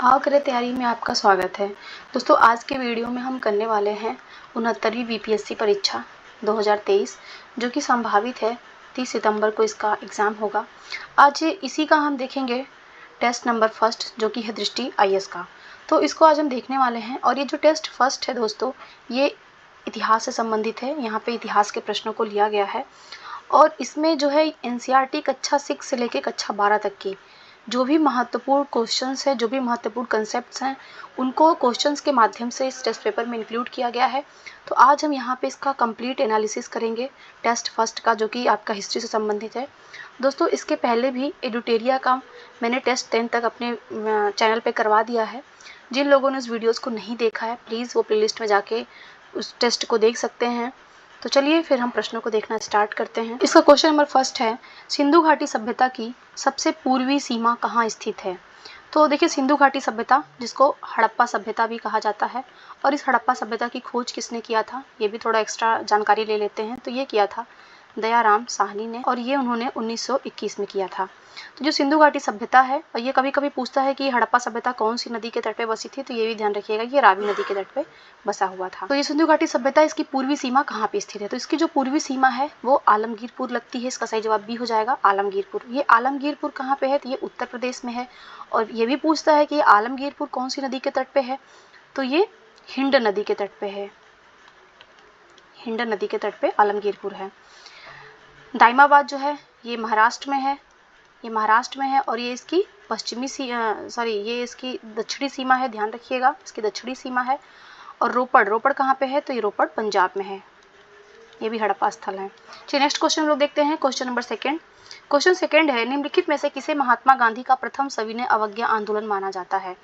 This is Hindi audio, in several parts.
आओ करें तैयारी में आपका स्वागत है। दोस्तों आज के वीडियो में हम करने वाले हैं 69वीं बीपीएससी परीक्षा 2023 जो कि संभावित है 30 सितंबर को इसका एग्ज़ाम होगा। आज इसी का हम देखेंगे टेस्ट नंबर फर्स्ट जो कि है दृष्टि आईएएस का। तो इसको आज हम देखने वाले हैं और ये जो टेस्ट फर्स्ट है दोस्तों ये इतिहास से संबंधित है। यहाँ पे इतिहास के प्रश्नों को लिया गया है और इसमें जो है एनसीईआरटी कक्षा 6 से लेकर कक्षा 12 तक की जो भी महत्वपूर्ण क्वेश्चंस हैं, जो भी महत्वपूर्ण कंसेप्ट्स हैं, उनको क्वेश्चंस के माध्यम से इस टेस्ट पेपर में इंक्लूड किया गया है। तो आज हम यहाँ पे इसका कंप्लीट एनालिसिस करेंगे टेस्ट फर्स्ट का जो कि आपका हिस्ट्री से संबंधित है। दोस्तों इसके पहले भी एडुटेरिया का मैंने टेस्ट 10 तक अपने चैनल पे करवा दिया है। जिन लोगों ने उस वीडियोज़ को नहीं देखा है प्लीज़ वो प्लेलिस्ट में जाके उस टेस्ट को देख सकते हैं। तो चलिए फिर हम प्रश्नों को देखना स्टार्ट करते हैं। इसका क्वेश्चन नंबर फर्स्ट है, सिंधु घाटी सभ्यता की सबसे पूर्वी सीमा कहाँ स्थित है? तो देखिए सिंधु घाटी सभ्यता जिसको हड़प्पा सभ्यता भी कहा जाता है और इस हड़प्पा सभ्यता की खोज किसने किया था ये भी थोड़ा एक्स्ट्रा जानकारी ले लेते हैं। तो ये किया था दयाराम साहनी ने और ये उन्होंने 1921 में किया था। तो जो सिंधु घाटी सभ्यता है और ये कभी कभी पूछता है कि हड़प्पा सभ्यता कौन सी नदी के तट पे बसी थी, तो ये भी ध्यान रखिएगा ये रावी नदी के तट पे बसा हुआ था। तो ये सिंधु घाटी सभ्यता इसकी पूर्वी सीमा कहाँ पे स्थित है? तो इसकी जो पूर्वी सीमा है वो आलमगीरपुर लगती है। इसका सही जवाब बी हो जाएगा आलमगीरपुर। ये आलमगीरपुर कहाँ पे है? तो ये उत्तर प्रदेश में है। और ये भी पूछता है कि आलमगीरपुर कौन सी नदी के तट पे है? तो ये हिंड नदी के तट पे है। हिंड नदी के तट पे आलमगीरपुर है। दाइमाबाद जो है ये महाराष्ट्र में है। ये महाराष्ट्र में है और ये इसकी ये इसकी दक्षिणी सीमा है। ध्यान रखिएगा इसकी दक्षिणी सीमा है। और रोपड़ कहाँ पे है? तो ये रोपड़ पंजाब में है। ये भी हड़प्पा स्थल है। चलिए नेक्स्ट क्वेश्चन हम लोग देखते हैं। Question number second. Question second है, निम्नलिखित में से किसे महात्मा गांधी का प्रथम सविनय अवज्ञा आंदोलन माना जाता है?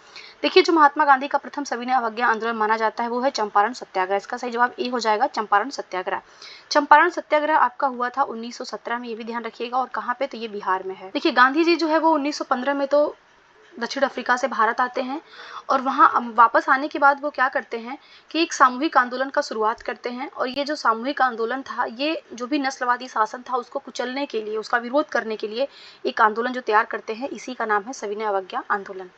देखिए जो महात्मा गांधी का प्रथम सविनय अवज्ञा आंदोलन माना जाता है वो है चंपारण सत्याग्रह। इसका सही जवाब ए हो जाएगा चंपारण सत्याग्रह। चंपारण सत्याग्रह आपका हुआ था 1917 में, ये भी ध्यान रखिएगा। और कहाँ पे? तो ये बिहार में है। देखिए गांधी जी जो है वो 1915 में तो दक्षिण अफ्रीका से भारत आते हैं और वहाँ वापस आने के बाद वो क्या करते हैं कि एक सामूहिक आंदोलन का शुरुआत करते हैं। और ये जो सामूहिक आंदोलन था ये जो भी नस्लवादी शासन था उसको कुचलने के लिए, उसका विरोध करने के लिए एक आंदोलन जो तैयार करते हैं, इसी का नाम है सविनय अवज्ञा आंदोलन।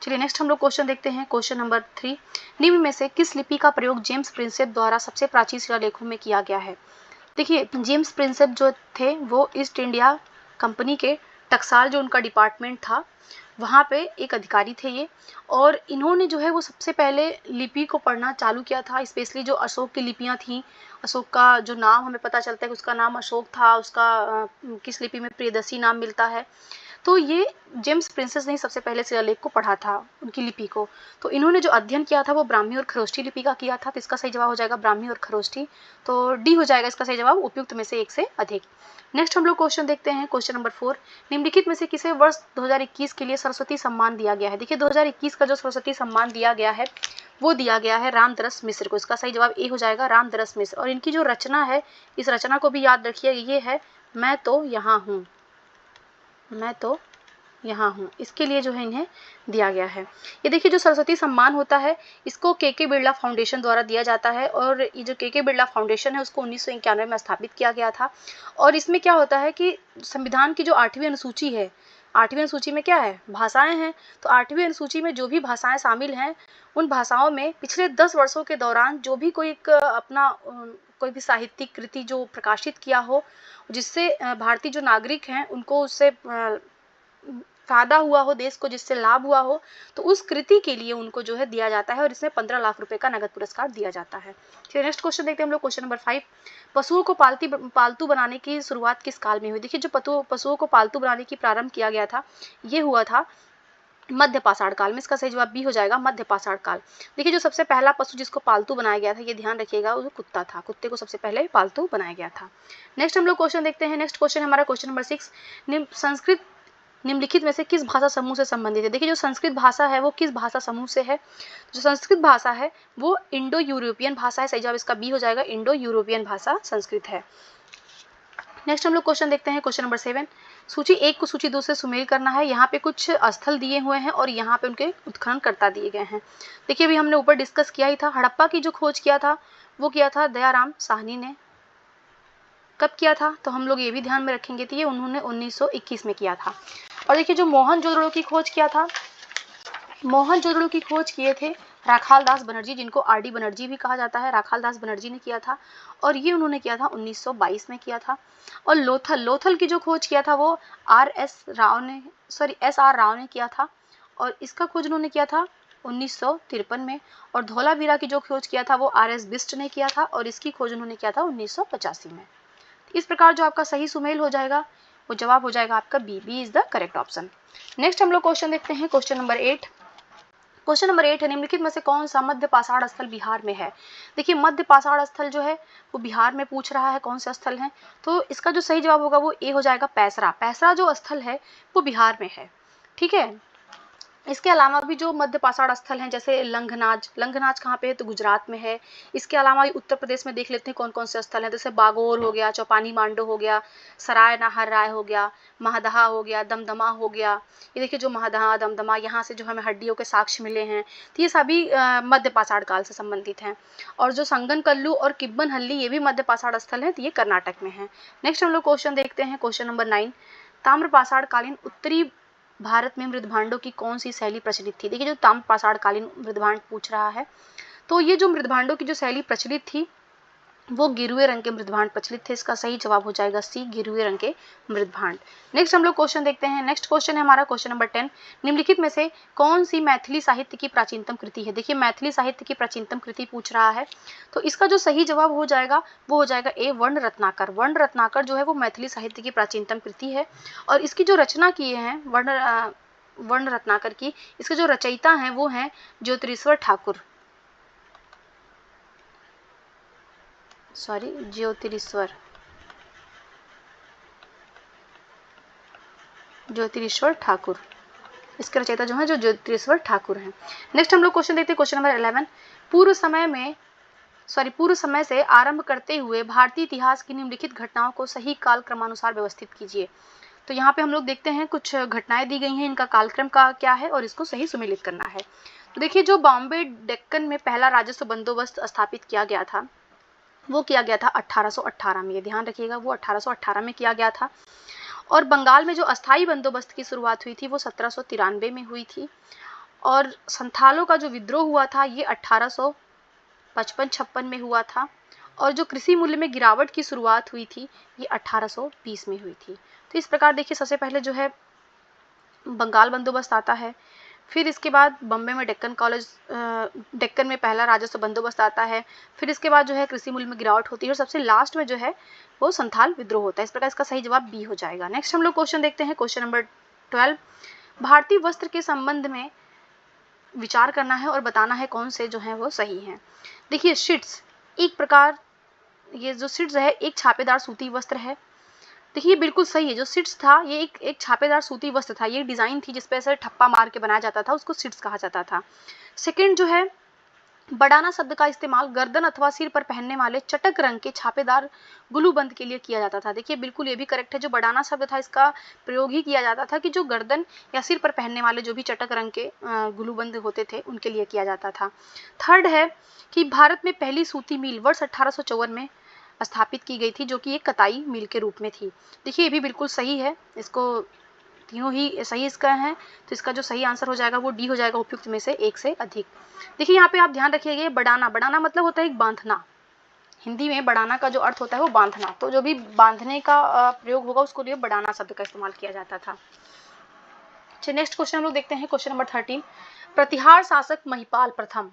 चलिए नेक्स्ट हम लोग क्वेश्चन देखते हैं। क्वेश्चन नंबर 3, निम्न में से किस लिपि का प्रयोग जेम्स प्रिंसेप द्वारा सबसे प्राचीन शिलालेखों में किया गया है? देखिए जेम्स प्रिंसेप जो थे वो ईस्ट इंडिया कंपनी के टकसाल जो उनका डिपार्टमेंट था वहाँ पे एक अधिकारी थे ये। और इन्होंने जो है वो सबसे पहले लिपि को पढ़ना चालू किया था। स्पेशली जो अशोक की लिपियाँ थीं, अशोक का जो नाम हमें पता चलता है कि उसका नाम अशोक था, उसका किस लिपि में प्रियदर्शी नाम मिलता है। तो ये जेम्स प्रिंसेस ने सबसे पहले शिलालेख को पढ़ा था, उनकी लिपि को। तो इन्होंने जो अध्ययन किया था वो ब्राह्मी और खरोष्ठी लिपि का किया था। तो इसका सही जवाब हो जाएगा ब्राह्मी और खरोष्ठी। तो डी हो जाएगा इसका सही जवाब, उपयुक्त में से एक से अधिक। नेक्स्ट हम लोग क्वेश्चन देखते हैं। क्वेश्चन नंबर 4, निम्नलिखित में से किसे वर्ष 2021 के लिए सरस्वती सम्मान दिया गया है? देखिए 2021 का जो सरस्वती सम्मान दिया गया है वो दिया गया है रामदरस मिश्र को। इसका सही जवाब ए हो जाएगा रामदरस मिश्र। और इनकी जो रचना है इस रचना को भी याद रखिए, ये है मैं तो यहाँ हूँ, मैं तो यहाँ हूँ। इसके लिए जो है इन्हें दिया गया है। ये देखिए जो सरस्वती सम्मान होता है इसको के बिरला फाउंडेशन द्वारा दिया जाता है। और ये जो के बिरला फाउंडेशन है उसको 1991 में स्थापित किया गया था। और इसमें क्या होता है कि संविधान की जो 8वीं अनुसूची है, 8वीं अनुसूची में क्या है? भाषाएं हैं। तो 8वीं अनुसूची में जो भी भाषाएं शामिल हैं उन भाषाओं में पिछले 10 वर्षों के दौरान जो भी कोई एक अपना कोई भी साहित्यिक कृति जो प्रकाशित किया हो जिससे भारतीय जो नागरिक हैं उनको उससे फायदा हुआ हो, देश को जिससे लाभ हुआ हो, तो उस कृति के लिए उनको जो है दिया जाता है और इसमें 15 लाख रुपए का नगद पुरस्कार दिया जाता है। चलिए नेक्स्ट क्वेश्चन देखते हैं हम लोग। क्वेश्चन नंबर 5, पशुओं को पालतू बनाने की शुरुआत किस काल में हुई? देखिए जो पशुओं को पालतू बनाने की प्रारंभ किया गया था ये हुआ था मध्य पाषाण काल में। इसका सही जवाब बी हो जाएगा मध्य पाषाण काल। देखिए जो सबसे पहला पशु जिसको पालतू बनाया गया था ये ध्यान रखिएगा वो कुत्ता था। कुत्ते को सबसे पहले पालतू बनाया गया था। नेक्स्ट हम लोग क्वेश्चन देखते हैं। नेक्स्ट क्वेश्चन हमारा क्वेश्चन नंबर 6, संस्कृत निम्नलिखित में से किस भाषा समूह से संबंधित है? देखिए जो संस्कृत भाषा है वो किस भाषा समूह से है? जो संस्कृत भाषा है वो इंडो यूरोपियन भाषा है। सही जवाब इसका बी हो जाएगा, इंडो यूरोपियन भाषा संस्कृत है। नेक्स्ट हम लोग क्वेश्चन देखते हैं। क्वेश्चन नंबर 7, सूची 1 को सूची 2 से सुमेल करना है। यहाँ पे कुछ स्थल दिए हुए हैं और यहाँ पे उनके उत्खननकर्ता दिए गए हैं। देखिए अभी हमने ऊपर डिस्कस किया ही था, हड़प्पा की जो खोज किया था वो किया था दयाराम साहनी ने। कब किया था? तो हम लोग ये भी ध्यान में रखेंगे तो ये उन्होंने 1921 में किया था। और देखिए जो मोहनजोदड़ो की खोज किया था मोहनजोदड़ो की खोज किए थे राखाल दास बनर्जी, जिनको आर.डी. बनर्जी भी कहा जाता है। राखाल दास बनर्जी ने किया था और ये उन्होंने किया था 1922 में किया था। और लोथल की जो खोज किया था वो एस.आर. राव ने किया था और इसका खोज उन्होंने किया था 1953 में। और धौलावीरा की जो खोज किया था वो आर.एस. बिस्ट ने किया था और इसकी खोज उन्होंने किया था 1985 में। इस प्रकार जो आपका सही सुमेल हो जाएगा वो जवाब हो जाएगा आपका B is the correct option. Next हम लोग क्वेश्चन देखते हैं, क्वेश्चन नंबर 8। क्वेश्चन नंबर 8 है, निम्नलिखित में से कौन सा मध्य पाषाण स्थल बिहार में है। देखिए मध्य पाषाण स्थल जो है वो बिहार में पूछ रहा है कौन से स्थल हैं, तो इसका जो सही जवाब होगा वो ए हो जाएगा, पैसरा। पैसरा जो स्थल है वो बिहार में है, ठीक है। इसके अलावा भी जो मध्य पाषाण स्थल हैं जैसे लंघनाज कहाँ पे है तो गुजरात में है। इसके अलावा उत्तर प्रदेश में देख लेते हैं कौन कौन से स्थल हैं, जैसे बागोर हो गया, चौपानी मांडो हो गया, सराय नाहर राय हो गया, महदहा हो गया, दमदमा हो गया। ये देखिए जो महदहा दमदमा यहाँ से जो हमें हड्डियों के साक्ष्य मिले हैं तो ये सभी मध्य पाषाण काल से संबंधित हैं। और जो संगन कल्लू और किब्बन हल्ली ये भी मध्य पाषाण स्थल है, तो ये कर्नाटक में है। नेक्स्ट हम लोग क्वेश्चन देखते हैं, क्वेश्चन नंबर 9। ताम्र पाषाण कालीन उत्तरी भारत में मृदभांडों की कौन सी शैली प्रचलित थी। देखिए जो ताम्र पाषाण कालीन मृदभांड पूछ रहा है, तो ये जो मृदभांडों की जो शैली प्रचलित थी वो गिरुए रंग के मृदभांड प्रचलित थे। इसका सही जवाब हो जाएगा सी, गिरुए रंग के मृदभांड। नेक्स्ट हम लोग क्वेश्चन देखते हैं, नेक्स्ट क्वेश्चन है हमारा क्वेश्चन नंबर 10। निम्नलिखित में से कौन सी मैथिली साहित्य की प्राचीनतम कृति है। देखिए मैथिली साहित्य की प्राचीनतम कृति पूछ रहा है, तो इसका जो सही जवाब हो जाएगा वो हो जाएगा ए, वर्ण रत्नाकर। वर्ण रत्नाकर जो है वो मैथिली साहित्य की प्राचीनतम कृति है और इसकी जो रचना किए हैं वर्ण रत्नाकर की, इसके जो रचयिता हैं वो हैं ज्योतिरीश्वर ठाकुर, ज्योतिरीश्वर ठाकुर। इसके रचयिता जो है जो ज्योतिरीश्वर ठाकुर हैं। नेक्स्ट हम लोग क्वेश्चन देखते हैं, क्वेश्चन नंबर 11। पूर्व समय से आरंभ करते हुए भारतीय इतिहास की निम्नलिखित घटनाओं को सही काल क्रमानुसार व्यवस्थित कीजिए। तो यहाँ पे हम लोग देखते हैं कुछ घटनाएं दी गई हैं, इनका कालक्रम का क्या है और इसको सही सुमेलित करना है। तो देखिए जो बॉम्बे डेक्कन में पहला राजस्व बंदोबस्त स्थापित किया गया था वो किया गया था 1818 में, ध्यान रखिएगा वो 1818 में किया गया था। और बंगाल में जो अस्थाई बंदोबस्त की शुरुआत हुई थी वो 1793 में हुई थी। और संथालों का जो विद्रोह हुआ था ये 1855-56 में हुआ था। और जो कृषि मूल्य में गिरावट की शुरुआत हुई थी ये 1820 में हुई थी। तो इस प्रकार देखिए सबसे पहले जो है बंगाल बंदोबस्त आता है, फिर इसके बाद बम्बे में डेक्कन में पहला राजस्व बंदोबस्त आता है, फिर इसके बाद जो है कृषि मूल्य में गिरावट होती है और सबसे लास्ट में जो है वो संथाल विद्रोह होता है। इस प्रकार इसका सही जवाब बी हो जाएगा। नेक्स्ट हम लोग क्वेश्चन देखते हैं, क्वेश्चन नंबर 12। भारतीय वस्त्र के संबंध में विचार करना है और बताना है कौन से जो है वो सही हैं। देखिए शिट्स एक प्रकार, ये जो शिट्स है एक छापेदार सूती वस्त्र है। देखिए बिल्कुल सही है, जो सिट्स था ये एक छापेदार सूती वस्त्र था, ये डिजाइन थी जिसपे ऐसे ठप्पा मार के बनाया जाता था, उसको सिट्स कहा जाता था। सेकंड जो है बडाना शब्द का इस्तेमाल गर्दन अथवा सिर पर पहनने वाले चटक रंग के छापेदार गुलूबंद के लिए किया जाता था। देखिए बिल्कुल ये भी करेक्ट है, जो बडाना शब्द था इसका प्रयोग ही किया जाता था कि जो गर्दन या सिर पर पहनने वाले जो भी चटक रंग के गुलूबंद होते थे उनके लिए किया जाता था। थर्ड है कि भारत में पहली सूती मिल वर्ष 1854 में स्थापित की गई थी, जो कि एक कताई मिल के रूप में थी। देखिए ये भी बिल्कुल सही है, इसको तीनों ही सही इसका है, तो इसका जो सही आंसर हो जाएगा वो डी हो जाएगा, उपयुक्त में से एक से अधिक। देखिए यहाँ पे आप ध्यान रखिएगा, बडाना मतलब होता है एक बांधना। हिंदी में बडाना का जो अर्थ होता है वो बांधना, तो जो भी बांधने का प्रयोग होगा उसको लिए बडाना शब्द का इस्तेमाल किया जाता था। चलिए नेक्स्ट क्वेश्चन हम लोग देखते हैं, क्वेश्चन नंबर 13। प्रतिहार शासक महिपाल प्रथम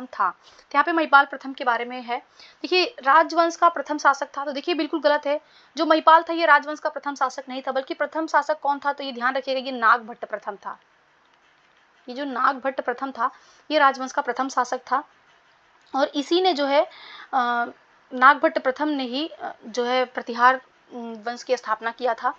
था। तो यहाँ पे महिपाल प्रथम के बारे में है। देखिए राजवंश का प्रथम शासक था, तो देखिए बिल्कुल गलत है, जो महिपाल था ये राजवंश का प्रथम शासक नहीं था, बल्कि प्रथम शासक कौन था, तो ये ध्यान रखिएगा ये नागभट्ट प्रथम था। ये जो नागभट्ट प्रथम था ये राजवंश का प्रथम शासक था और इसी ने जो है नागभट्ट प्रथम ने ही जो है प्रतिहार वंश की स्थापना किया था।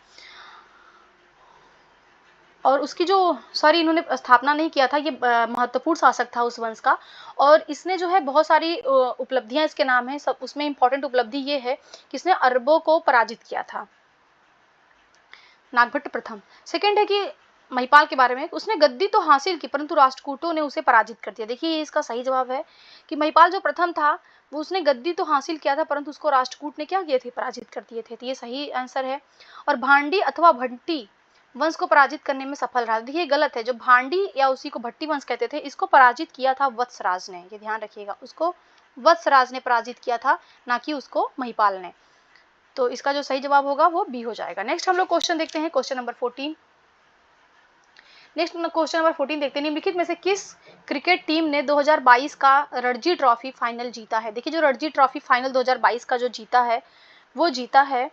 और उसकी जो इन्होंने स्थापना नहीं किया था, ये महत्वपूर्ण शासक था उस वंश का। और इसने जो है बहुत सारी उपलब्धियां इसके नाम है, सब उसमें इंपॉर्टेंट उपलब्धि ये है कि इसने अरबों को पराजित किया था, नागभट्ट प्रथम। सेकंड है कि महिपाल के बारे में, उसने गद्दी तो हासिल की परंतु राष्ट्रकूटों ने उसे पराजित कर दिया। देखिए इसका सही जवाब है कि महिपाल जो प्रथम था वो उसने गद्दी तो हासिल किया था परंतु उसको राष्ट्रकूट ने क्या किए थे, पराजित कर दिए थे, तो ये सही आंसर है। और भांडी अथवा भंटी वंश को पराजित करने में सफल रहा। देखिए गलत है, जो भांडी या उसी को भट्टी वंश कहते थे, इसको पराजित किया था वत्सराज ने, ये ध्यान रखिएगा, उसको वत्सराज ने पराजित किया था, ना कि उसको महिपाल ने। तो इसका जो सही जवाब होगा वो बी हो जाएगा। नेक्स्ट हम लोग क्वेश्चन देखते हैं, question number 14। Next question number 14 देखते हैं, निम्नलिखित में से किस क्रिकेट टीम ने 2022 का रणजी ट्रॉफी फाइनल जीता है। देखिए जो रणजी ट्रॉफी फाइनल 2022 का जो जीता है वो जीता है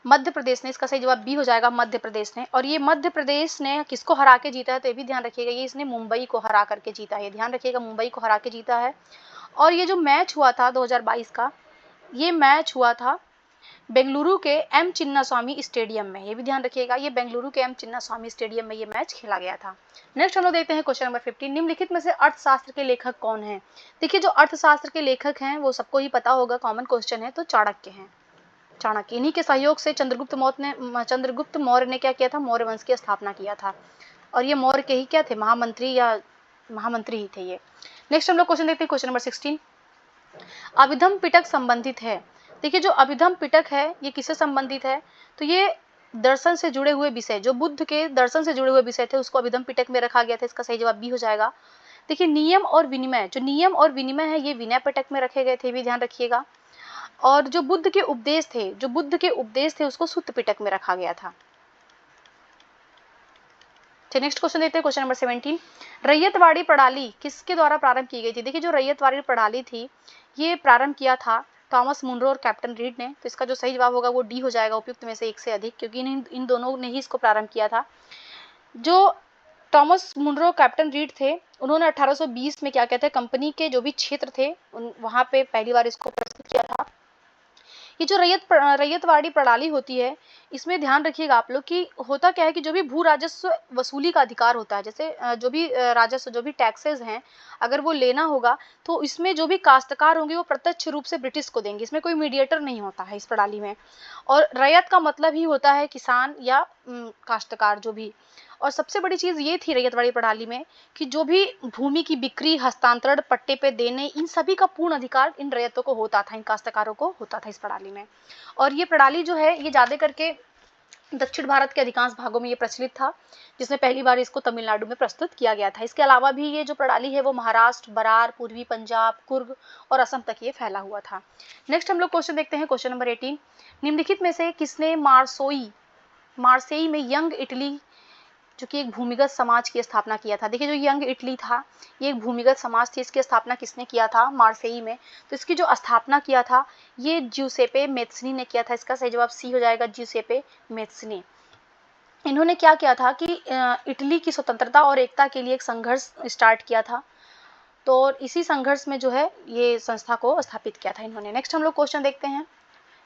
मध्य प्रदेश ने। इसका सही जवाब बी हो जाएगा, मध्य प्रदेश ने। और ये मध्य प्रदेश ने किसको हरा के जीता है, तो ये भी ध्यान रखिएगा, ये इसने मुंबई को हरा करके जीता है, ध्यान रखिएगा, मुंबई को हरा के जीता है। और ये जो मैच हुआ था 2022 का, ये मैच हुआ था बेंगलुरु के एम चिन्नास्वामी स्टेडियम में, ये भी ध्यान रखिएगा, ये बेंगलुरु के एम चिन्नास्वामी स्टेडियम में ये मैच खेला गया था। नेक्स्ट हम लोग देखते हैं क्वेश्चन नंबर 15, निम्नलिखित में से अर्थशास्त्र के लेखक कौन हैं। देखिए जो अर्थशास्त्र के लेखक हैं वो सबको ही पता होगा, कॉमन क्वेश्चन है, तो चाणक्य हैं। चाणक्य, इन्हीं के सहयोग से चंद्रगुप्त मौर्य ने क्या किया था, मौर्य वंश की स्थापना किया था। और ये मौर्य के ही क्या थे, महामंत्री ही थे ये। नेक्स्ट हम लोग क्वेश्चन देखते हैं, क्वेश्चन नंबर 16, अभिधम पिटक संबंधित है। देखिए जो अभिधम पिटक है ये किससे संबंधित है, तो ये दर्शन से जुड़े हुए विषय, जो बुद्ध के दर्शन से जुड़े हुए विषय थे उसको अभिधम पिटक में रखा गया था। इसका सही जवाब बी हो जाएगा। देखिए नियम और विनिमय, जो नियम और विनिमय है ये विनय पिटक में रखे गए थे, भी ध्यान रखिएगा। और जो बुद्ध के उपदेश थे उसको सुत्त पिटक में रखा गया था। नेक्स्ट क्वेश्चन देखते हैं, क्वेश्चन नंबर 17, रैयतवाड़ी प्रणाली किसके द्वारा प्रारंभ की गई थी। देखिए जो रैयतवाड़ी प्रणाली थी ये प्रारंभ किया था थॉमस मुनरो और कैप्टन रीड ने। तो इसका जो सही जवाब होगा वो डी हो जाएगा, उपयुक्त में से एक से अधिक, क्योंकि इन दोनों ने ही इसको प्रारंभ किया था। जो थॉमस मुनरो कैप्टन रीड थे उन्होंने 1820 में क्या कहते हैं, कंपनी के जो भी क्षेत्र थे वहां पे पहली बार इसको प्रस्तुत किया था। ये जो रैयतवाड़ी प्रणाली होती है इसमें ध्यान रखिएगा आप लोग कि होता क्या है कि जो भी भू राजस्व वसूली का अधिकार होता है, जैसे जो भी राजस्व, जो भी टैक्सेस हैं, अगर वो लेना होगा तो इसमें जो भी काश्तकार होंगे वो प्रत्यक्ष रूप से ब्रिटिश को देंगे, इसमें कोई मीडिएटर नहीं होता है इस प्रणाली में। और रैयत का मतलब ही होता है किसान या काश्तकार जो भी। और सबसे बड़ी चीज़ ये थी रैयतवाड़ी प्रणाली में कि जो भी भूमि की बिक्री, हस्तांतरण, पट्टे पे देने, इन सभी का पूर्ण अधिकार इन रैयतों को होता था, इन काश्तकारों को होता था इस प्रणाली में। और ये प्रणाली जो है ये ज़्यादा करके दक्षिण भारत के अधिकांश भागों में ये प्रचलित था, जिसमें पहली बार इसको तमिलनाडु में प्रस्तुत किया गया था। इसके अलावा भी ये जो प्रणाली है वो महाराष्ट्र, बरार, पूर्वी पंजाब, कुर्ग और असम तक ये फैला हुआ था। नेक्स्ट हम लोग क्वेश्चन देखते हैं, क्वेश्चन नंबर 18, निम्नलिखित में से किसने मार्सेई में यंग इटली जो कि एक भूमिगत समाज की स्थापना किया था। देखिए जो यंग इटली था ये एक भूमिगत समाज थी, इसकी स्थापना किसने किया था, मार्सेई में। तो इसकी जो स्थापना किया था ये ज्यूसेपे मेत्सनी ने किया था। इसका सही जवाब सी हो जाएगा, ज्यूसेपे मेत्सनी। इन्होंने क्या किया था कि इटली की स्वतंत्रता और एकता के लिए एक संघर्ष स्टार्ट किया था। तो इसी संघर्ष में जो है ये संस्था को स्थापित किया था इन्होंने। नेक्स्ट हम लोग क्वेश्चन देखते हैं,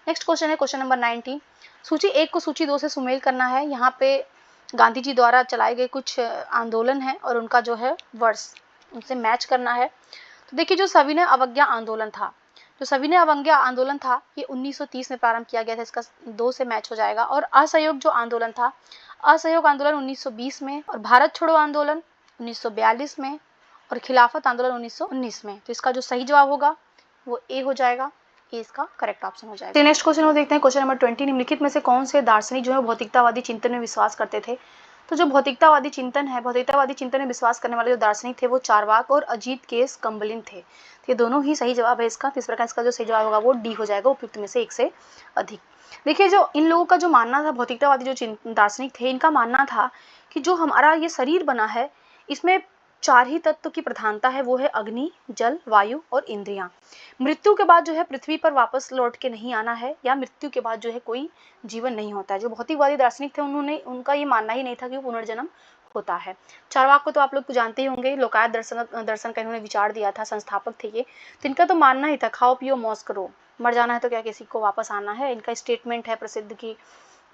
नेक्स्ट क्वेश्चन है क्वेश्चन नंबर 19, सूची 1 को सूची 2 से सुमेल करना है। यहाँ पे गांधी जी द्वारा चलाए गए कुछ आंदोलन है और उनका जो है वर्ष उनसे मैच करना है। तो देखिए जो सविनय अवज्ञा आंदोलन था, जो सविनय अवज्ञा आंदोलन था ये 1930 में प्रारंभ किया गया था, इसका 2 से मैच हो जाएगा। और असहयोग जो आंदोलन था, असहयोग आंदोलन 1920 में, और भारत छोड़ो आंदोलन 1942 में, और खिलाफत आंदोलन 1919 में। तो इसका जो सही जवाब होगा वो ए हो जाएगा, ये इसका करेक्ट ऑप्शन हो जाएगा। नेक्स्ट क्वेश्चन हम देखते हैं, क्वेश्चन नंबर 20, निम्नलिखित में से कौन से दार्शनिक जो है भौतिकतावादी चिंतन में विश्वास करते थे। तो जो भौतिकतावादी चिंतन है, भौतिकतावादी चिंतन में विश्वास करने वाले जो दार्शनिक थे वो चारवाक और अजीत केस कम्बलिन थे। तो ये दोनों ही सही जवाब है इसका। तो इस प्रकार इसका जो सही जवाब होगा वो डी हो जाएगा, उपयुक्त में से एक से अधिक। देखिए जो इन लोगों का जो मानना था, भौतिकतावादी जो दार्शनिक थे, इनका मानना था कि जो हमारा ये शरीर बना है इसमें 4 ही तत्व की प्रधानता है, वो है अग्नि, जल, वायु और इंद्रियां। मृत्यु के बाद जो है पृथ्वी पर वापस लौट के नहीं आना है, या मृत्यु के बाद जो है कोई जीवन नहीं होता है। जो भौतिकवादी दार्शनिक थे उनका ये मानना ही नहीं था कि पुनर्जन्म होता है। चारवाक को तो आप लोग तो जानते ही होंगे, लोकायत दर्शन का इन्होंने विचार दिया था, संस्थापक थे ये। तो इनका तो मानना ही था खाओ पियो मौज करो, मर जाना है तो क्या किसी को वापस आना है। इनका स्टेटमेंट है प्रसिद्ध कि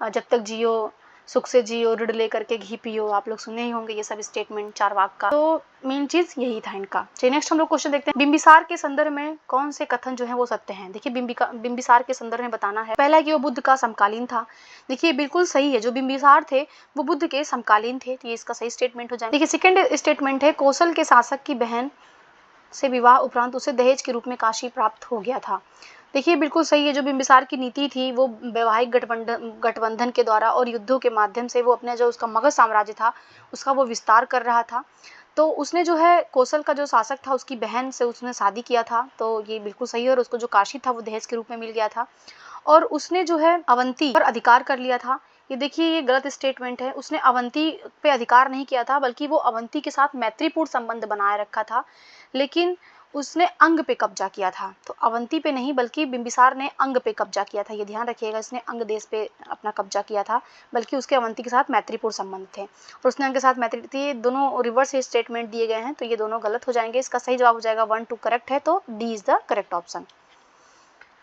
जब तक जियो सुख से जियो, ऋण लेकर के घी पियो, आप लोग सुने ही होंगे ये सब स्टेटमेंट चारवाक का। तो मेन चीज यही था इनका। चलिए नेक्स्ट हम लोग क्वेश्चन देखते हैं, बिंबिसार के संदर्भ में कौन से कथन जो है वो सत्य हैं। देखिए बिंबिसार के संदर्भ में बताना है। पहला कि वो बुद्ध का समकालीन था। देखिए बिल्कुल सही है, जो बिंबिसार थे वो बुद्ध के समकालीन थे, तो ये इसका सही स्टेटमेंट हो जाएगा। देखिए सेकेंड स्टेटमेंट है, कौशल के शासक की बहन से विवाह उपरांत उसे दहेज के रूप में काशी प्राप्त हो गया था। देखिए बिल्कुल सही है, जो बिंबिसार की नीति थी वो वैवाहिक गठबंधन के द्वारा और युद्धों के माध्यम से वो अपने जो उसका मगध साम्राज्य था उसका वो विस्तार कर रहा था। तो उसने जो है कौशल का जो शासक था उसकी बहन से उसने शादी किया था, तो ये बिल्कुल सही है। और उसको जो काशी था वो दहेज के रूप में मिल गया था और उसने जो है अवंती पर अधिकार कर लिया था। ये देखिए ये गलत स्टेटमेंट है, उसने अवंती पे अधिकार नहीं किया था बल्कि वो अवंती के साथ मैत्रीपूर्ण संबंध बनाए रखा था, लेकिन उसने अंग पे कब्जा किया था। तो अवंती पे नहीं बल्कि बिंबिसार ने अंग पे कब्जा किया था, ये ध्यान रखिएगा। इसने अंग देश पे अपना कब्जा किया था बल्कि उसके अवंती के साथ मैत्रीपूर्ण संबंध थे और उसने अंग के साथ मैत्री थी। ये दोनों रिवर्स स्टेटमेंट दिए गए हैं तो ये दोनों गलत हो जाएंगे। इसका सही जवाब हो जाएगा 1 2 करेक्ट है, तो D is the correct option.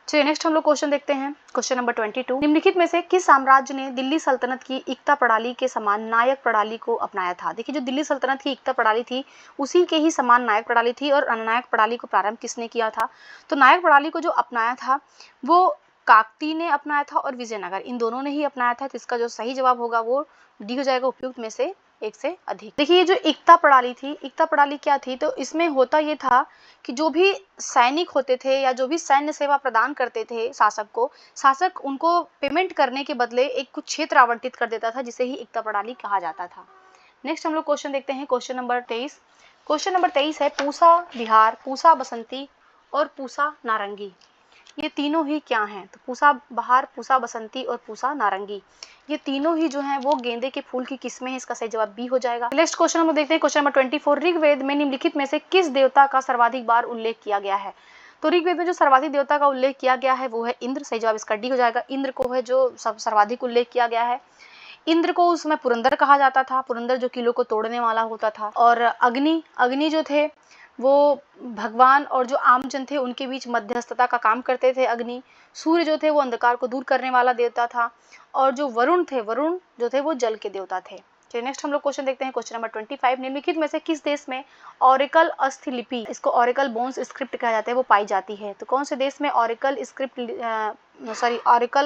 चलिए नेक्स्ट हम लोग क्वेश्चन देखते हैं। क्वेश्चन नंबर 22, निम्नलिखित में से किस साम्राज्य ने दिल्ली सल्तनत की एकता प्रणाली के समान नायक प्रणाली को अपनाया था? देखिए जो दिल्ली सल्तनत की एकता प्रणाली थी उसी के ही समान नायक प्रणाली थी। और नायक प्रणाली को प्रारंभ किसने किया था? तो नायक प्रणाली को जो अपनाया था वो काकती ने अपनाया था और विजयनगर, इन दोनों ने ही अपनाया था। तो इसका जो सही जवाब होगा वो डी हो जाएगा, उपयुक्त में से एक से अधिक। देखिए ये जो एकता प्रणाली थी, एकता प्रणाली क्या थी? तो इसमें होता ये था कि जो भी सैनिक होते थे या जो भी सैन्य सेवा प्रदान करते थे शासक को, शासक उनको पेमेंट करने के बदले एक कुछ क्षेत्र आवंटित कर देता था, जिसे ही एकता प्रणाली कहा जाता था। नेक्स्ट हम लोग क्वेश्चन देखते हैं, क्वेश्चन नंबर 23। क्वेश्चन नंबर 23 है पूसा विहार, पूसा बसंती और पूसा नारंगी, ये तीनों ही क्या हैं? तो पूसा बहार, पूसा बसंती और पूसा नारंगी, ये तीनों ही जो हैं वो गेंदे के फूल की किस्में हैं। इसका सही जवाब बी हो जाएगा। नेक्स्ट क्वेश्चन हम देखते हैं, क्वेश्चन नंबर 24, ऋग्वेद में निम्नलिखित में से किस देवता का सर्वाधिक बार उल्लेख किया गया है? तो ऋग्वेद में जो सर्वाधिक देवता का उल्लेख किया गया है वो है इंद्र, सही जवाब इसका डी हो जाएगा। इंद्र को है जो सर्वाधिक उल्लेख किया गया है। इंद्र को उस समय पुरंदर कहा जाता था, पुरंदर जो किलों को तोड़ने वाला होता था। और अग्नि जो थे वो भगवान और जो आमजन थे उनके बीच मध्यस्थता का काम करते थे अग्नि। सूर्य जो थे वो अंधकार को दूर करने वाला देवता था और जो वरुण जो थे वो जल के देवता थे। चलिए नेक्स्ट हम लोग क्वेश्चन देखते हैं, क्वेश्चन नंबर 25, निम्नलिखित में से किस देश में ऑरेकल अस्थि इसको ऑरेकल बोन्स स्क्रिप्ट कहा जाता है वो पाई जाती है? तो कौन से देश में ऑरेकल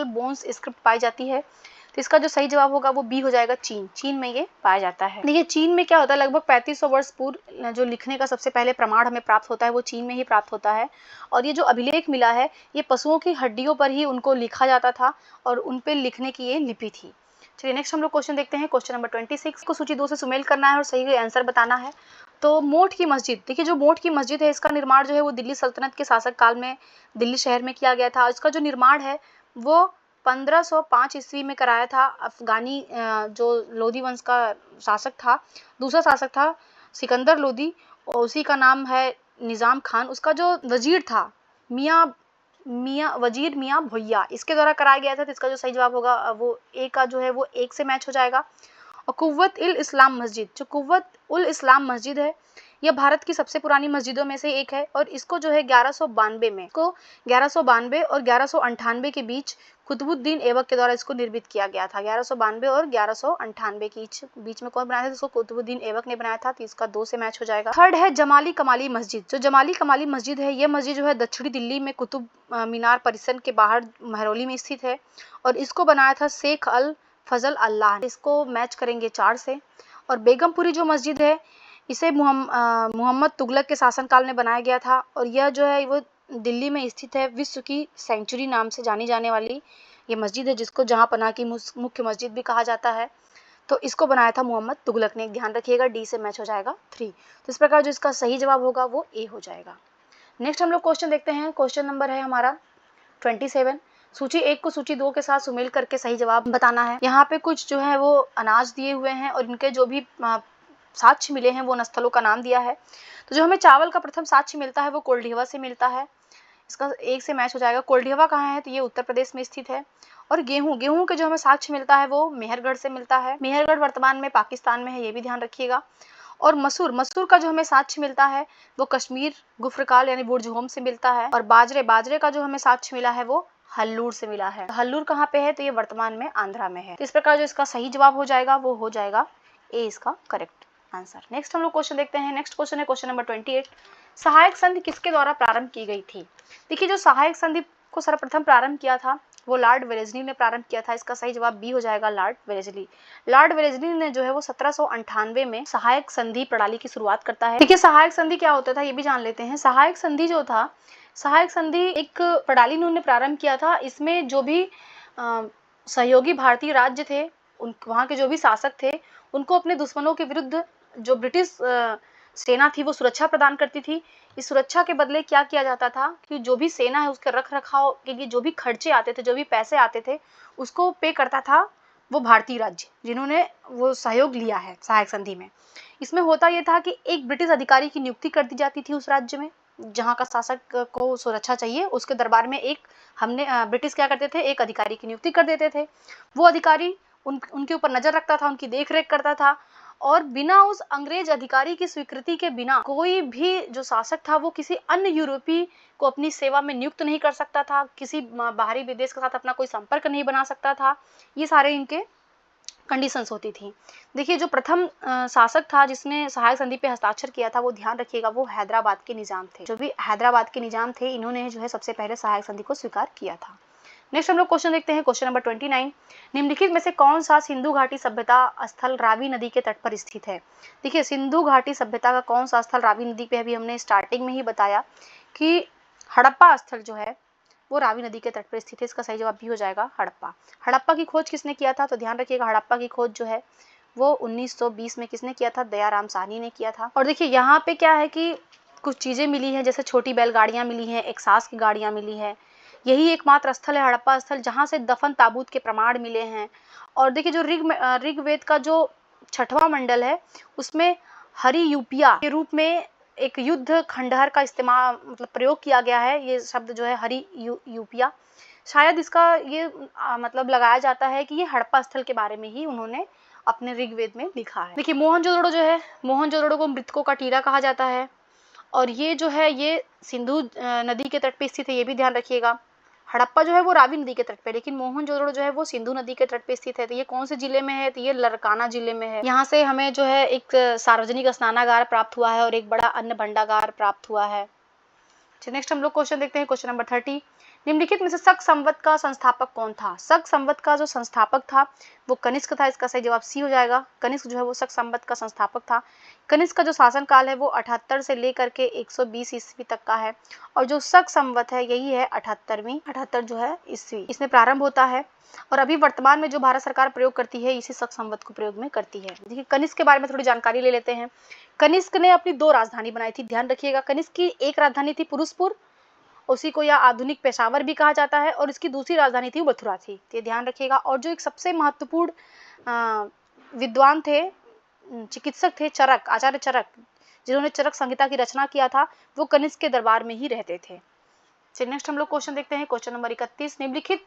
बोन्स स्क्रिप्ट पाई जाती है? तो इसका जो सही जवाब होगा वो बी हो जाएगा, चीन में ये पाया जाता है। देखिए चीन में क्या होता है, लगभग 3500 वर्ष पूर्व जो लिखने का सबसे पहले प्रमाण हमें प्राप्त होता है वो चीन में ही प्राप्त होता है। और ये जो अभिलेख मिला है ये पशुओं की हड्डियों पर ही उनको लिखा जाता था और उन पर लिखने की ये लिपि थी। चलिए नेक्स्ट हम लोग क्वेश्चन देखते हैं, क्वेश्चन नंबर 26 को सूची 2 से सुमेल करना है और सही आंसर बताना है। तो मोठ की मस्जिद, देखिए जो मोठ की मस्जिद है इसका निर्माण जो है वो दिल्ली सल्तनत के शासक काल में दिल्ली शहर में किया गया था। इसका जो निर्माण है वो 1505 ईस्वी में कराया था। अफगानी जो लोधी वंश का शासक था, दूसरा शासक था सिकंदर लोधी और उसी का नाम है निजाम खान। उसका जो वजीर था वजीर मियाँ भुइया, इसके द्वारा कराया गया था। तो इसका जो सही जवाब होगा वो ए का जो है वो एक से मैच हो जाएगा। और कुव्वत उल इस्लाम मस्जिद, जो कुव्वत उल इस्लाम मस्जिद है यह भारत की सबसे पुरानी मस्जिदों में से एक है और इसको जो है 1192 में और 1198 के बीच कुतुबुद्दीन ऐबक के द्वारा इसको निर्मित किया गया था। 1192 और 1198 के बीच में कौन बनाया था? इसको कुतुबुद्दीन ऐबक ने बनाया था। तो इसका 2 से मैच हो जाएगा। थर्ड है जमाली कमाली मस्जिद, जो जमाली कमाली मस्जिद है यह मस्जिद जो है दक्षिणी दिल्ली में कुतुब मीनार परिसर के बाहर महरौली में स्थित है और इसको बनाया था शेख अल फजल अल्लाह। इसको मैच करेंगे 4 से। और बेगमपुरी जो मस्जिद है इसे मोहम्मद तुगलक के शासनकाल में बनाया गया था और यह जो है वो दिल्ली में स्थित है। विश्व की सेंचुरी नाम से जानी जाने वाली ये मस्जिद है जिसको जहां पनाह की मुख्य मस्जिद भी कहा जाता है। तो इसको बनाया था मोहम्मद तुगलक ने। ध्यान रखिएगा डी से मैच हो जाएगा 3। तो इस प्रकार जो इसका सही जवाब होगा वो ए हो जाएगा। नेक्स्ट हम लोग क्वेश्चन देखते हैं, क्वेश्चन नंबर है हमारा 27। सूची 1 को सूची 2 के साथ सुमेल करके सही जवाब बताना है। यहाँ पे कुछ जो है वो अनाज दिए हुए हैं और इनके जो भी साक्ष्य मिले हैं वो उन स्थलों का नाम दिया है। तो जो हमें चावल का प्रथम साक्ष्य मिलता है वो कोल्ढिवा से मिलता है। इसका 1 से मैच हो जाएगा। कोल्ढिवा कहाँ है? तो ये उत्तर प्रदेश में स्थित है। और गेहूं के जो हमें साक्ष्य मिलता है वो मेहरगढ़ से मिलता है। मेहरगढ़ वर्तमान में पाकिस्तान में है, ये भी ध्यान रखिएगा। और मसूर का जो हमें साक्ष्य मिलता है वो कश्मीर गुफ्रकाल यानी बुर्जहोम से मिलता है। और बाजरे का जो हमें साक्ष्य मिला है वो हल्लूर से मिला है। हल्लूर कहाँ पे है? तो ये वर्तमान में आंध्रा में है। तो इस प्रकार जो इसका सही जवाब हो जाएगा वो हो जाएगा ए, इसका करेक्ट आंसर। नेक्स्ट हम लोग क्वेश्चन देखते हैं। नेक्स्ट क्वेश्चन है क्वेश्चन नंबर 28। सहायक संधि किसके द्वारा प्रारंभ की गई थी? देखिए जो सहायक संधि को सर्वप्रथम प्रारंभ किया था वो लॉर्ड वेलेस्ली ने प्रारंभ किया था। इसका सही जवाब बी हो जाएगा, लॉर्ड वेलेस्ली। लॉर्ड वेलेस्ली ने जो है वो 1798 में सहायक संधि प्रणाली की शुरुआत करता है। देखिए सहायक संधि क्या होता था ये भी जान लेते हैं। सहायक संधि जो था, सहायक संधि एक प्रणाली उन्होंने प्रारंभ किया था। इसमें जो भी सहयोगी भारतीय राज्य थे, वहाँ के जो भी शासक थे, उनको अपने दुश्मनों के विरुद्ध जो ब्रिटिश सेना थी वो सुरक्षा प्रदान करती थी। इस सुरक्षा के बदले क्या किया जाता था कि जो भी सेना है उसके रख रखाव के लिए जो भी खर्चे आते थे, जो भी पैसे आते थे, उसको पे करता था वो भारतीय राज्य, जिन्होंने वो सहयोग लिया है सहायक संधि में। इसमें होता ये था कि एक ब्रिटिश अधिकारी की नियुक्ति कर दी जाती थी उस राज्य में, जहाँ का शासक को सुरक्षा चाहिए उसके दरबार में ब्रिटिश क्या करते थे, एक अधिकारी की नियुक्ति कर देते थे। वो अधिकारी उनके ऊपर नजर रखता था, उनकी देखरेख करता था, और बिना उस अंग्रेज अधिकारी की स्वीकृति के बिना कोई भी जो शासक था वो किसी अन्य यूरोपीय को अपनी सेवा में नियुक्त नहीं कर सकता था, किसी बाहरी विदेश के साथ अपना कोई संपर्क नहीं बना सकता था। ये सारे इनके कंडीशंस होती थी। देखिए जो प्रथम शासक था जिसने सहायक संधि पे हस्ताक्षर किया था, वो ध्यान रखिएगा, वो हैदराबाद के निजाम थे। जो भी हैदराबाद के निजाम थे, इन्होंने जो है सबसे पहले सहायक संधि को स्वीकार किया था। नेक्स्ट हम लोग क्वेश्चन देखते हैं, क्वेश्चन नंबर 29। निम्नलिखित में से कौन सा सिंधु घाटी सभ्यता स्थल रावी नदी के तट पर स्थित है? देखिए सिंधु घाटी सभ्यता का कौन सा स्थल रावी नदी पे, अभी हमने स्टार्टिंग में ही बताया कि हड़प्पा स्थल जो है वो रावी नदी के तट पर स्थित है। इसका सही जवाब भी हो जाएगा हड़प्पा। हड़प्पा की खोज किसने किया था? तो ध्यान रखिएगा, हड़प्पा की खोज जो है वो 1920 में किसने किया था? दयाराम साहनी ने किया था। और देखिए यहाँ पे क्या है कि कुछ चीजें मिली हैं, जैसे छोटी बैलगाड़ियां मिली हैं, एक सास की गाड़ियां मिली है। यही एकमात्र स्थल है हड़प्पा स्थल जहाँ से दफन ताबूत के प्रमाण मिले हैं। और देखिए जो ऋग्वेद का जो 6वां मंडल है उसमें हरि यूपिया के रूप में एक युद्ध खंडहर का इस्तेमाल मतलब प्रयोग किया गया है। ये शब्द जो है हरि यूपिया, शायद इसका ये मतलब लगाया जाता है कि ये हड़प्पा स्थल के बारे में ही उन्होंने अपने ऋग्वेद में लिखा है। देखिए मोहनजोदड़ो जो है, मोहनजोदड़ो को मृतकों का टीला कहा जाता है, और ये जो है ये सिंधु नदी के तट पे स्थित है, ये भी ध्यान रखिएगा। हड़प्पा जो है वो रावी नदी के तट पे, लेकिन मोहनजोदड़ो जो है वो सिंधु नदी के तट पे स्थित है। तो ये कौन से जिले में है? तो ये लरकाना जिले में है। यहाँ से हमें जो है एक सार्वजनिक स्नानागार प्राप्त हुआ है और एक बड़ा अन्न भंडागार प्राप्त हुआ है। नेक्स्ट हम लोग क्वेश्चन देखते हैं, क्वेश्चन नंबर 30। निम्नलिखित में से शक संवत का संस्थापक कौन था? शक संवत का जो संस्थापक था वो कनिष्क था। इसका सही जवाब सी हो जाएगा। कनिष्क जो है वो शक संवत का संस्थापक था। कनिष्क का जो शासन काल है वो 78 से लेकर के 120 ईस्वी तक का है, और जो शक संवत है यही है 78 जो है ईस्वी, इसमें प्रारंभ होता है। और अभी वर्तमान में जो भारत सरकार प्रयोग करती है इसी शक संवत को प्रयोग में करती है। देखिए कनिष्क के बारे में थोड़ी जानकारी ले लेते हैं। कनिष्क ने अपनी 2 राजधानी बनाई थी, ध्यान रखिएगा। कनिष्क की एक राजधानी थी पुरुषपुर, उसी को या आधुनिक पेशावर भी कहा जाता है, और इसकी दूसरी राजधानी थी मथुरा थी, ये ध्यान रखिएगा। और जो एक सबसे महत्वपूर्ण विद्वान थे, चिकित्सक थे, चरक, आचार्य चरक, जिन्होंने चरक संहिता की रचना किया था, वो कनिष्क के दरबार में ही रहते थे। नेक्स्ट हम लोग क्वेश्चन देखते हैं, क्वेश्चन नंबर 31। निम्नलिखित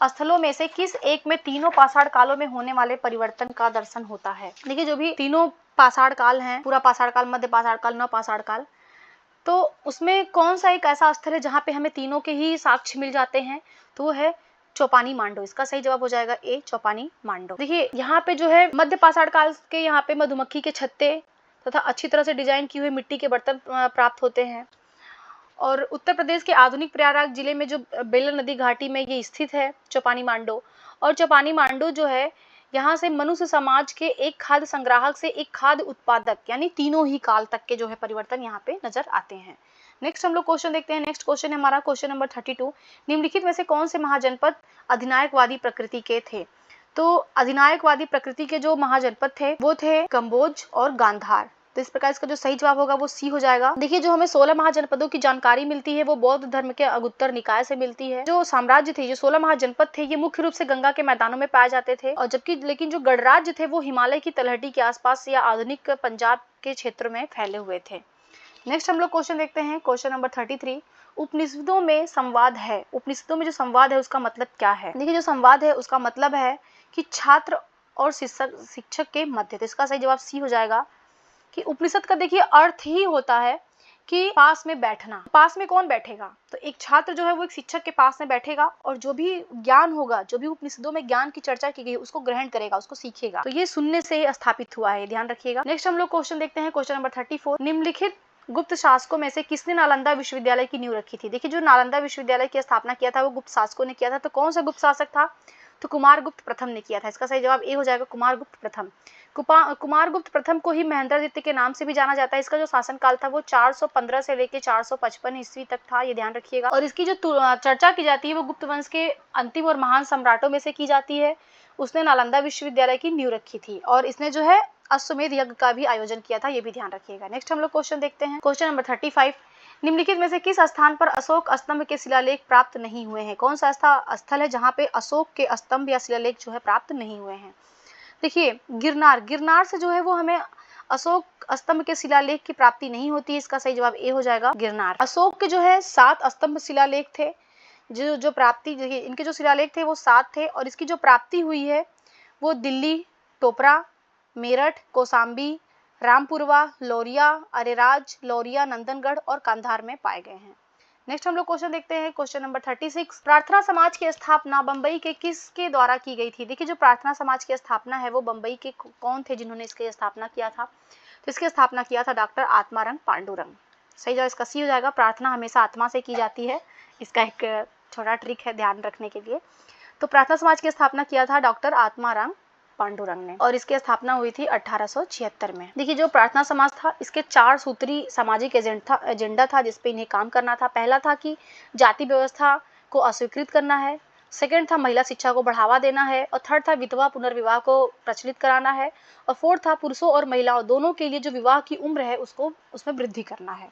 स्थलों में से किस एक में तीनों पाषाण कालों में होने वाले परिवर्तन का दर्शन होता है? देखिए जो भी तीनों पाषाण काल हैं, पूरा पाषाण काल, मध्य पाषाण काल, नव पाषाण काल, तो उसमें कौन सा एक ऐसा स्थल है जहाँ पे हमें तीनों के ही साक्ष्य मिल जाते हैं? तो वो है चौपानी मांडो। इसका सही जवाब हो जाएगा ए, चौपानी मांडो। देखिए यहाँ पे जो है मध्य पाषाण काल के यहाँ पे मधुमक्खी के छत्ते तथा अच्छी तरह से डिजाइन किए हुए मिट्टी के बर्तन प्राप्त होते हैं। और उत्तर प्रदेश के आधुनिक प्रयागराज जिले में जो बेलर नदी घाटी में ये स्थित है चौपानी मांडो। और चौपानी मांडो जो है यहाँ से मनुष्य समाज के एक खाद्य संग्राहक से एक खाद्य उत्पादक, यानी तीनों ही काल तक के जो है परिवर्तन यहाँ पे नजर आते हैं। नेक्स्ट हम लोग क्वेश्चन देखते हैं। नेक्स्ट क्वेश्चन है हमारा क्वेश्चन नंबर 32। निम्नलिखित में से कौन से महाजनपद अधिनायकवादी प्रकृति के थे? तो अधिनायकवादी प्रकृति के जो महाजनपद थे वो थे कम्बोज और गांधार। तो इस प्रकार इसका जो सही जवाब होगा वो सी हो जाएगा। देखिए जो हमें 16 महाजनपदों की जानकारी मिलती है वो बौद्ध धर्म के अगुत्तर निकाय से मिलती है। जो साम्राज्य थे, जो 16 महाजनपद थे, ये मुख्य रूप से गंगा के मैदानों में पाए जाते थे, और जबकि लेकिन जो गणराज्य थे वो हिमालय की तलहटी के आसपास या आधुनिक पंजाब के क्षेत्र में फैले हुए थे। नेक्स्ट हम लोग क्वेश्चन देखते हैं, क्वेश्चन नंबर 33। उपनिषदों में संवाद है, उपनिषदों में जो संवाद है उसका मतलब क्या है? देखिए जो संवाद है उसका मतलब है कि छात्र और शिक्षक के मध्य। तो इसका सही जवाब सी हो जाएगा कि उपनिषद का देखिए अर्थ ही होता है कि पास में बैठना। पास में कौन बैठेगा? तो एक छात्र जो है वो एक शिक्षक के पास में बैठेगा और जो भी ज्ञान होगा, जो भी उपनिषदों में ज्ञान की चर्चा की गई उसको ग्रहण करेगा, उसको सीखेगा। तो ये सुनने से स्थापित हुआ है, ध्यान रखिएगा। नेक्स्ट हम लोग क्वेश्चन देखते हैं, क्वेश्चन नंबर 34। निम्नलिखित गुप्त शासकों में से किसने नालंदा विश्वविद्यालय की नींव रखी थी? देखिए जो नालंदा विश्वविद्यालय की स्थापना किया था वो गुप्त शासकों ने किया था। तो कौन सा गुप्त शासक था? तो कुमारगुप्त प्रथम ने किया था। इसका सही जवाब ए हो जाएगा, कुमारगुप्त प्रथम। कुमारगुप्त प्रथम को ही महेंद्रदित्य के नाम से भी जाना जाता है। इसका जो शासनकाल था वो 415 से लेकर 455 ईस्वी तक था, ये ध्यान रखिएगा। और इसकी जो चर्चा की जाती है वो गुप्त वंश के अंतिम और महान सम्राटों में से की जाती है। उसने नालंदा विश्वविद्यालय की नींव रखी थी और इसने जो है अश्वमेध यज्ञ का भी आयोजन किया था, ये भी ध्यान रखिएगा। नेक्स्ट हम लोग क्वेश्चन देखते हैं, क्वेश्चन नंबर 35। निम्नलिखित में से किस स्थान पर अशोक स्तंभ के शिलालेख प्राप्त नहीं हुए हैं? कौन सा ऐसा स्थल है जहाँ पे अशोक के स्तंभ या शिलालेख जो है प्राप्त नहीं हुए हैं? देखिए गिरनार से जो है वो हमें अशोक स्तंभ के शिलालेख की प्राप्ति नहीं होती है। इसका सही जवाब ए हो जाएगा, गिरनार। अशोक के जो है 7 स्तंभ शिलालेख थे, जो प्राप्ति, देखिए इनके जो शिलालेख थे वो 7 थे और इसकी जो प्राप्ति हुई है वो दिल्ली, टोपरा, मेरठ, कौशाम्बी, रामपुरवा, लौरिया, अरेराज, लौरिया, नंदनगढ़ और कांधार में पाए गए हैं। नेक्स्ट हम लोग क्वेश्चन देखते हैं, क्वेश्चन नंबर 36। प्रार्थना समाज की स्थापना बंबई के किसके द्वारा की गई थी? देखिए जो प्रार्थना समाज की स्थापना है वो बंबई के कौन थे जिन्होंने इसकी स्थापना किया था? तो इसकी स्थापना किया था डॉक्टर आत्मारंग पांडुरंग। सही जवाब इसका सी हो जाएगा। प्रार्थना हमेशा आत्मा से की जाती है, इसका एक छोटा ट्रिक है ध्यान रखने के लिए। तो प्रार्थना समाज की स्थापना किया था डॉक्टर आत्मारंग पांडुरंग ने और इसकी स्थापना हुई थी 1876 में। देखिए जो प्रार्थना समाज था इसके 4 सूत्री सामाजिक एजेंडा था जिसपे इन्हें काम करना था। पहला था कि जाति व्यवस्था को अस्वीकृत करना है, सेकंड था महिला शिक्षा को बढ़ावा देना है और थर्ड था विधवा पुनर्विवाह को प्रचलित कराना है और फोर्थ था पुरुषों और महिलाओं दोनों के लिए जो विवाह की उम्र है उसको उसमें वृद्धि करना है।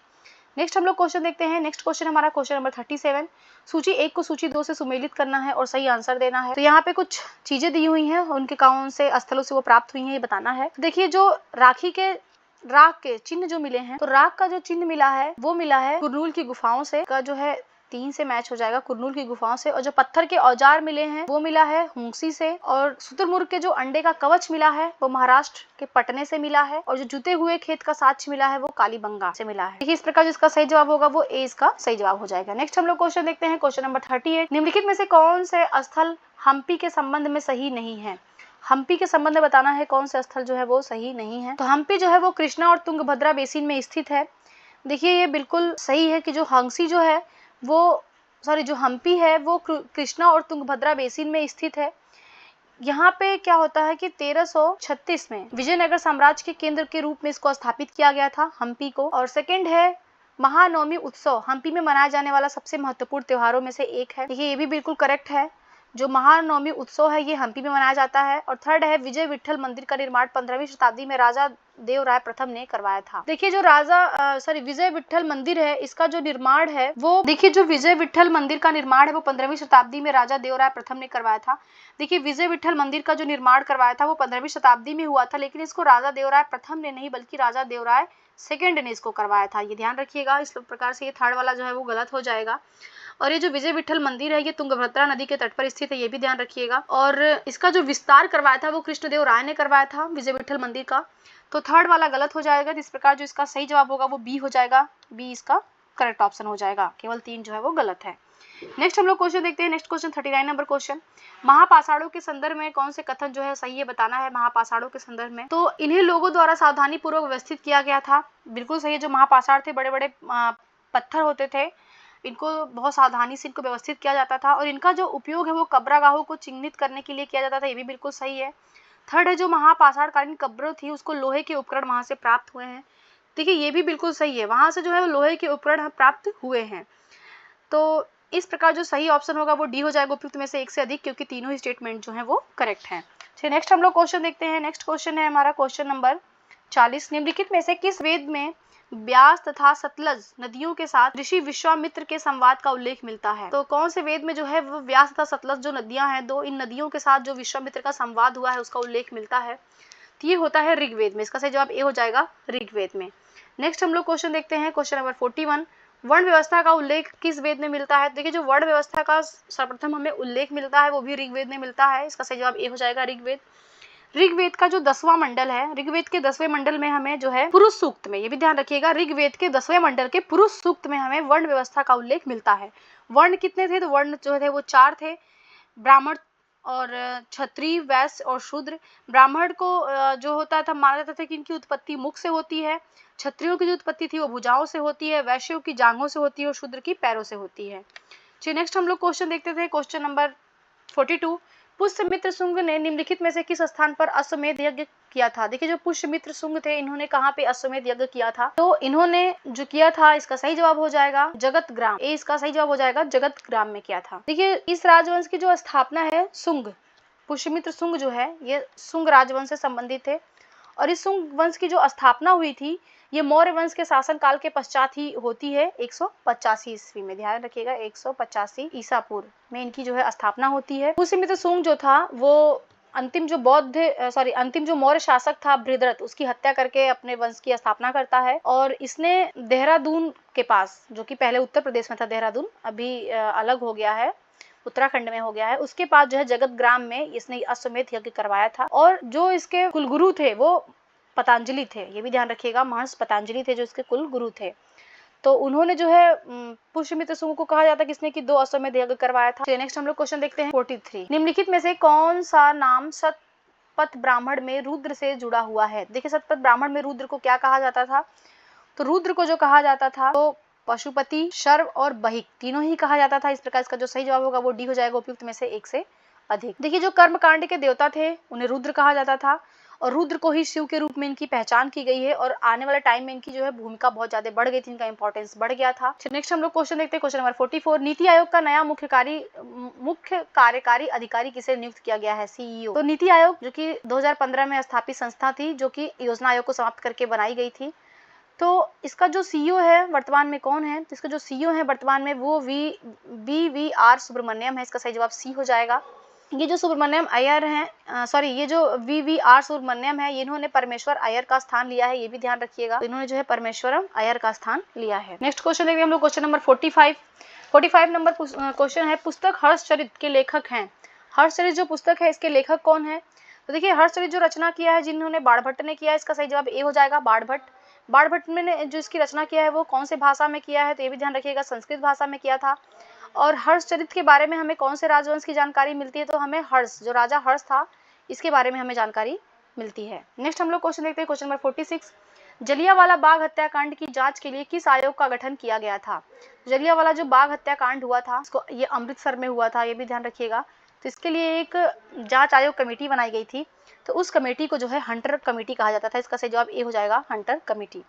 नेक्स्ट हम लोग क्वेश्चन देखते हैं। नेक्स्ट क्वेश्चन हमारा क्वेश्चन नंबर 37। सूची 1 को सूची 2 से सुमेलित करना है और सही आंसर देना है। तो यहाँ पे कुछ चीजें दी हुई हैं, उनके कौन से स्थलों से वो प्राप्त हुई हैं ये बताना है। तो देखिए जो राख के चिन्ह जो मिले हैं, तो राख का जो चिन्ह मिला है वो मिला है कुरनूल की गुफाओं से, का जो है 3 से मैच हो जाएगा, कुरनूल की गुफाओं से। और जो पत्थर के औजार मिले हैं वो मिला है हुंसी से और शुतुरमुर्ग के जो अंडे का कवच मिला है वो महाराष्ट्र के पटने से मिला है और जो जुते हुए खेत का साक्ष्य मिला है वो कालीबंगा से मिला है। देखिए इस प्रकार जिसका सही जवाब होगा वो ए इसका सही जवाब हो जाएगा। नेक्स्ट हम लोग क्वेश्चन देखते हैं, क्वेश्चन नंबर 38। निम्नलिखित में से कौन से स्थल हम्पी के संबंध में सही नहीं है? हम्पी के संबंध में बताना है कौन सा स्थल जो है वो सही नहीं है। तो हम्पी जो है वो कृष्णा और तुंगभद्रा बेसिन में स्थित है। देखिए ये बिल्कुल सही है कि जो जो हम्पी है वो कृष्णा और तुंगभद्रा बेसिन में स्थित है। यहाँ पे क्या होता है कि 1336 में विजयनगर साम्राज्य के केंद्र के रूप में इसको स्थापित किया गया था हम्पी को। और सेकंड है महानवमी उत्सव हम्पी में मनाया जाने वाला सबसे महत्वपूर्ण त्योहारों में से एक है। देखिए ये भी बिल्कुल करेक्ट है, जो महानवमी उत्सव है ये हम्पी में मनाया जाता है। और थर्ड है विजय विठल मंदिर का निर्माण 15वीं शताब्दी में राजा देवराय प्रथम ने करवाया था। देखिए जो विजय विठल मंदिर है इसका जो निर्माण है वो, देखिए जो विजय विठल मंदिर का निर्माण है वो 15वीं शताब्दी में राजा देवराय प्रथम ने करवाया था। देखिए विजय विठल मंदिर का जो निर्माण करवाया था वो 15वीं शताब्दी में हुआ था, लेकिन इसको राजा देवराय प्रथम ने नहीं बल्कि राजा देवराय सेकंड ने इसको करवाया था, ये ध्यान रखिएगा। इस प्रकार से ये थर्ड वाला जो है वो गलत हो जाएगा। और ये जो विजय विठल मंदिर है ये तुंगभद्रा नदी के तट पर स्थित है, ये भी ध्यान रखिएगा। और इसका जो विस्तार करवाया था वो कृष्णदेव राय ने करवाया था विजय विठल मंदिर का। तो थर्ड वाला गलत हो जाएगा। इस प्रकार जो इसका सही जवाब होगा वो बी हो जाएगा, बी इसका करेक्ट ऑप्शन हो जाएगा, केवल 3 जो है वो गलत है। नेक्स्ट हम लोग क्वेश्चन देखते हैं। नेक्स्ट क्वेश्चन 39 नंबर क्वेश्चन, महापाषाणों के संदर्भ में कौन से कथन जो है सही है बताना है। महापाषाणों के संदर्भ में तो इन्हें लोगों द्वारा सावधानी पूर्वक व्यवस्थित किया गया था, बिल्कुल सही है। जो महापाषाण थे बड़े बड़े पत्थर होते थे, इनको बहुत सावधानी से इनको व्यवस्थित किया जाता था और इनका जो उपयोग है वो कब्रगाहों को चिन्हित करने के लिए किया जाता था, ये भी बिल्कुल सही है। थर्ड है जो महापाषाणकालीन कब्र थी उसको लोहे के उपकरण वहां से प्राप्त हुए हैं, देखिए ये भी बिल्कुल सही है, वहां से जो है वो लोहे के उपकरण प्राप्त हुए हैं। तो इस प्रकार जो सही ऑप्शन होगा वो डी हो जाएगा, उपयुक्त में से एक से अधिक, क्योंकि तीनों ही स्टेटमेंट जो है वो करेक्ट हैं। चलिए नेक्स्ट हम लोग क्वेश्चन देखते हैं। नेक्स्ट क्वेश्चन है हमारा क्वेश्चन नंबर 40। निम्नलिखित में से किस वेद में ब्यास तथा सतलज नदियों के साथ ऋषि विश्वामित्र के संवाद का उल्लेख मिलता है? तो कौन से वेद में जो है वो ब्यास तथा सतलज जो नदियां हैं दो, इन नदियों के साथ जो विश्वामित्र का संवाद हुआ है उसका उल्लेख मिलता है? तो ये होता है ऋग्वेद में, इसका सही जवाब ए हो जाएगा, ऋग्वेद में। नेक्स्ट हम लोग क्वेश्चन देखते हैं, क्वेश्चन नंबर 41। वर्ण व्यवस्था का उल्लेख किस वेद में मिलता है? देखिए जो वर्ण व्यवस्था का सर्वप्रथम हमें उल्लेख मिलता है वो भी ऋग्वेद में मिलता है, इसका सही जवाब ए हो जाएगा, ऋग्वेद। ऋग्वेद का जो 10वां मंडल है, ऋग्वेद के 10वें मंडल में हमें जो है पुरुष सूक्त में, ये भी ध्यान रखिएगा, ऋग्वेद के 10वें मंडल के पुरुष सूक्त में हमें वर्ण व्यवस्था का उल्लेख मिलता है। वर्ण कितने थे? तो वर्ण जो थे वो 4 थे, ब्राह्मण और क्षत्रिय, वैश्य और शूद्र। ब्राह्मण को जो होता था माना जाता था कि इनकी उत्पत्ति मुख से होती है, क्षत्रियों की जो उत्पत्ति थी वो भुजाओं से होती है, वैश्यों की जांघों से होती है और शूद्र की पैरों से होती है। चलिए नेक्स्ट हम लोग क्वेश्चन देखते थे, क्वेश्चन नंबर 42। पुष्यमित्र शुंग ने निम्नलिखित में से किस स्थान पर अश्वमेध यज्ञ किया था? देखिए जो पुष्यमित्र शुंग थे इन्होंने कहाँ पे अश्वमेध यज्ञ किया था? तो इन्होंने जो किया था इसका सही जवाब हो जाएगा जगत ग्राम। ए इसका सही जवाब हो जाएगा जगत ग्राम में किया था। देखिए इस राजवंश की जो स्थापना है शुंग, पुष्यमित्र शुंग जो है ये शुंग राजवंश से संबंधित थे और इस शुंग वंश की जो स्थापना हुई थी ये मौर्य वंश के शासन काल के पश्चात ही होती है 185 ईस्वी में। ध्यान रखिएगा 185 ईसा पूर्व में इनकी जो है स्थापना होती है। पुष्यमित्र शुंग जो था वो अंतिम जो मौर्य शासक था बृहद्रथ, उसकी हत्या करके अपने वंश की स्थापना करता है और इसने देहरादून के पास, जो कि पहले उत्तर प्रदेश में था देहरादून, अभी अलग हो गया है, उत्तराखंड में हो गया है, उसके पास जो है जगत ग्राम में इसने अश्वमेध यज्ञ करवाया था। और जो इसके कुलगुरु थे वो पतंजलि थे, ये भी ध्यान रखिएगा, महर्षि पतंजलि थे जो इसके कुल गुरु थे। तो उन्होंने जो है पुष्यमित्र शुंग को कहा जाता है किसने कि 2 अश्वमेध यज्ञ करवाया था। नेक्स्ट हम लोग क्वेश्चन देखते हैं 43। निम्नलिखित में से कौन सा नाम सतपथ ब्राह्मण में रुद्र से जुड़ा हुआ है? देखिए सतपथ ब्राह्मण में रुद्र को क्या कहा जाता था? तो रुद्र को जो कहा जाता था तो पशुपति, शर्व और बहिक तीनों ही कहा जाता था। इस प्रकार इसका जो सही जवाब होगा वो डी हो जाएगा, उपयुक्त में से एक से अधिक। देखिए जो कर्मकांड के देवता थे उन्हें रुद्र कहा जाता था और रुद्र को ही शिव के रूप में इनकी पहचान की गई है और आने वाले टाइम में इनकी जो है भूमिका बहुत ज्यादा बढ़ गई थी, इनका इंपॉर्टेंस बढ़ गया था। नेक्स्ट हम लोग क्वेश्चन देखते हैं, क्वेश्चन नंबर 44। नीति आयोग का नया मुख्य कार्यकारी अधिकारी किसे नियुक्त किया गया है? सीईओ। तो नीति आयोग जो कि 2015 में स्थापित संस्था थी जो कि योजना आयोग को समाप्त करके बनाई गई थी। तो इसका जो सीईओ है वर्तमान में कौन है? तो इसका जो सीईओ है वर्तमान में वो वी.आर. सुब्रमण्यम है। इसका सही जवाब सी हो जाएगा। ये जो सुब्रमण्यम अय्यर हैं, ये जो वी.आर. सुब्रमण्यम है, इन्होंने परमेश्वर अय्यर का स्थान लिया है, ये भी ध्यान रखिएगा। तो इन्होंने जो है परमेश्वरम अय्यर का स्थान लिया है। नेक्स्ट क्वेश्चन देखते हैं हम लोग, क्वेश्चन नंबर 45 नंबर क्वेश्चन है, पुस्तक हर्षचरित के लेखक हैं। हर्षचरित जो पुस्तक है इसके लेखक कौन है? तो देखिए हर्षचरित जो रचना किया है जिन्होंने बाणभट्ट ने किया है, इसका सही जवाब ए हो जाएगा, बाणभट्ट ने जो इसकी रचना किया है वो कौन से भाषा में किया है? तो ये भी ध्यान रखिएगा, संस्कृत भाषा में किया था। और हर्षचरित के बारे में हमें कौन से राजवंश की जानकारी मिलती है? तो हमें हर्ष, जो राजा हर्ष था, इसके बारे में हमें जानकारी मिलती है। नेक्स्ट हम लोग क्वेश्चन देखते हैं, क्वेश्चन नंबर 46। जलियांवाला बाग हत्याकांड की जांच के लिए किस आयोग का गठन किया गया था? जलियांवाला जो बाग हत्याकांड हुआ था इसको ये अमृतसर में हुआ था, ये भी ध्यान रखिएगा। तो इसके लिए एक जांच आयोग कमेटी बनाई गई थी, तो उस कमेटी को जो है हंटर कमेटी कहा जाता था। इसका सही जवाब ए हो जाएगा, हंटर कमेटी।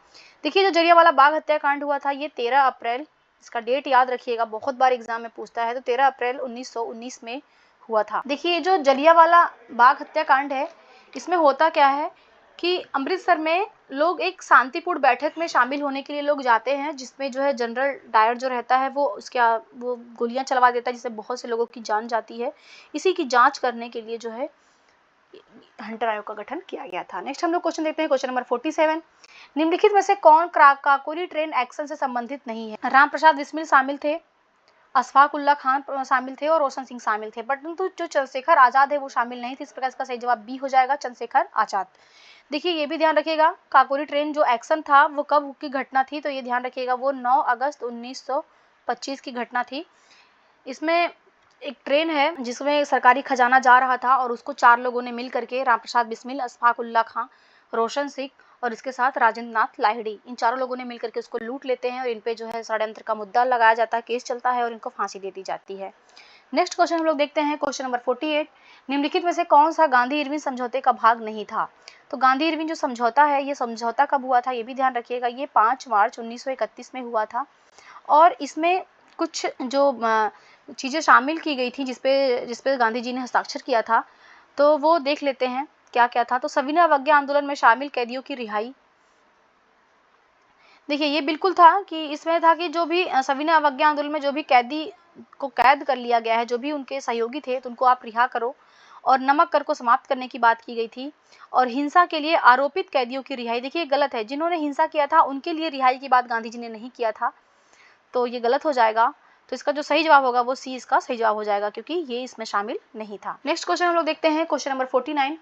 देखिए जो जलियांवाला बाग हत्याकांड हुआ था ये 13 अप्रैल, इसका डेट याद रखिएगा, बहुत बार एग्जाम में पूछता है, तो 13 अप्रैल 1919 में हुआ था। देखिए जो जलियांवाला बाग हत्याकांड है इसमें होता क्या है कि अमृतसर में लोग एक शांतिपूर्ण बैठक में शामिल होने के लिए लोग जाते हैं, जिसमें जो है जनरल डायर जो रहता है वो गोलियां चलवा देता है, जिससे बहुत से लोगों की जान जाती है। इसी की जांच करने के लिए जो है हंटर आयोग का गठन किया गया था। नेक्स्ट हम लोग क्वेश्चन देखते हैं, क्वेश्चन नंबर 47। निम्नलिखित में से कौन काकोरी ट्रेन एक्शन से संबंधित नहीं है? राम प्रसाद बिस्मिल शामिल थे, अशफाक उल्लाह खान शामिल थे और रोशन सिंह शामिल थे, परंतु जो चंद्रशेखर आजाद है वो शामिल नहीं थे। इस प्रकार इसका सही जवाब बी हो जाएगा, चंद्रशेखर आजाद। देखिए ये भी ध्यान रखिएगा, काकोरी ट्रेन जो एक्शन था वो कब की घटना थी? तो ये ध्यान रखिएगा वो 9 अगस्त 1925 की घटना थी। इसमें एक ट्रेन है जिसमें सरकारी खजाना जा रहा था और उसको 4 लोगों ने मिल करके, राम प्रसाद बिस्मिल, अशफाक उल्लाह खां, रोशन सिंह और इसके साथ राजेंद्र नाथ लाहिड़ी, इन चारों लोगों ने मिलकर के उसको लूट लेते हैं और इन पे जो है षड्यंत्र का मुद्दा लगाया जाता है, केस चलता है और इनको फांसी दे दी जाती है। नेक्स्ट क्वेश्चन हम लोग देखते हैं, क्वेश्चन नंबर 48। निम्नलिखित में से कौन सा गांधी इरविन समझौते का भाग नहीं था? तो गांधी इरविन जो समझौता है ये समझौता कब हुआ था? ये भी ध्यान रखिएगा, ये 5 मार्च 1931 में हुआ था और इसमें कुछ जो चीज़ें शामिल की गई थी जिसपे गांधी जी ने हस्ताक्षर किया था, तो वो देख लेते हैं क्या क्या था। तो सविनय अवज्ञा आंदोलन में शामिल कैदियों की रिहाई, देखिए ये बिल्कुल था कि इसमें था कि जो भी सविनय अवज्ञा आंदोलन में जो भी कैदी को कैद कर लिया गया है, जो भी उनके सहयोगी थे, तो उनको आप रिहा करो, और नमक कर को समाप्त करने की बात की गई थी। और हिंसा के लिए आरोपित कैदियों की रिहाई, देखिए गलत है, जिन्होंने हिंसा किया था उनके लिए रिहाई की बात गांधी जी ने नहीं किया था, तो ये गलत हो जाएगा। तो इसका जो सही जवाब होगा वो सी इसका सही जवाब हो जाएगा, क्योंकि ये इसमें शामिल नहीं था। नेक्स्ट क्वेश्चन हम लोग देखते हैं, क्वेश्चन नंबर 49।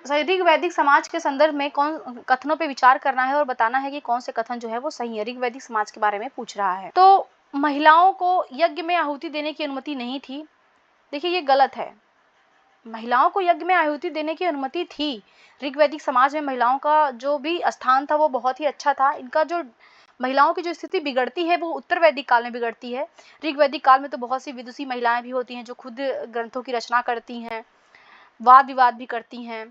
ऋग्वैदिक समाज के संदर्भ में कौन कथनों पे विचार करना है और बताना है कि कौन से कथन जो है वो सही है। ऋग्वैदिक समाज के बारे में पूछ रहा है। तो महिलाओं को यज्ञ में आहुति देने की अनुमति नहीं थी, देखिए ये गलत है। महिलाओं को यज्ञ में आहुति देने की अनुमति थी। ऋग्वैदिक समाज में महिलाओं का जो भी स्थान था वो बहुत ही अच्छा था। इनका जो महिलाओं की जो स्थिति बिगड़ती है वो उत्तर वैदिक काल में बिगड़ती है। ऋग्वैदिक काल में तो बहुत सी विदुषी महिलाएं भी होती हैं जो खुद ग्रंथों की रचना करती हैं, वाद विवाद भी करती हैं।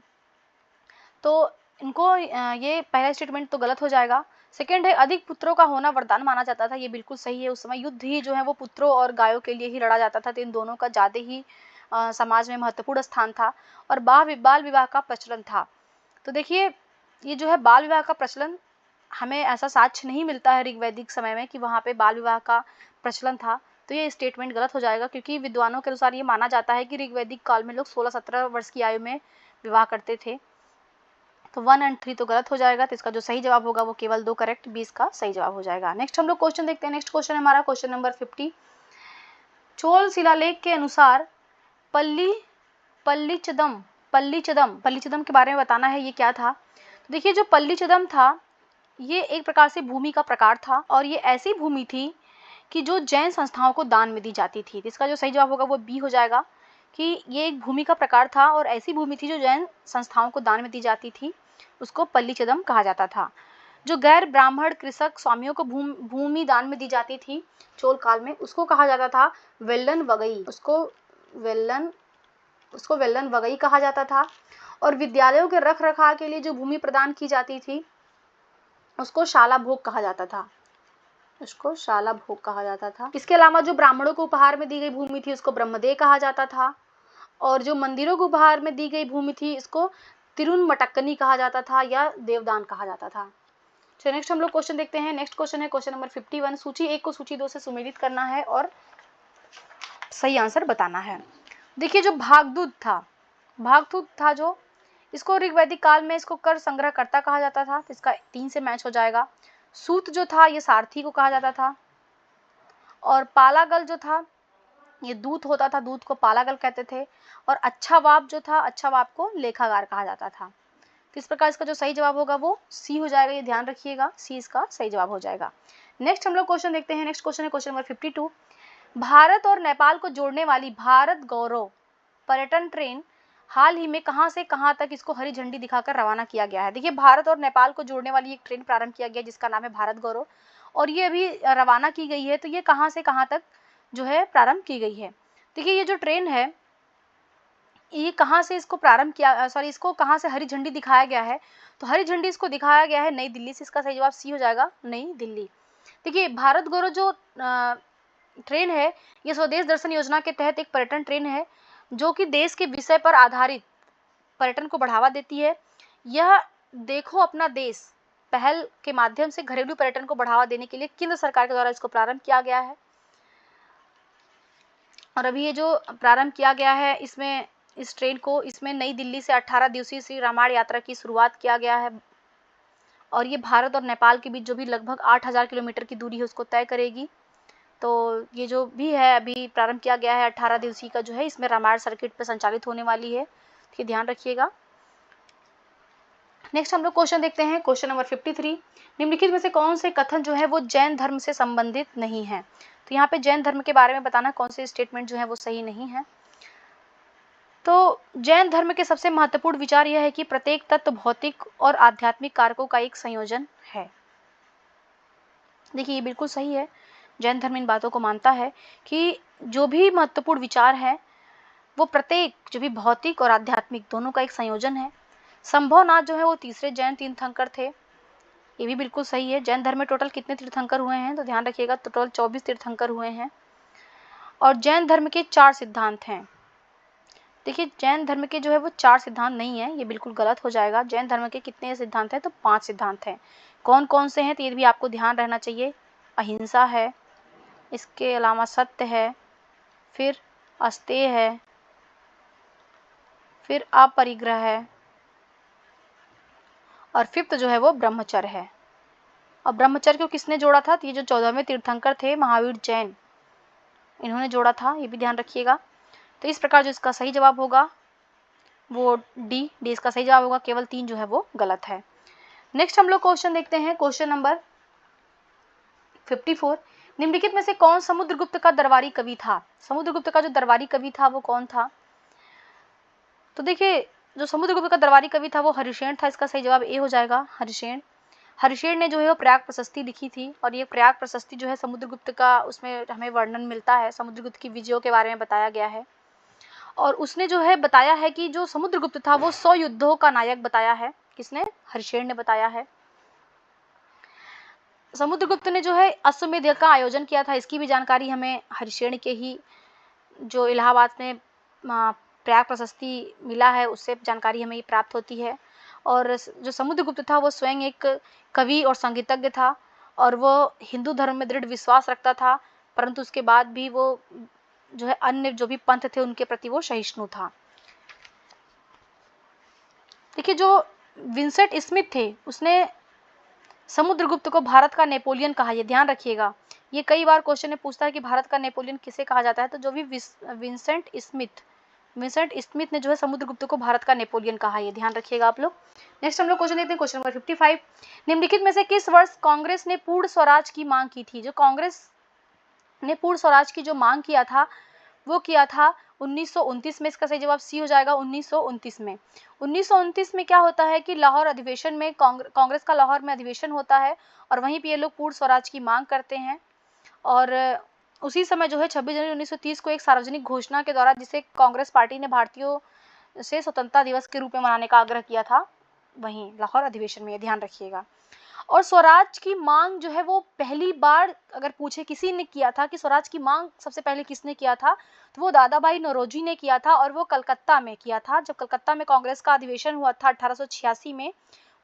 तो इनको ये पहला स्टेटमेंट तो गलत हो जाएगा। सेकंड है, अधिक पुत्रों का होना वरदान माना जाता था। ये बिल्कुल सही है। उस समय युद्ध ही जो है वो पुत्रों और गायों के लिए ही लड़ा जाता था, तो इन दोनों का ज़्यादा ही समाज में महत्वपूर्ण स्थान था। और बाल विवाह का प्रचलन था। तो देखिए ये जो है बाल विवाह का प्रचलन, हमें ऐसा साक्ष्य नहीं मिलता है ऋग्वैदिक समय में कि वहाँ पे बाल विवाह का प्रचलन था। तो ये स्टेटमेंट गलत हो जाएगा, क्योंकि विद्वानों के अनुसार ये माना जाता है कि ऋग्वैदिक काल में लोग 16-17 वर्ष की आयु में विवाह करते थे। तो 1 और 3 तो गलत हो जाएगा। तो इसका जो सही जवाब होगा वो केवल 2 करेक्ट, 20 का सही जवाब हो जाएगा। नेक्स्ट हम लोग क्वेश्चन देखते हैं। नेक्स्ट क्वेश्चन है हमारा क्वेश्चन नंबर 50। चोल शिलालेख के अनुसार पल्लीचदम के बारे में बताना है, ये क्या था। तो देखिए जो पल्लीचदम था ये एक प्रकार से भूमि का प्रकार था, और ये ऐसी भूमि थी कि जो जैन संस्थाओं को दान में दी जाती थी। तो इसका जो सही जवाब होगा वो बी हो जाएगा, कि ये एक भूमि का प्रकार था और ऐसी भूमि थी जो जैन संस्थाओं को दान में दी जाती थी, उसको पल्लीचदम कहा जाता था। जो गैर ब्राह्मण कृषक स्वामियों को भूमि दान में दी जाती थी चोल काल में, उसको कहा जाता था वेल्लन वगई। उसको वेल्लन वगई कहा जाता था। और विद्यालयों के रख रखाव के लिए जो भूमि प्रदान की जाती थी उसको शाला भोग कहा जाता था। इसके अलावा जो ब्राह्मणों को उपहार में दी गई भूमि थी उसको ब्रह्मदेह कहा जाता था। और जो मंदिरों को उपहार में दी गई भूमि थी इसको तिरुनमटक्कनी कहा जाता था या देवदान कहा जाता था। तो नेक्स्ट हम लोग क्वेश्चन देखते हैं। नेक्स्ट क्वेश्चन है क्वेश्चन नंबर 51। सूची 1 को सूची 2 से सुमेलित करना है और सही आंसर बताना है। देखिए जो भागदूत था जो, इसको ऋग्वैदिक काल में इसको कर संग्रहकर्ता कहा जाता था। तो इसका 3 से मैच हो जाएगा। सूत जो था ये सारथी को कहा जाता था। और पालागल जो था ये दूत होता था, दूत को पालागल कहते थे। और अच्छा वाप जो था, अच्छा वाप को लेखागार कहा जाता था। तो इस प्रकार इसका जो सही जवाब होगा वो सी हो जाएगा, ये ध्यान रखिएगा, सी इसका सही जवाब हो जाएगा। नेक्स्ट हम लोग क्वेश्चन देखते हैं। नेक्स्ट क्वेश्चन है क्वेश्चन नंबर 52। भारत और नेपाल को जोड़ने वाली भारत गौरव पर्यटन ट्रेन हाल ही में कहां से कहां तक इसको हरी झंडी दिखाकर रवाना किया गया है। देखिए भारत और नेपाल को जोड़ने वाली एक ट्रेन प्रारंभ किया गया जिसका नाम है भारत गौरव, और ये अभी रवाना की गई है। तो ये कहां से कहां तक जो है प्रारंभ की गई है। देखिए ये जो ट्रेन है ये कहाँ से इसको प्रारंभ किया, इसको कहाँ से हरी झंडी दिखाया गया है। तो हरी झंडी इसको दिखाया गया है नई दिल्ली से। इसका सही जवाब सी हो जाएगा, नई दिल्ली। देखिए भारत गौरव जो ट्रेन है ये स्वदेश दर्शन योजना के तहत एक पर्यटन ट्रेन है जो कि देश के विषय पर आधारित पर्यटन को बढ़ावा देती है। यह देखो अपना देश पहल के माध्यम से घरेलू पर्यटन को बढ़ावा देने के लिए केंद्र सरकार के द्वारा इसको प्रारंभ किया गया है। और अभी ये जो प्रारंभ किया गया है इस ट्रेन को, इसमें नई दिल्ली से 18 दिवसीय श्री रामायण यात्रा की शुरुआत किया गया है। और ये भारत और नेपाल के बीच जो भी लगभग 8000 किलोमीटर की दूरी है उसको तय करेगी। तो ये जो भी है अभी प्रारंभ किया गया है 18 दिवसीय का जो है, इसमें रामायण सर्किट पर संचालित होने वाली है, तो ये ध्यान रखिएगा। नेक्स्ट हम लोग क्वेश्चन देखते हैं क्वेश्चन नंबर 53। निम्नलिखित में से कौन से कथन जो है वो जैन धर्म से संबंधित नहीं है। तो यहाँ पे जैन धर्म के बारे में बताना कौन से स्टेटमेंट जो है वो सही नहीं है। तो जैन धर्म के सबसे महत्वपूर्ण विचार यह है कि प्रत्येक तत्व भौतिक और आध्यात्मिक कारकों का एक संयोजन है। देखिए ये बिल्कुल सही है। जैन धर्म इन बातों को मानता है कि जो भी महत्वपूर्ण विचार है वो प्रत्येक जो भी भौतिक और आध्यात्मिक दोनों का एक संयोजन है। संभवनाथ जो है वो तीसरे जैन तीर्थंकर थे, ये भी बिल्कुल सही है। जैन धर्म में टोटल कितने तीर्थंकर हुए हैं तो ध्यान रखिएगा, टोटल 24 तीर्थंकर हुए हैं। और जैन धर्म के 4 सिद्धांत हैं। देखिए जैन धर्म के जो है वो 4 सिद्धांत नहीं है, ये बिल्कुल गलत हो जाएगा। जैन धर्म के कितने सिद्धांत हैं तो 5 सिद्धांत हैं। कौन कौन से हैं तो ये भी आपको ध्यान रहना चाहिए। अहिंसा है, इसके अलावा सत्य है, फिर अस्तेय है, फिर अपरिग्रह है, और 5th जो है वो ब्रह्मचर्य है। और ब्रह्मचर्य को किसने जोड़ा था तो ये जो 14वें तीर्थंकर थे महावीर जैन, इन्होंने जोड़ा था, ये भी ध्यान रखिएगा। तो इस प्रकार जो इसका सही जवाब होगा वो डी इसका सही जवाब होगा, केवल 3 जो है वो गलत है। नेक्स्ट हम लोग क्वेश्चन देखते हैं क्वेश्चन नंबर 54। निम्नलिखित में से कौन समुद्रगुप्त का दरबारी कवि था? समुद्रगुप्त का जो दरबारी कवि था वो कौन था? तो देखिए, जो समुद्रगुप्त का दरबारी कवि था वो हरिशेन था। इसका सही जवाब ए हो जाएगा, हरिशेन। हरिशेन ने जो है वो प्रयाग प्रशस्ति लिखी थी, और ये प्रयाग प्रशस्ति जो है समुद्रगुप्त का, उसमें हमें वर्णन मिलता है, समुद्रगुप्त की विजयों के बारे में बताया गया है। और उसने जो है बताया है कि जो समुद्रगुप्त था वो 100 युद्धों का नायक बताया है। किसने? हरिशेन ने बताया है। समुद्रगुप्त ने जो है अश्वमेध का आयोजन किया था, इसकी भी जानकारी हमें हरिशेन के ही जो इलाहाबाद में प्रयाग प्रशस्ति मिला है उससे जानकारी हमें प्राप्त होती है। और जो समुद्रगुप्त था वो स्वयं एक कवि और संगीतज्ञ था, और वो हिंदू धर्म में दृढ़ विश्वास रखता था, परंतु उसके बाद भी वो जो है अन्य जो भी पंथ थे उनके प्रति वो सहिष्णु था। देखिए, जो विंसेंट स्मिथ थे उसने समुद्रगुप्त को भारत का नेपोलियन कहा। ये ध्यान रखिएगा, ये कई बार क्वेश्चन में पूछता है कि भारत का नेपोलियन किसे कहा जाता है। तो जो भी विंसेंट स्मिथ ने जो है समुद्रगुप्त को भारत का नेपोलियन कहा, ये ध्यान रखिएगा आप लोग। नेक्स्ट हम लोग क्वेश्चन देखते हैं, क्वेश्चन नंबर 55। निम्नलिखित में से किस वर्ष कांग्रेस ने पूर्ण स्वराज की मांग की थी? जो कांग्रेस ने पूर्ण स्वराज की जो मांग किया था वो किया था 1929 में। इसका सही जवाब सी हो जाएगा, 1929 में। 1929 में क्या होता है कि लाहौर अधिवेशन में कांग्रेस का लाहौर में अधिवेशन होता है, और वहीं पे ये लोग पूर्ण स्वराज की मांग करते हैं। और उसी समय जो है 26 जनवरी 1930 को एक सार्वजनिक घोषणा के द्वारा, जिसे कांग्रेस पार्टी ने भारतीयों से स्वतंत्रता दिवस के रूप में मनाने का आग्रह किया था, वहीं लाहौर अधिवेशन में, ये ध्यान रखिएगा। और स्वराज की मांग जो है वो पहली बार अगर पूछे किसी ने किया था कि स्वराज की मांग सबसे पहले किसने किया था, तो वो दादा भाई नौरोजी ने किया था, और वो कलकत्ता में किया था। जब कलकत्ता में कांग्रेस का अधिवेशन हुआ था 1886 में,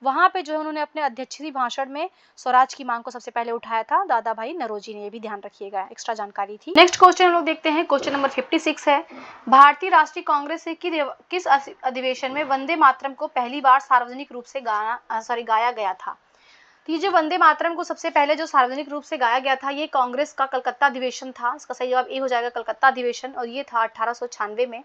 वहां पे जो है उन्होंने अपने अध्यक्षीय भाषण में स्वराज की मांग को सबसे पहले उठाया था दादा भाई नौरोजी ने। ये भी ध्यान रखिएगा, एक्स्ट्रा जानकारी थी। नेक्स्ट क्वेश्चन हम लोग देखते हैं, क्वेश्चन नंबर 56 है, भारतीय राष्ट्रीय कांग्रेस से किस अधिवेशन में वंदे मातरम को पहली बार सार्वजनिक रूप से गाया गया था? तो ये जो वंदे मातरम को सबसे पहले जो सार्वजनिक रूप से गाया गया था, ये कांग्रेस का कलकत्ता अधिवेशन था। इसका सही जवाब ए हो जाएगा, कलकत्ता अधिवेशन, और ये था 1896 में।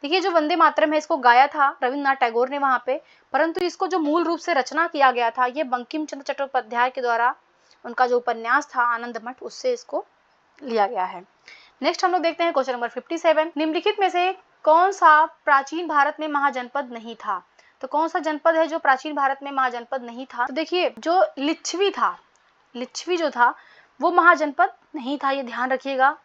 देखिए, जो वंदे मातरम है इसको गाया था रविन्द्रनाथ टैगोर ने वहां पे, परंतु इसको जो मूल रूप से रचना किया गया था ये बंकिम चंद्र चट्टोपाध्याय के द्वारा, उनका जो उपन्यास था आनंद मठ, उससे इसको लिया गया है। नेक्स्ट हम लोग देखते हैं क्वेश्चन नंबर 57। निम्नलिखित में से कौन सा प्राचीन भारत में महाजनपद नहीं था? तो कौन सा जनपद है जो प्राचीन भारत में महाजनपद नहीं था? तो देखिए, जो लिच्छवी था, लिच्छवी जो था वो महाजनपद नहीं था, ये ध्यान रखिएगा।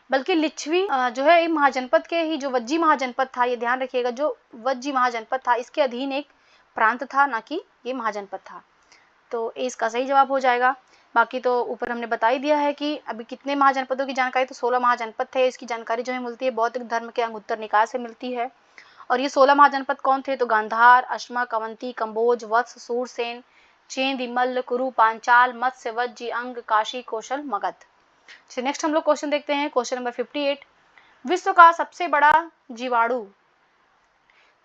बल्कि लिच्छवी जो है महाजनपद के ही, जो वज्जी महाजनपद था, ये ध्यान रखिएगा, जो वज्जी महाजनपद था इसके अधीन एक प्रांत था, ना कि ये महाजनपद था। तो इसका सही जवाब हो जाएगा। बाकी तो ऊपर हमने बता ही दिया है कि अभी कितने महाजनपदों की जानकारी, तो 16 महाजनपद थे। इसकी जानकारी जो है मिलती है बौद्ध धर्म के अंगुत्तर निकाय से मिलती है। और ये 16 महाजनपद कौन थे? तो गांधार, अश्मक, अवंती, कंबोज, वत्स, सूरसेन, चेंद, मल्ल, कुरु, पांचाल, मत्स्य, वज्जी, अंग, काशी, कौशल, मगध। नेक्स्ट हम लोग क्वेश्चन देखते हैं, क्वेश्चन नंबर 58। विश्व का सबसे बड़ा जीवाणु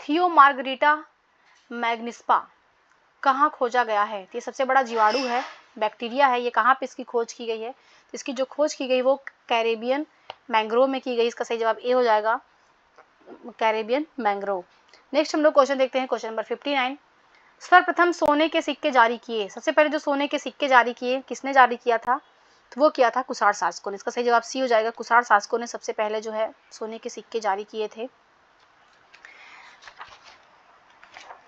थियो मार्गरीटा मैग्निस्पा कहाँ खोजा गया है? ये सबसे बड़ा जीवाणु है, बैक्टीरिया है, ये कहाँ पे इसकी खोज की गई है? तो इसकी जो खोज की गई वो कैरेबियन मैंग्रोव में की गई। इसका सही जवाब ए हो जाएगा, कैरेबियन मैंग्रोव। नेक्स्ट हम लोग क्वेश्चन देखते हैं, क्वेश्चन नंबर 59। सर्वप्रथम सोने के सिक्के जारी किए, सबसे पहले जो सोने के सिक्के जारी किए किसने जारी किया था? तो वो किया था कुषाण शासकों ने। इसका सही जवाब सी हो जाएगा, कुषाण शासकों ने सबसे पहले जो है सोने के सिक्के जारी किए थे।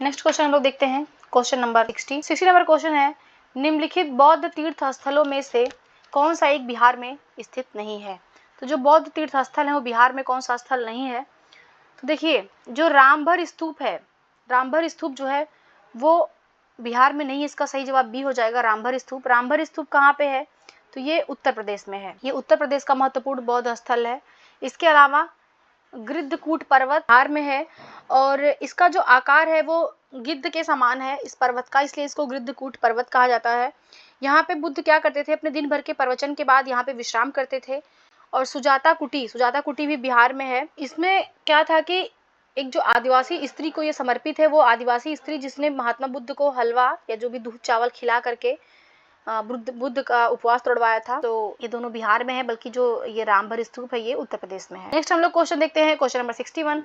नेक्स्ट क्वेश्चन हम लोग देखते हैं, क्वेश्चन नंबर 60 नंबर क्वेश्चन है, निम्नलिखित बौद्ध तीर्थ स्थलों में से कौन सा एक बिहार में स्थित नहीं है? तो जो बौद्ध तीर्थ स्थल है वो बिहार में कौन सा स्थल नहीं है? तो देखिए, जो रामभर स्तूप है, रामभर स्तूप जो है वो बिहार में नहीं है। इसका सही जवाब बी हो जाएगा, रामभर स्तूप। रामभर स्तूप कहाँ पे है? तो ये उत्तर प्रदेश में है। ये उत्तर प्रदेश का महत्वपूर्ण बौद्ध स्थल है। इसके अलावा गृद्धकूट पर्वत बिहार में है, और इसका जो आकार है वो गिद्ध के समान है इस पर्वत का, इसलिए इसको गृद्धकूट पर्वत कहा जाता है। यहाँ पे बुद्ध क्या करते थे? अपने दिन भर के प्रवचन के बाद यहाँ पे विश्राम करते थे। और सुजाता कुटी भी बिहार में है। इसमें क्या था कि एक जो आदिवासी स्त्री को ये समर्पित है, वो आदिवासी स्त्री जिसने महात्मा बुद्ध को हलवा या जो भी दूध चावल खिला करके बुद्ध का उपवास तोड़वाया था। तो ये दोनों बिहार में है, बल्कि जो ये रामभर स्तूप है ये उत्तर प्रदेश में है। नेक्स्ट हम लोग क्वेश्चन देखते हैं, क्वेश्चन नंबर 61।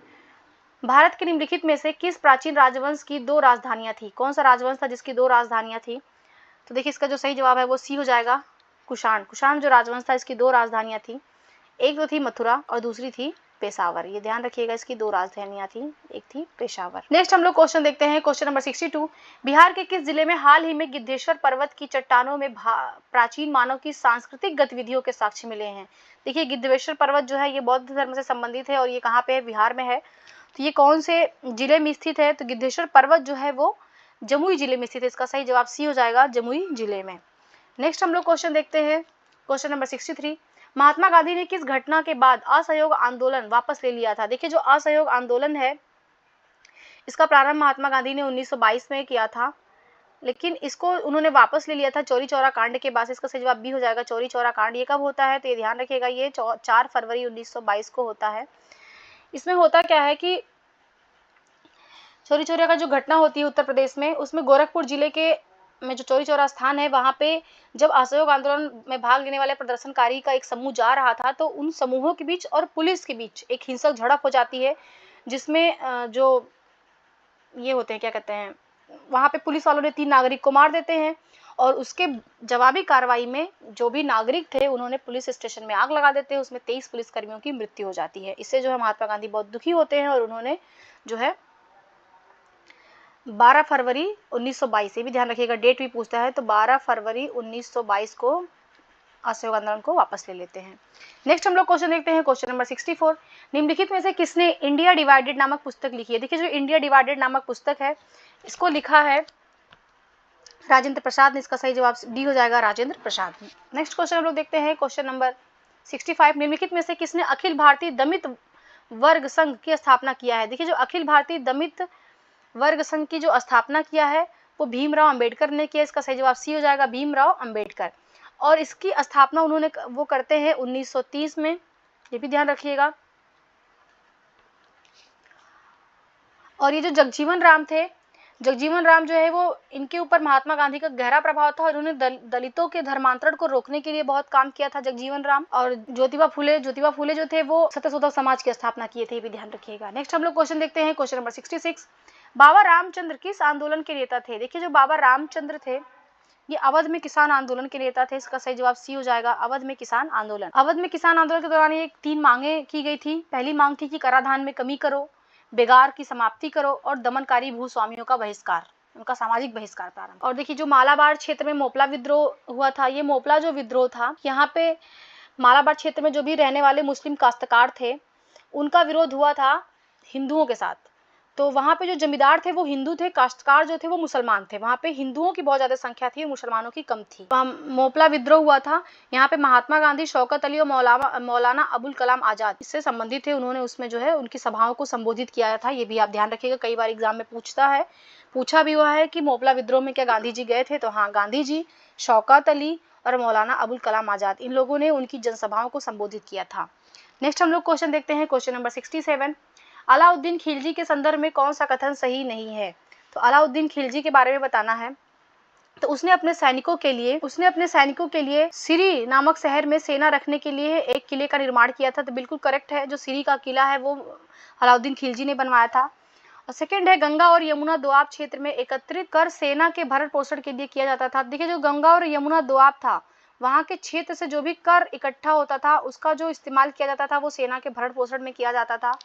भारत के निम्नलिखित में से किस प्राचीन राजवंश की 2 राजधानियां थी? कौन सा राजवंश था जिसकी 2 राजधानियां थी? तो देखिए, इसका जो सही जवाब है वो सी हो जाएगा, कुषाण। कुषाण जो राजवंश था इसकी 2 राजधानियां थी, एक तो थी मथुरा और दूसरी थी पेशावर। ये ध्यान रखिएगा, इसकी 2 राजधानियां थी, एक थी पेशावर। नेक्स्ट हम लोग क्वेश्चन देखते हैं, क्वेश्चन नंबर 62। बिहार के किस जिले में हाल ही में गिद्धेश्वर पर्वत की चट्टानों में प्राचीन मानव की सांस्कृतिक गतिविधियों के साक्ष्य मिले हैं? देखिए गिद्धेश्वर पर्वत जो है ये बौद्ध धर्म से संबंधित है और ये कहाँ पे है? बिहार में है। तो ये कौन से जिले में स्थित है? तो गिद्धेश्वर पर्वत जो है वो जमुई जिले में स्थित है। इसका सही जवाब सी हो जाएगा, जमुई जिले में। नेक्स्ट हम लोग क्वेश्चन देखते हैं, क्वेश्चन नंबर 63। महात्मा गांधी ने किस घटना के बाद असहयोग आंदोलन वापस ले लिया था? देखिए जो असहयोग आंदोलन है इसका प्रारंभ महात्मा गांधी ने 1922 में किया था, लेकिन इसको उन्होंने वापस ले लिया था चौरी चौरा कांड के बाद। इसका सही जवाब बी हो जाएगा, चौरी चौरा कांड। ये कब होता है? तो ये ध्यान रखिएगा, ये 4 फरवरी 1922 को होता है। इसमें होता क्या है कि चौरी चौरा का जो घटना होती है उत्तर प्रदेश में, उसमें गोरखपुर जिले के में जो चौरी चौरा स्थान है वहाँ पे जब असहयोग आंदोलन में भाग लेने वाले प्रदर्शनकारी का एक समूह जा रहा था तो उन समूहों के बीच और पुलिस के बीच एक हिंसक झड़प हो जाती है, जिसमें जो ये होते हैं क्या कहते हैं, वहाँ पे पुलिस वालों ने 3 नागरिक को मार देते हैं और उसके जवाबी कार्रवाई में जो भी नागरिक थे उन्होंने पुलिस स्टेशन में आग लगा देते हैं। उसमें 23 पुलिसकर्मियों की मृत्यु हो जाती है। इससे जो है महात्मा गांधी बहुत दुखी होते हैं और उन्होंने जो है 12 फरवरी 1922, ये भी ध्यान रखिएगा, डेट भी पूछता है, तो 12 फरवरी 1922 को असहयोग आंदोलन को वापस ले लेते हैं। नेक्स्ट हम लोग क्वेश्चन देखते हैं, क्वेश्चन नंबर 64। निम्नलिखित में से किसने इंडिया डिवाइडेड नामक पुस्तक लिखी है? देखिए जो इंडिया डिवाइडेड नामक पुस्तक है इसको लिखा है राजेंद्र प्रसाद ने। इसका सही जवाब डी हो जाएगा, राजेंद्र प्रसाद। नेक्स्ट क्वेश्चन हम लोग देखते हैं, क्वेश्चन नंबर 65। निम्नलिखित में से किसने अखिल भारतीय दमित वर्ग संघ की स्थापना किया है? देखिए जो अखिल भारतीय दमित वर्ग संघ की जो स्थापना किया है वो भीमराव अंबेडकर ने किया। इसका सही जवाब सी हो जाएगा, भीमराव अंबेडकर। और इसकी स्थापना उन्होंने वो करते हैं 1930 में, ये भी ध्यान रखिएगा। और ये जो जगजीवन राम थे, जगजीवन राम जो है वो इनके ऊपर महात्मा गांधी का गहरा प्रभाव था और उन्होंने दलितों के धर्मांतरण को रोकने के लिए बहुत काम किया था जगजीवन राम। और ज्योतिबा फुले जो थे वो सत्यशोधक समाज की स्थापना किए थे, ये भी ध्यान रखिएगा। नेक्स्ट हम लोग क्वेश्चन देखते हैं, क्वेश्चन नंबर 66। बाबा रामचंद्र किस आंदोलन के नेता थे? देखिए जो बाबा रामचंद्र थे ये अवध में किसान आंदोलन के नेता थे। इसका सही जवाब सी हो जाएगा, अवध में किसान आंदोलन। अवध में किसान आंदोलन के दौरान ये 3 मांगे की गई थी। पहली मांग थी कि कराधान में कमी करो, बेगार की समाप्ति करो और दमनकारी भूस्वामियों का बहिष्कार, उनका सामाजिक बहिष्कार प्रारंभ। और देखिए जो मालाबार क्षेत्र में मोपला विद्रोह हुआ था, ये मोपला जो विद्रोह था, यहाँ पे मालाबार क्षेत्र में जो भी रहने वाले मुस्लिम काश्तकार थे उनका विरोध हुआ था हिंदुओं के साथ। तो वहाँ पे जो जमींदार थे वो हिंदू थे, काश्तकार जो थे वो मुसलमान थे। वहाँ पे हिंदुओं की बहुत ज़्यादा संख्या थी, मुसलमानों की कम थी। मोपला विद्रोह हुआ था, यहाँ पे महात्मा गांधी, शौकत अली और मौलाना अबुल कलाम आज़ाद इससे संबंधित थे। उन्होंने उसमें जो है उनकी सभाओं को संबोधित किया था, ये भी आप ध्यान रखिएगा, कई बार एग्जाम में पूछा भी हुआ है कि मोपला विद्रोह में क्या गांधी जी गए थे? तो हाँ, गांधी जी, शौकत अली और मौलाना अबुल कलाम आज़ाद, इन लोगों ने उनकी जनसभाओं को संबोधित किया था। नेक्स्ट हम लोग क्वेश्चन देखते हैं, क्वेश्चन नंबर 67। अलाउद्दीन खिलजी के संदर्भ में कौन सा कथन सही नहीं है? तो अलाउद्दीन खिलजी के बारे में बताना है। तो उसने अपने सैनिकों के लिए सिरी नामक शहर में सेना रखने के लिए एक किले का निर्माण किया था। तो बिल्कुल करेक्ट है, जो सिरी का किला है वो अलाउद्दीन खिलजी ने बनवाया था। और सेकंड है, गंगा और यमुना दोआब क्षेत्र में एकत्रित कर सेना के भरण पोषण के लिए किया जाता था। देखिए जो गंगा और यमुना दोआब था, वहाँ के क्षेत्र से जो भी कर इकट्ठा होता था उसका जो इस्तेमाल किया जाता था वो सेना के भरण पोषण में किया जाता था।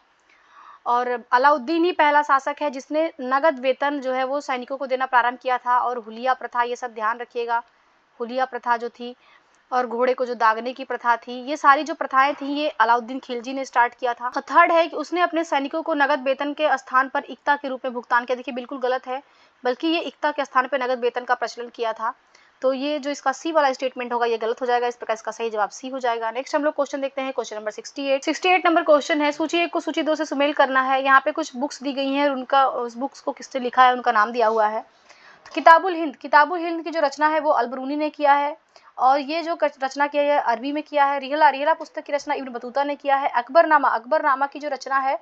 और अलाउद्दीन ही पहला शासक है जिसने नगद वेतन जो है वो सैनिकों को देना प्रारंभ किया था। और हुलिया प्रथा, ये सब ध्यान रखिएगा, हुलिया प्रथा जो थी और घोड़े को जो दागने की प्रथा थी, ये सारी जो प्रथाएं थी ये अलाउद्दीन खिलजी ने स्टार्ट किया था। और थर्ड है कि उसने अपने सैनिकों को नगद वेतन के स्थान पर इक्ता के रूप में भुगतान किया। देखिए बिल्कुल गलत है, बल्कि ये इक्ता के स्थान पर नगद वेतन का प्रचलन किया था। तो ये जो इसका सी वाला स्टेटमेंट होगा ये गलत हो जाएगा, इस प्रकार इसका सही जवाब सी हो जाएगा। नेक्स्ट हम लोग क्वेश्चन देखते हैं, क्वेश्चन नंबर 68 नंबर क्वेश्चन है, सूची 1 को सूची 2 से सुमेल करना है। यहाँ पे कुछ बुक्स दी गई हैं, उनका उस बुक्स को किसने लिखा है उनका नाम दिया हुआ है। तो किताबुल हिंद की जो रचना है वो अलबरूनी ने किया है। और ये जो रचना किया है अरबी में किया है। रिहला पुस्तक की रचना इब्न बतूता ने किया है। अकबरनामा की जो रचना है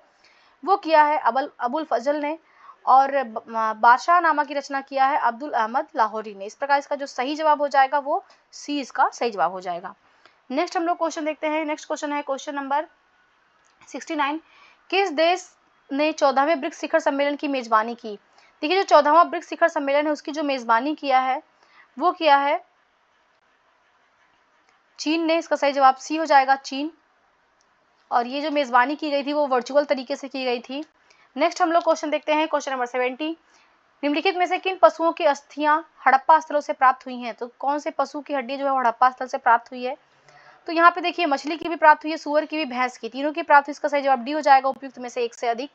वो किया है अबुल फजल ने। और बादशाह नामा की रचना किया है अब्दुल अहमद लाहौरी ने। इस प्रकार इसका जो सही जवाब हो जाएगा वो सी इसका सही जवाब हो जाएगा। नेक्स्ट हम लोग क्वेश्चन देखते हैं, नेक्स्ट क्वेश्चन है क्वेश्चन नंबर 69। किस देश ने 14वें ब्रिक्स शिखर सम्मेलन की मेजबानी की? देखिए जो 14वां ब्रिक्स शिखर सम्मेलन है उसकी जो मेजबानी किया है वो किया है चीन ने, इसका सही जवाब सी हो जाएगा, चीन। और ये जो मेज़बानी की गई थी वो वर्चुअल तरीके से की गई थी। नेक्स्ट हम लोग क्वेश्चन देखते हैं, क्वेश्चन नंबर 70। निम्नलिखित में से किन पशुओं की अस्थियां हड़प्पा स्थलों से प्राप्त हुई हैं? तो कौन से पशु की हड्डी जो है हड़प्पा स्थल से प्राप्त हुई है? तो यहाँ पे देखिए मछली की भी प्राप्त हुई है, सुअर की भी, भैंस की, तीनों की प्राप्त हुई। इसका सही जवाब डी हो जाएगा, उपयुक्त में से एक से अधिक।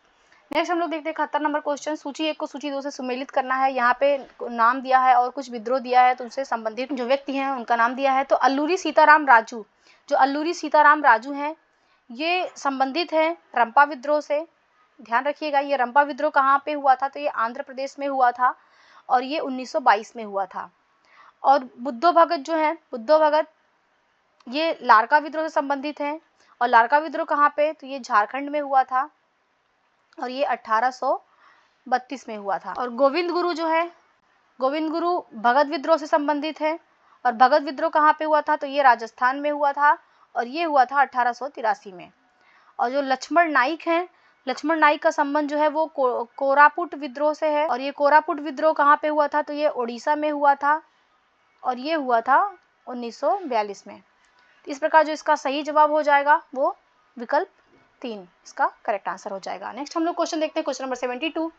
नेक्स्ट हम लोग देखते हैं 71 नंबर क्वेश्चन। सूची 1 को सूची 2 से सुमेलित करना है। यहाँ पे नाम दिया है और कुछ विद्रोह दिया है, तो उनसे संबंधित जो व्यक्ति हैं उनका नाम दिया है। तो अल्लूरी सीताराम राजू, जो अल्लूरी सीताराम राजू हैं, ये संबंधित है रंपा विद्रोह से। ध्यान रखिएगा, ये रंपा विद्रोह कहाँ पे हुआ था? तो ये आंध्र प्रदेश में हुआ था और ये 1922 में हुआ था। और बुद्धो भगत जो है, बुद्धो भगत, ये लारका विद्रोह से संबंधित हैं। और लारका विद्रोह कहाँ पे? तो ये झारखंड में हुआ था और ये 1832 में हुआ था। और गोविंद गुरु जो है, गोविंद गुरु भगत विद्रोह से संबंधित है। और भगत विद्रोह कहाँ पे हुआ था? तो ये राजस्थान में हुआ था और ये हुआ था 1883 में। और जो लक्ष्मण नाइक हैं, लक्ष्मण नाइक का संबंध जो है वो कोरापुट विद्रोह से है। और ये कोरापुट विद्रोह कहाँ पे हुआ था? तो ये उड़ीसा में हुआ था और ये हुआ था 1942 में। इस प्रकार जो इसका सही जवाब हो जाएगा वो विकल्प 3 इसका करेक्ट आंसर हो जाएगा। नेक्स्ट हम लोग क्वेश्चन देखते हैं, क्वेश्चन नंबर 72।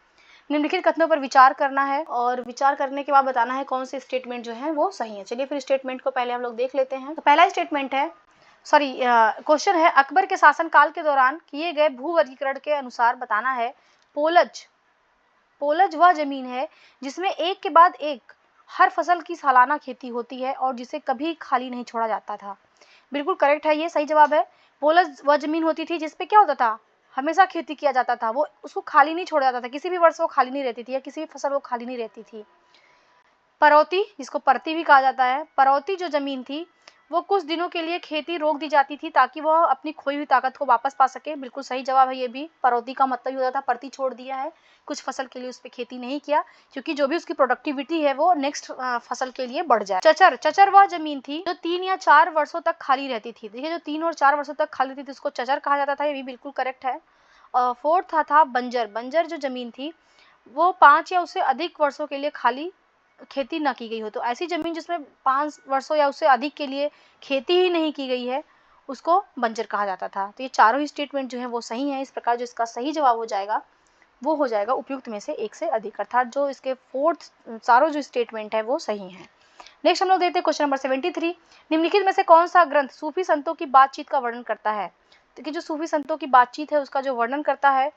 निम्नलिखित कथनों पर विचार करना है और विचार करने के बाद बताना है कौन से स्टेटमेंट जो है वो सही है। चलिए फिर स्टेटमेंट को पहले हम लोग देख लेते हैं। तो पहला स्टेटमेंट है, क्वेश्चन है, अकबर के शासनकाल के दौरान किए गए भू वर्गीकरण के अनुसार बताना है पोलज, पोलज वह जमीन है जिसमें एक के बाद एक हर फसल की सालाना खेती होती है और जिसे कभी खाली नहीं छोड़ा जाता था। बिल्कुल करेक्ट है, ये सही जवाब है। पोलज वह जमीन होती थी जिसपे क्या होता था? हमेशा खेती किया जाता था, वो उसको खाली नहीं छोड़ा जाता था, किसी भी वर्ष वो खाली नहीं रहती थी या किसी भी फसल वो खाली नहीं रहती थी। परौती, जिसको परती भी कहा जाता है, परौती जो जमीन थी वो कुछ दिनों के लिए खेती रोक दी जाती थी ताकि वह अपनी खोई हुई ताकत को वापस पा सके। बिल्कुल सही जवाब है ये भी। परौती का मतलब होता था परती छोड़ दिया है, कुछ फसल के लिए उस पर खेती नहीं किया, क्योंकि जो भी उसकी प्रोडक्टिविटी है वो नेक्स्ट फसल के लिए बढ़ जाए। चचर, चचर वह जमीन थी जो 3 या 4 वर्षों तक खाली रहती थी। देखिए जो 3 और 4 वर्षों तक खाली रहती थी उसको चचर कहा जाता था, ये भी बिल्कुल करेक्ट है। फोर्थ था बंजर, बंजर जो जमीन थी वो 5 या उससे अधिक वर्षों के लिए खाली खेती ना की गई हो। तो ऐसी जमीन जिसमें 5 वर्षों या उससे अधिक के लिए खेती ही नहीं की गई है उसको बंजर कहा जाता था। तो ये चारों ही स्टेटमेंट जो है वो सही है। इस प्रकार जो इसका सही जवाब हो जाएगा वो हो जाएगा उपयुक्त में से एक से अधिक, अर्थात जो इसके फोर्थ चारों जो स्टेटमेंट है वो सही है। नेक्स्ट हम लोग देखते हैं क्वेश्चन नंबर 73। निम्नलिखित में से कौन सा ग्रंथ सूफी संतों की बातचीत का वर्णन करता है? तो जो सूफी संतों की बातचीत है उसका जो वर्णन करता है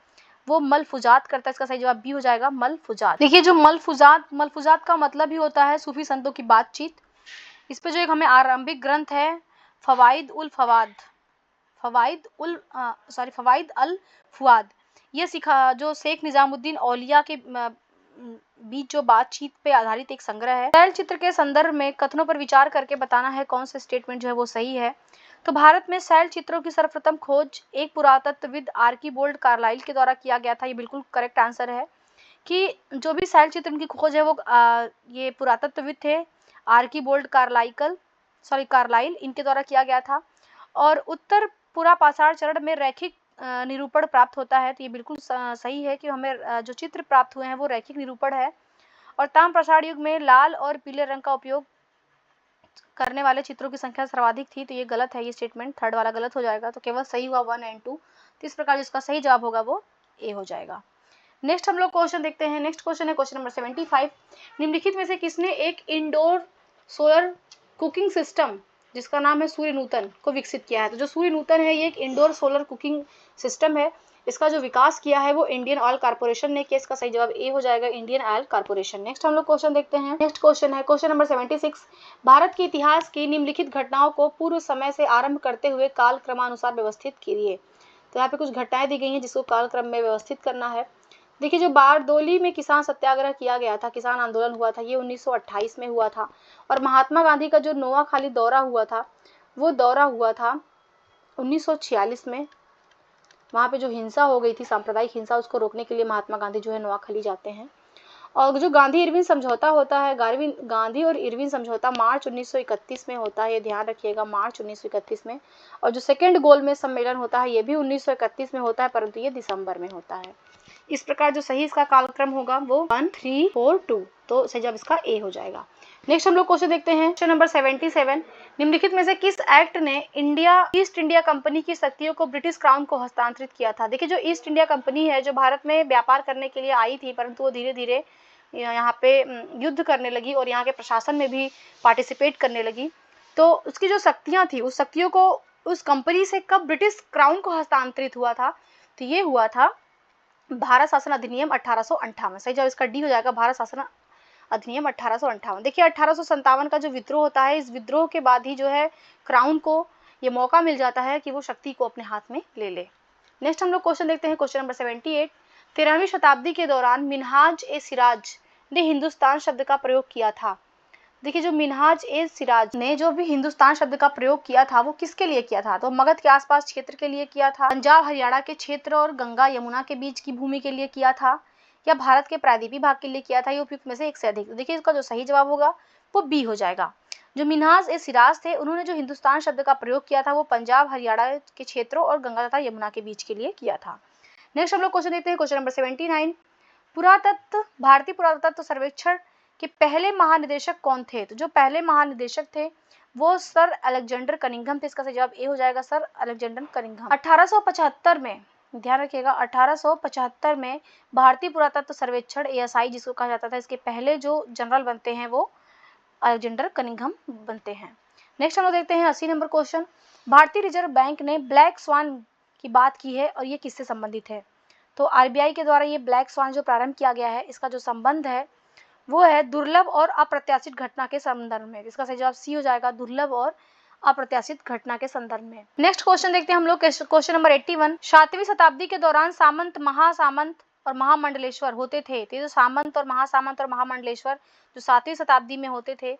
वो मलफुजात करता है। इसका सही जवाब बी हो जाएगा, मलफुजात। देखिए जो मलफुजात, मलफुजात का मतलब ही होता है सूफी संतों की बातचीत। इस पे जो एक हमें आरंभिक ग्रंथ है फवाइद उल फवाद, फवाइद अल फुआद, ये सिखा जो शेख निजामुद्दीन औलिया के बीच जो बातचीत पे आधारित एक संग्रह है। शैल चित्र के संदर्भ में कथनों पर विचार करके बताना है कौन से स्टेटमेंट जो है वो सही है। तो भारत में शैल चित्रों की सर्वप्रथम खोज एक पुरातत्वविद आर्कीबोल्ड कार्लाइल के द्वारा किया गया था। ये बिल्कुल करेक्ट आंसर है कि जो भी शैल चित्र की खोज है वो ये पुरातत्वविद थे आर्कीबोल्ड कार्लाइल, इनके द्वारा किया गया था। और उत्तर पूरा पाषाण चरण में रैखिक निरूपण प्राप्त होता है। तो ये बिल्कुल सही है कि हमें जो चित्र प्राप्त हुए हैं वो रैखिक निरूपण है। और ताम प्रसार युग में लाल और पीले रंग का उपयोग करने वाले चित्रों की संख्या सर्वाधिक थी। तो ये गलत है, ये स्टेटमेंट थर्ड वाला गलत हो जाएगा। तो केवल सही हुआ 1 और 2। तो इस प्रकार जिसका सही जवाब होगा वो ए हो जाएगा। नेक्स्ट हम लोग क्वेश्चन देखते हैं। नेक्स्ट क्वेश्चन है क्वेश्चन नंबर 75। निम्नलिखित में से किसने एक इंडोर सोलर कुकिंग सिस्टम जिसका नाम है सूर्य नूतन को विकसित किया है? तो जो सूर्य नूतन है ये एक इंडोर सोलर कुकिंग सिस्टम है। इसका जो विकास किया है वो इंडियन ऑयल कॉर्पोरेशन ने किया। इसका सही जवाब ए हो जाएगा, इंडियन ऑयल कॉर्पोरेशन। नेक्स्ट हम लोग क्वेश्चन देखते हैं। नेक्स्ट क्वेश्चन है क्वेश्चन नंबर 76। भारत के इतिहास की निम्नलिखित घटनाओं को पूर्व समय से आरंभ करते हुए काल क्रमानुसार व्यवस्थित कीजिए। तो यहाँ पे कुछ घटनाएं दी गई हैं जिसको काल क्रम में व्यवस्थित करना है। देखिए जो बारडोली में किसान सत्याग्रह किया गया था, किसान आंदोलन हुआ था, ये 1928 में हुआ था। और महात्मा गांधी का जो नोआखाली दौरा हुआ था वो दौरा हुआ था 1946 में। वहाँ पे जो हिंसा हो गई थी, सांप्रदायिक हिंसा, उसको रोकने के लिए महात्मा गांधी जो है नोआखाली जाते हैं। और जो गांधी इरविन समझौता होता है, गांधी और इरविन समझौता मार्च 1931 में होता है, ये ध्यान रखिएगा, मार्च 1931 में। और जो सेकेंड गोलमेज सम्मेलन होता है ये भी 1931 में होता है, परंतु ये दिसंबर में होता है। इस प्रकार जो सही इसका कालक्रम होगा वो 1 3 4 2, तो सही जवाब इसका ए हो जाएगा। नेक्स्ट हम लोग क्वेश्चन देखते हैं, क्वेश्चन नंबर 77। निम्नलिखित में से किस एक्ट ने ईस्ट इंडिया कंपनी की शक्तियों को ब्रिटिश क्राउन को हस्तांतरित किया था? देखिए जो ईस्ट इंडिया कंपनी है, जो भारत में व्यापार करने के लिए आई थी, परंतु वो धीरे धीरे यहाँ पे युद्ध करने लगी और यहाँ के प्रशासन में भी पार्टिसिपेट करने लगी। तो उसकी जो शक्तियाँ थी, उस शक्तियों को उस कंपनी से कब ब्रिटिश क्राउन को हस्तांतरित हुआ था? तो ये हुआ था भारत शासन अधिनियम 1858। सही जवाब इसका डी हो जाएगा, भारत शासन अधिनियम 1858। देखिए 1857 का जो विद्रोह होता है, इस विद्रोह के बाद ही जो है क्राउन को ये मौका मिल जाता है कि वो शक्ति को अपने हाथ में ले ले। नेक्स्ट हम लोग क्वेश्चन देखते हैं, क्वेश्चन नंबर 78। 13वीं शताब्दी के दौरान मिन्हाज ए सिराज ने हिंदुस्तान शब्द का प्रयोग किया था। देखिए जो मिन्हाज ए सिराज ने जो भी हिंदुस्तान शब्द का प्रयोग किया था वो किसके लिए किया था? तो मगध के आसपास क्षेत्र के लिए किया था, पंजाब हरियाणा के क्षेत्र और गंगा यमुना के बीच की भूमि के लिए किया था, या भारत के प्रायद्वीपीय भाग के लिए किया था? ये उपयुक्त में से एक से अधिक। देखिए इसका जो सही जवाब होगा वो बी हो जाएगा। जो मिन्हाज ए सिराज थे, उन्होंने जो हिंदुस्तान शब्द का प्रयोग किया था वो पंजाब हरियाणा के क्षेत्रों और गंगा तथा यमुना के बीच के लिए किया था। नेक्स्ट हम लोग क्वेश्चन देखते हैं, क्वेश्चन नंबर 79। भारतीय पुरातत्व सर्वेक्षण के पहले महानिदेशक कौन थे? तो जो पहले महानिदेशक थे वो सर अलेक्जेंडर कनिंघम थे। इसका सही जवाब ए हो जाएगा, सर अलेक्जेंडर कनिंघम। 1875 में, ध्यान रखिएगा, 1875 में भारतीय पुरातत्व सर्वेक्षण ASI जिसको कहा जाता था, इसके पहले जो जनरल बनते हैं वो अलेक्जेंडर कनिंघम बनते हैं। नेक्स्ट हम लोग देखते हैं 80 नंबर क्वेश्चन। भारतीय रिजर्व बैंक ने ब्लैक स्वान की बात की है और ये किससे संबंधित है? तो RBI के द्वारा ये ब्लैक स्वान जो प्रारंभ किया गया है, इसका जो संबंध है वो है दुर्लभ और अप्रत्याशित घटना के संदर्भ में। इसका सही जवाब सी हो जाएगा, दुर्लभ और अप्रत्याशित घटना के संदर्भ में। नेक्स्ट क्वेश्चन देखते हैं हम लोग, क्वेश्चन नंबर 81। 7वीं शताब्दी के दौरान सामंत, महासामंत और महामंडलेश्वर होते थे। तो जो सामंत और महामंडलेश्वर जो 7वीं शताब्दी में होते थे,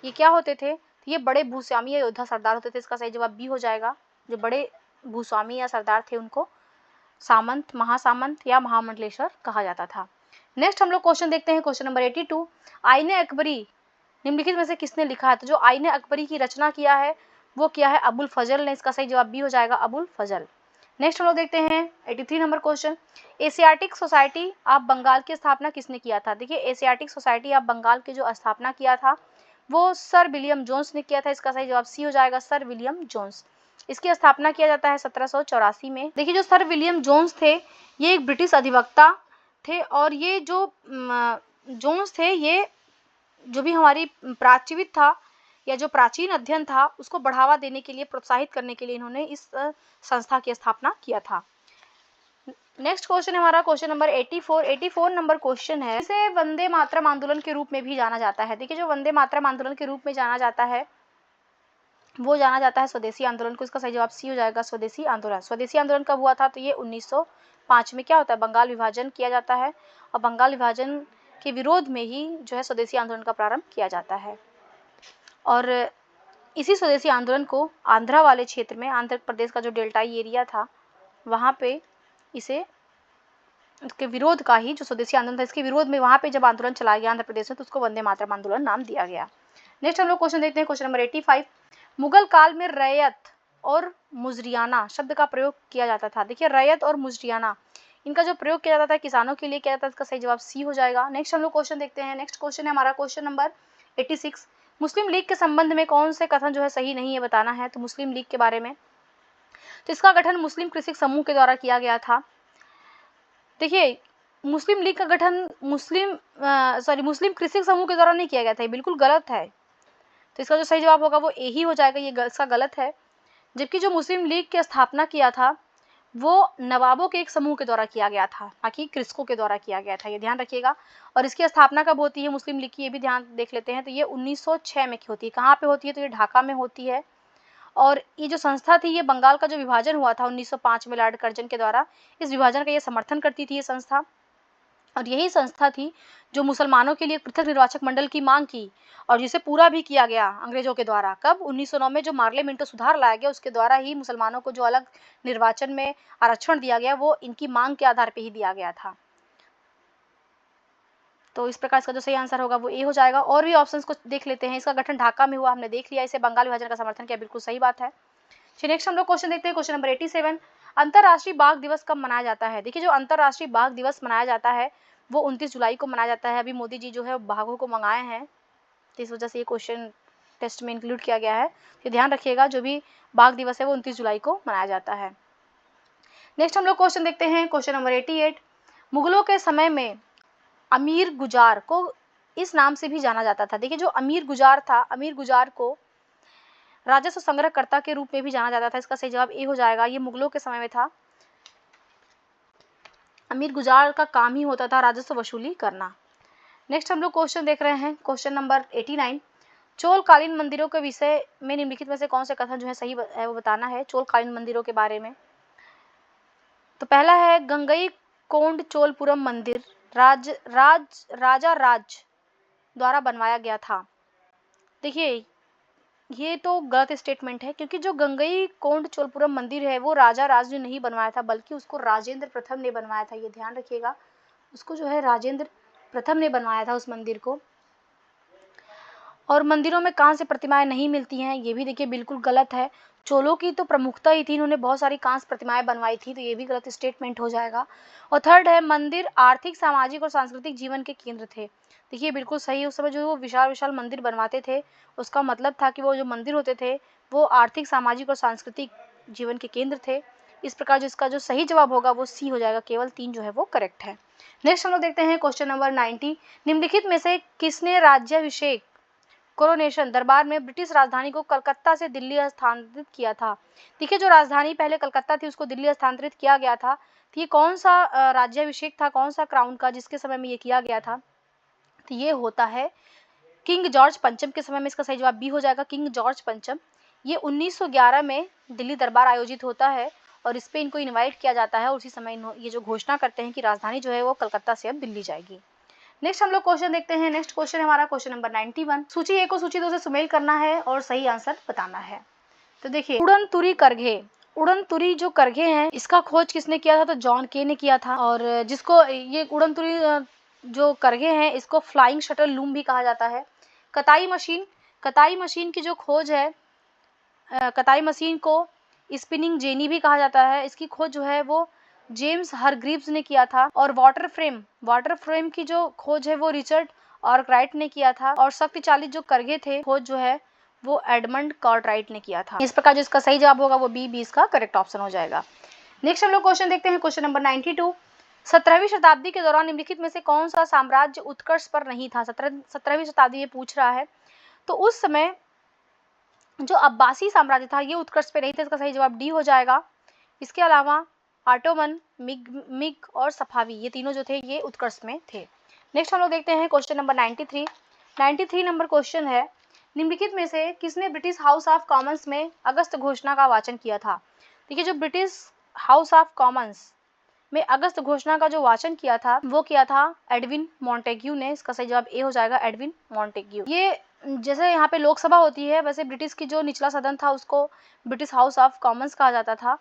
ये क्या होते थे? तो ये बड़े भूस्वामी या योद्धा सरदार होते थे। इसका सही जवाब बी हो जाएगा। जो बड़े भूस्वामी या सरदार थे उनको सामंत, महासामंत या महामंडलेश्वर कहा जाता था। नेक्स्ट हम लोग क्वेश्चन देखते हैं, क्वेश्चन नंबर 82। आईने अकबरी निम्नलिखित में से किसने लिखा है? तो जो आईने अकबरी की रचना किया है वो किया है अबुल फजल ने। इसका सही जवाब बी हो जाएगा, अबुल फजल। नेक्स्ट हम लोग देखते हैं 83 number question. Asiatic Society of Bengal की स्थापना किसने किया था? देखिए एशियाटिक सोसाइटी ऑफ बंगाल की जो स्थापना किया था वो सर विलियम जोन्स ने किया था। इसका सही जवाब सी हो जाएगा, सर विलियम जोन्स। इसकी स्थापना किया जाता है 1784 में। देखिए जो सर विलियम जोन्स थे ये एक ब्रिटिश अधिवक्ता थे और ये जो जोन्स थे, ये जो भी हमारी प्राचीवित था या जो प्राचीन अध्ययन था उसको बढ़ावा देने के लिए, प्रोत्साहित करने के लिए इन्होंने इस संस्था की स्थापना किया था। नेक्स्ट क्वेश्चन है हमारा क्वेश्चन नंबर 84 नंबर क्वेश्चन है, इसे वंदे मातरम आंदोलन के रूप में भी जाना जाता है। देखिए जो वंदे मातरम आंदोलन के रूप में जाना जाता है वो जाना जाता है स्वदेशी आंदोलन को। इसका सही जवाब सी हो जाएगा, स्वदेशी आंदोलन। स्वदेशी आंदोलन कब हुआ था? तो ये 1905 में क्या होता है, बंगाल विभाजन किया जाता है और बंगाल विभाजन के विरोध में ही जो है स्वदेशी आंदोलन का प्रारंभ किया जाता है। और इसी स्वदेशी आंदोलन को आंध्रा वाले क्षेत्र में, आंध्र प्रदेश का जो डेल्टाई एरिया था वहाँ पे इसे इसके विरोध का ही जो स्वदेशी आंदोलन था, इसके विरोध में वहाँ पे जब आंदोलन चला गया आंध्र प्रदेश में तो उसको वंदे मातरम आंदोलन नाम दिया गया। नेक्स्ट हम लोग क्वेश्चन देखते हैं, क्वेश्चन नंबर 85। मुगल काल में रैयत और मुजरियाना शब्द का प्रयोग किया जाता था। देखिए रैयत और मुजरियाना इनका जो प्रयोग किया जाता था किसानों के लिए किया जाता था। इसका सही जवाब सी हो जाएगा। नेक्स्ट हम लोग क्वेश्चन देखते हैं। नेक्स्ट क्वेश्चन है हमारा क्वेश्चन नंबर 86। मुस्लिम लीग के संबंध में कौन से कथन जो है सही नहीं है बताना है। तो मुस्लिम लीग के बारे में, तो इसका गठन मुस्लिम कृषक समूह के द्वारा किया गया था। देखिए मुस्लिम लीग का गठन मुस्लिम कृषक समूह के द्वारा नहीं किया गया था, ये बिल्कुल गलत है। तो इसका जो सही जवाब होगा वो ए ही हो जाएगा, ये इसका गलत है। जबकि जो मुस्लिम लीग की स्थापना किया था वो नवाबों के एक समूह के द्वारा किया गया था, ना कि कृषकों के द्वारा किया गया था, ये ध्यान रखिएगा। और इसकी स्थापना कब होती है मुस्लिम लीग की, ये भी ध्यान देख लेते हैं। तो ये 1906 में होती है। कहाँ पे होती है? तो ये ढाका में होती है। और ये जो संस्था थी ये बंगाल का जो विभाजन हुआ था 1905 में लॉर्ड कर्जन के द्वारा, इस विभाजन का ये समर्थन करती थी ये संस्था। और यही संस्था थी जो मुसलमानों के लिए पृथक निर्वाचक मंडल की मांग की और जिसे पूरा भी किया गया अंग्रेजों के द्वारा। कब? 1909 में जो मार्ले मिंटो सुधार लाया गया उसके द्वारा ही मुसलमानों को जो अलग निर्वाचन में आरक्षण दिया गया वो इनकी मांग के आधार पर ही दिया गया था। तो इस प्रकार इसका जो सही आंसर होगा वो ए हो जाएगा। और भी ऑप्शंस को देख लेते हैं। इसका गठन ढाका में हुआ, हमने देख लिया। इसे बंगाल विभाजन का समर्थन किया, बिल्कुल सही बात है। नेक्स्ट हम लोग क्वेश्चन देखते हैं, क्वेश्चन नंबर 87। अंतर्राष्ट्रीय बाघ दिवस कब मनाया जाता है? देखिए जो अंतर्राष्ट्रीय बाघ दिवस मनाया जाता है वो 29 जुलाई को मनाया जाता है। अभी मोदी जी जो है बाघों को मंगाए हैं, तो इस वजह से ये क्वेश्चन टेस्ट में इंक्लूड किया गया है। तो ध्यान रखिएगा जो भी बाघ दिवस है वो 29 जुलाई को मनाया जाता है। नेक्स्ट हम लोग क्वेश्चन देखते हैं, क्वेश्चन नंबर 88। मुगलों के समय में अमीर गुजार को इस नाम से भी जाना जाता था। देखिए जो अमीर गुजार था, अमीर गुजार को राजस्व संग्रहकर्ता के रूप में भी जाना जाता था। इसका सही जवाब ए हो जाएगा। ये मुगलों के समय में था। अमीर गुजार का काम ही होता था राजस्व वसूली करना। नेक्स्ट हम लोग क्वेश्चन देख रहे हैं, क्वेश्चन नंबर 89। चोलकालीन मंदिरों के विषय में निम्नलिखित में से कौन से कथन जो है सही है वो बताना है चोलकालीन मंदिरों के बारे में। तो पहला है गंगई कोंड चोलपुरम मंदिर राजा राज द्वारा बनवाया गया था। देखिए ये तो गलत स्टेटमेंट है, क्योंकि जो गंगई कोंड चोलपुरम मंदिर है वो राजा राज ने नहीं बनवाया था, बल्कि उसको राजेंद्र प्रथम ने बनवाया था। ये ध्यान रखिएगा, उसको जो है राजेंद्र प्रथम ने बनवाया था उस मंदिर को। और मंदिरों में कांस्य से प्रतिमाएं नहीं मिलती हैं, ये भी देखिए बिल्कुल गलत है। चोलों की तो प्रमुखता ही थी, इन्होंने बहुत सारी कांस्य प्रतिमाएं बनवाई थी, तो ये भी गलत स्टेटमेंट हो जाएगा। और थर्ड है मंदिर आर्थिक, सामाजिक और सांस्कृतिक जीवन के केंद्र थे। देखिए बिल्कुल सही, उस समय जो वो विशाल विशाल मंदिर बनवाते थे उसका मतलब था कि वो जो मंदिर होते थे वो आर्थिक, सामाजिक और सांस्कृतिक जीवन के केंद्र थे। इस प्रकार जो इसका जो सही जवाब होगा वो सी हो जाएगा, केवल 3 जो है वो करेक्ट है। नेक्स्ट हम लोग देखते हैं क्वेश्चन नंबर 90। निम्नलिखित में से किसने राज्याभिषेक कोरोनेशन दरबार में ब्रिटिश राजधानी को कलकत्ता से दिल्ली स्थानांतरित किया था? देखिए जो राजधानी पहले कलकत्ता थी उसको दिल्ली स्थानांतरित किया गया था। तो ये कौन सा राज्याभिषेक था, कौन सा क्राउन का जिसके समय में ये किया गया था? तो ये होता है किंग जॉर्ज पंचम के समय में। इसका सही जवाब बी हो जाएगा, किंग जॉर्ज पंचम। ये 1911 में दिल्ली दरबार आयोजित होता है और इस पे इनको इनवाइट किया जाता है और उसी समय ये जो घोषणा करते हैं कि राजधानी जो है वो कलकत्ता से अब दिल्ली जाएगी। नेक्स्ट हम लोग क्वेश्चन देखते हैं। नेक्स्ट क्वेश्चन है हमारा क्वेश्चन नंबर 91। सूची ए को सूची 2 से सुमेल करना है और सही आंसर बताना है। तो देखिए उड़नतुरी करघे, उड़नतुरी जो करघे हैं इसका खोज किसने किया था? तो जॉन के ने किया था। और जिसको ये उड़नतुरी जो करघे हैं इसको फ्लाइंग शटल लूम भी कहा जाता है। कताई मशीन, कताई मशीन की जो खोज है, कताई मशीन को स्पिनिंग जेनी भी कहा जाता है, इसकी खोज जो है वो जेम्स हरग्रीव्स ने किया था। और वाटर फ्रेम, वाटर फ्रेम की जो खोज है वो रिचर्ड आर्कराइट ने किया था। और शक्ति चालित जो करघे थे खोज जो है वो एडमंड कार्टराइट ने किया था। इस प्रकार जो इसका सही जवाब होगा वो बी इसका करेक्ट ऑप्शन हो जाएगा। नेक्स्ट हम लोग क्वेश्चन देखते हैं, क्वेश्चन नंबर 92। 17वीं शताब्दी के दौरान निम्नलिखित में से कौन सा साम्राज्य उत्कर्ष पर नहीं था? 17वीं शताब्दी ये पूछ रहा है। तो उस समय जो अब्बासी साम्राज्य था ये उत्कर्ष पे नहीं था, इसका सही जवाब डी हो जाएगा। इसके अलावा ऑटोमन, मिग और सफावी ये तीनों जो थे ये उत्कर्ष में थे। नेक्स्ट हम लोग देखते हैं क्वेश्चन नंबर 93। 93 नंबर क्वेश्चन है, निम्नलिखित में से किसने ब्रिटिश हाउस ऑफ कॉमन्स में अगस्त घोषणा का वाचन किया था? देखिए जो ब्रिटिश हाउस ऑफ कॉमन्स में अगस्त घोषणा का जो वाचन किया था वो किया था एडविन मॉन्टेग्यू ने। इसका सही जवाब ए हो जाएगा, एडविन मॉन्टेग्यू। ये जैसे यहाँ पे लोकसभा होती है वैसे ब्रिटिश की जो निचला सदन था उसको ब्रिटिश हाउस ऑफ कॉमन्स कहा जाता था।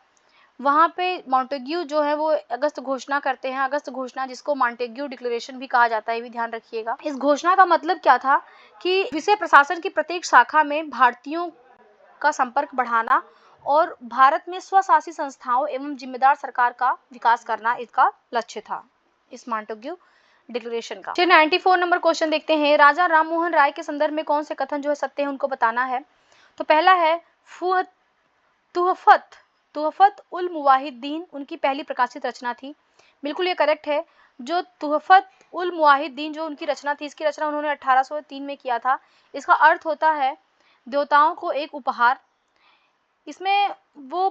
वहाँ पे मॉन्टेग्यू जो है वो अगस्त घोषणा करते हैं, अगस्त घोषणा जिसको मॉन्टेग्यू डिक्लेरेशन भी कहा जाता है, ये भी ध्यान रखिएगा। इस घोषणा का मतलब क्या था कि विषय प्रशासन की प्रत्येक शाखा में भारतीयों का संपर्क बढ़ाना और भारत में स्वशासी संस्थाओं एवं जिम्मेदार सरकार का विकास करना इसका लक्ष्य था, इस मॉन्टेग्यू डिक्लेरेशन का। 94 नंबर क्वेश्चन देखते हैं, राजा राममोहन राय के संदर्भ में कौन से कथन जो है सत्य है उनको बताना है। तो पहला है तुहफत उल मुवाहिद्दीन उनकी पहली प्रकाशित रचना थी। बिल्कुल ये करेक्ट है। जो तुहफत उल मुवाहिद्दीन जो उनकी रचना थी इसकी रचना उन्होंने 1803 में किया था। इसका अर्थ होता है देवताओं को एक उपहार। इसमें वो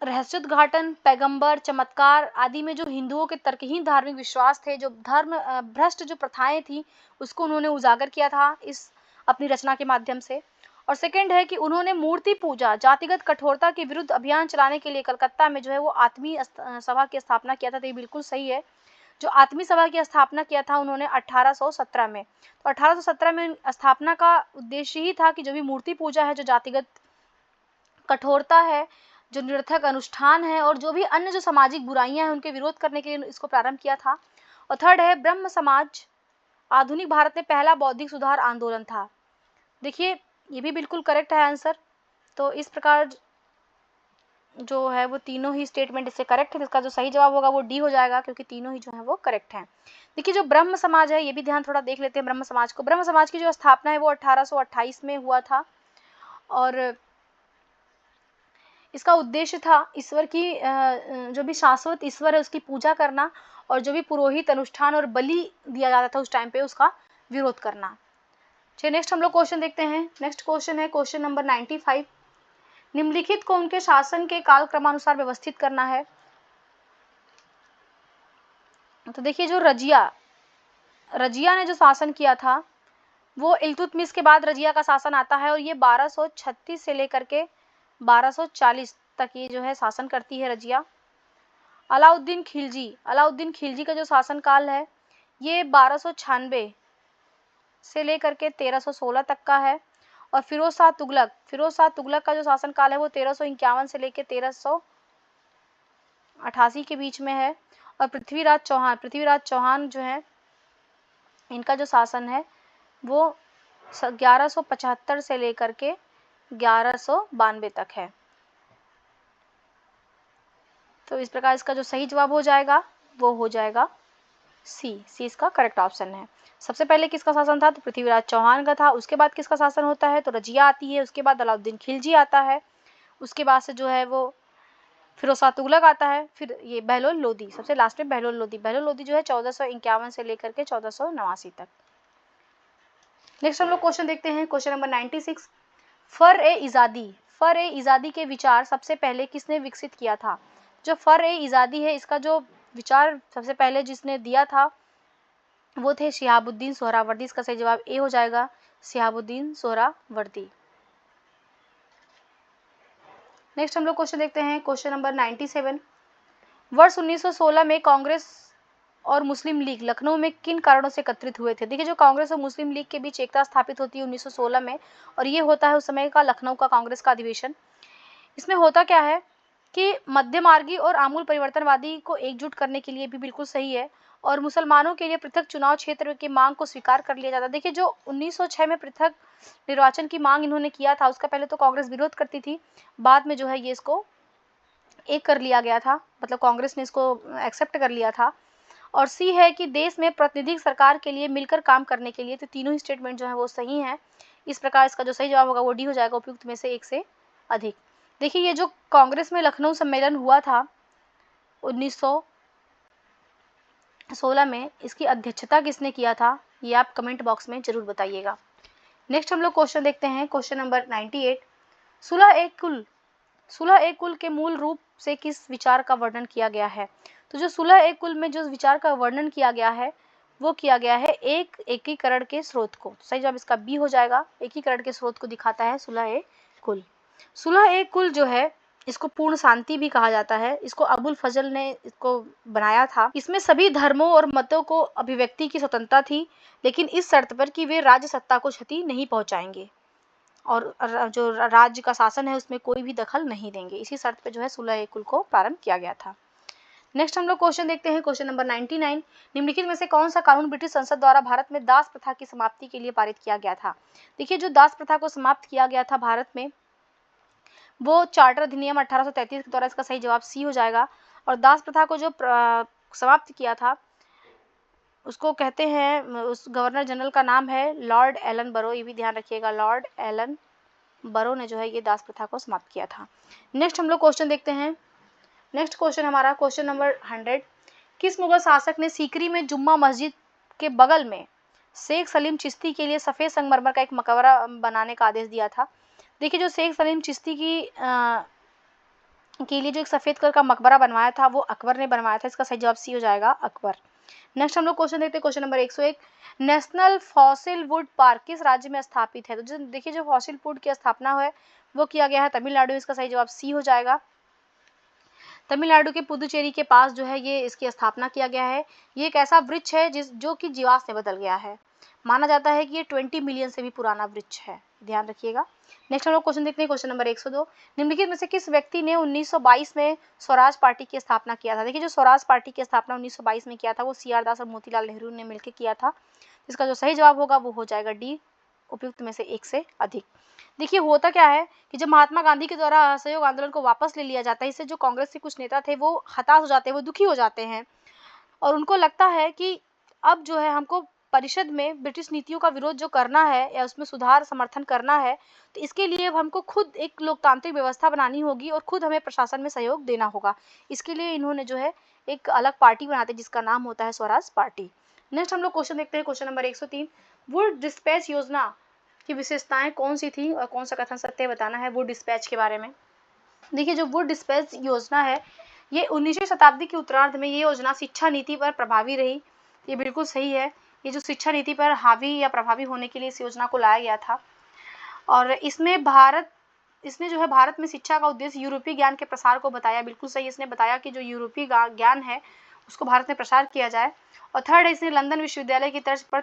रहस्योद्घाटन, पैगंबर, चमत्कार आदि में जो हिंदुओं के तर्कहीन धार्मिक विश्वास थे, जो धर्म भ्रष्ट जो प्रथाएं थी उसको उन्होंने उजागर किया था इस अपनी रचना के माध्यम से। और सेकंड है कि उन्होंने मूर्ति पूजा, जातिगत कठोरता के विरुद्ध अभियान चलाने के लिए कलकत्ता में जो है वो आत्मीय सभा की स्थापना किया था। तो ये बिल्कुल सही है। जो आत्मीय सभा की स्थापना किया था उन्होंने 1817 में। तो 1817 में स्थापना का उद्देश्य ही था कि जो भी मूर्ति पूजा है, जो जातिगत कठोरता है, जो निरर्थक अनुष्ठान है और जो भी अन्य जो सामाजिक बुराइयां हैं उनके विरोध करने के लिए इसको प्रारंभ किया था। और थर्ड है ब्रह्म समाज आधुनिक भारत में पहला बौद्धिक सुधार आंदोलन था। देखिए ये भी बिल्कुल करेक्ट है आंसर। तो इस प्रकार जो है वो तीनों ही स्टेटमेंट इससे करेक्ट है। इसका जो सही जवाब होगा वो डी हो जाएगा, क्योंकि तीनों ही जो है वो करेक्ट हैं। देखिए जो ब्रह्म समाज है, ये भी ध्यान थोड़ा देख लेते हैं ब्रह्म समाज को। ब्रह्म समाज की जो स्थापना है वो 1828 में हुआ था, और इसका उद्देश्य था ईश्वर की जो भी शाश्वत ईश्वर है उसकी पूजा करना, और जो भी पुरोहित अनुष्ठान और बलि दिया जाता था उस टाइम पे उसका विरोध करना। चलिए नेक्स्ट हम लोग क्वेश्चन देखते हैं। नेक्स्ट क्वेश्चन है क्वेश्चन नंबर 95। निम्नलिखित को उनके शासन के काल क्रमानुसार व्यवस्थित करना है। तो देखिए जो रजिया ने जो शासन किया था वो इल्तुतमिश के बाद रजिया का शासन आता है, और ये 1236 से लेकर के 1240 तक ये जो है शासन करती है रजिया। अलाउद्दीन खिलजी का जो शासन काल है ये 1296 से लेकर के 1316 तक का है। और फिरोज शाह तुगलक का जो शासन काल है वो 1351 से लेकर 1388 के बीच में है। और पृथ्वीराज चौहान जो है इनका जो शासन है वो 1175 से लेकर के 1192 तक है। तो इस प्रकार इसका जो सही जवाब हो जाएगा वो हो जाएगा सी इसका करेक्ट ऑप्शन है। सबसे पहले किसका शासन था? तो पृथ्वीराज चौहान का था। उसके बाद किसका शासन होता है? तो रजिया आती है। उसके बाद अलाउद्दीन खिलजी आता है। उसके बाद से जो है वो फिरोज शाह तुगलक आता है। फिर ये बहलोल लोदी, सबसे लास्ट में बहलोल लोदी जो है 1451 से लेकर के 1489 तक। नेक्स्ट हम लोग क्वेश्चन देखते हैं क्वेश्चन नंबर 96। फर ए इजादी के विचार सबसे पहले किसने विकसित किया था? जो फर ए इजादी है इसका जो विचार सबसे पहले जिसने दिया था वो थे शिहाबुद्दीन सोहरावर्दी। इसका सही जवाब ए हो जाएगा, शिहाबुद्दीन सोहरावर्दी। नेक्स्ट हम लोग क्वेश्चन देखते हैं क्वेश्चन नंबर 97। वर्ष 1916 में कांग्रेस और मुस्लिम लीग लखनऊ में किन कारणों से एकत्रित हुए थे? देखिए जो कांग्रेस और मुस्लिम लीग के बीच एकता स्थापित होती है 1916 में, और ये होता है उस समय का लखनऊ का कांग्रेस का अधिवेशन। इसमें होता क्या है कि मध्यमार्गी और आमूल परिवर्तनवादी को एकजुट करने के लिए भी बिल्कुल सही है, और मुसलमानों के लिए पृथक चुनाव क्षेत्र की मांग को स्वीकार कर लिया जाता। देखिए जो 1906 में पृथक निर्वाचन की मांग इन्होंने किया था उसका पहले तो कांग्रेस विरोध करती थी, बाद में जो है ये इसको एक कर लिया गया था, मतलब कांग्रेस ने इसको एक्सेप्ट कर लिया था। और सी है कि देश में प्रतिनिधिक सरकार के लिए मिलकर काम करने के लिए। तो तीनों ही स्टेटमेंट जो है वो सही हैं। इस प्रकार इसका जो सही जवाब होगा वो डी हो जाएगा, उपयुक्त में से एक से अधिक। देखिए ये जो कांग्रेस में लखनऊ सम्मेलन हुआ था 1916 में, इसकी अध्यक्षता किसने किया था ये आप कमेंट बॉक्स में जरूर बताइएगा। नेक्स्ट हम लोग क्वेश्चन देखते हैं क्वेश्चन नंबर 98। सुलह ए कुल के मूल रूप से किस विचार का वर्णन किया गया है? तो जो सुलह ए कुल में जो विचार का वर्णन किया गया है वो किया गया है एकीकरण के स्रोत को। सही जवाब इसका बी हो जाएगा, एकीकरण के स्रोत को दिखाता है सुलह ए कुल। सुलह ए कुल जो है इसको पूर्ण शांति भी कहा जाता है। इसको अबुल फजल ने इसको बनाया था। इसमें सभी धर्मों और मतों को अभिव्यक्ति की स्वतंत्रता थी, लेकिन इस शर्त पर कि वे राज्य सत्ता को क्षति नहीं पहुंचाएंगे और जो राज्य का शासन है उसमें कोई भी दखल नहीं देंगे। इसी शर्त पे जो है सुलह ए कुल को प्रारंभ किया गया था। नेक्स्ट हम लोग क्वेश्चन देखते हैं क्वेश्चन नंबर 99। निम्नलिखित में से कौन सा कानून ब्रिटिश संसद द्वारा भारत में दास प्रथा की समाप्ति के लिए पारित किया गया था? देखिए जो दास प्रथा को समाप्त किया गया था भारत में वो चार्टर अधिनियम 1833 के द्वारा। इसका सही जवाब सी हो जाएगा। और दास प्रथा को जो समाप्त किया था उसको कहते हैं, उस गवर्नर जनरल का नाम है लॉर्ड एलन बरो। ये भी ध्यान रखिएगा, लॉर्ड एलन बरो ने जो है ये दास प्रथा को समाप्त किया था। नेक्स्ट हम लोग क्वेश्चन देखते हैं। नेक्स्ट क्वेश्चन हमारा क्वेश्चन नंबर 100। किस मुगल शासक ने सीकरी में जुम्मा मस्जिद के बगल में शेख सलीम चिश्ती के लिए सफ़ेद संगमरमर का एक मकबरा बनाने का आदेश दिया था? देखिए जो शेख सलीम चिश्ती के लिए जो एक सफ़ेद कलर का मकबरा बनवाया था वो अकबर ने बनवाया था। इसका सही जवाब सी हो जाएगा, अकबर। नेक्स्ट हम लोग क्वेश्चन देखते हैं question number 101। National fossil would park किस राज्य में स्थापित है? तो जो देखिए जो फॉसिल वुड की स्थापना है वो किया गया है तमिलनाडु। इसका सही जवाब सी हो जाएगा। तमिलनाडु के पुदुचेरी के पास जो है ये इसकी स्थापना किया गया है। ये एक ऐसा वृक्ष है जो कि जीवाश्म में बदल गया है। माना जाता है कि ये 20 मिलियन से भी पुराना वृक्ष है, ध्यान रखिएगा। नेक्स्ट हम लोग क्वेश्चन देखते हैं क्वेश्चन नंबर 102। निम्नलिखित में से किस व्यक्ति ने 1922 में स्वराज पार्टी की स्थापना किया था? देखिए जो स्वराज पार्टी की स्थापना 1922 में किया था वो CR दास और मोतीलाल नेहरू ने मिलकर किया था। इसका जो सही जवाब होगा वो हो जाएगा डी, उपयुक्त में से एक से अधिक। देखिए होता क्या है कि जब महात्मा गांधी के द्वारा असहयोग आंदोलन को वापस ले लिया जाता है, इससे जो कांग्रेस के कुछ नेता थे वो हताश हो जाते हैं, वो दुखी हो जाते हैं और उनको लगता है कि अब जो है हमको परिषद में ब्रिटिश नीतियों का विरोध जो करना है या उसमें सुधार समर्थन करना है, तो इसके लिए अब हमको खुद एक लोकतांत्रिक व्यवस्था बनानी होगी और खुद हमें प्रशासन में सहयोग देना होगा। इसके लिए इन्होंने जो है एक अलग पार्टी बनाते हैं जिसका नाम होता है स्वराज पार्टी। नेक्स्ट हम लोग क्वेश्चन देखते हैं, क्वेश्चन नंबर 103। वुड डिस्पैच योजना की विशेषताएं कौन सी थी और कौन सा कथन सत्य बताना है वुड डिस्पैच के बारे में। देखिए जो वुड डिस्पैच योजना है ये 19वीं शताब्दी के उत्तरार्ध में ये योजना शिक्षा नीति पर प्रभावी रही। ये बिल्कुल सही है, ये जो शिक्षा नीति पर हावी या प्रभावी होने के लिए इस योजना को लाया गया था और इसने जो है भारत में शिक्षा का उद्देश्य यूरोपीय ज्ञान के प्रसार को बताया। बिल्कुल सही, इसने बताया कि जो यूरोपीय ज्ञान है उसको भारत में प्रसार किया जाए। और थर्ड है इसने लंदन विश्वविद्यालय की तर्ज पर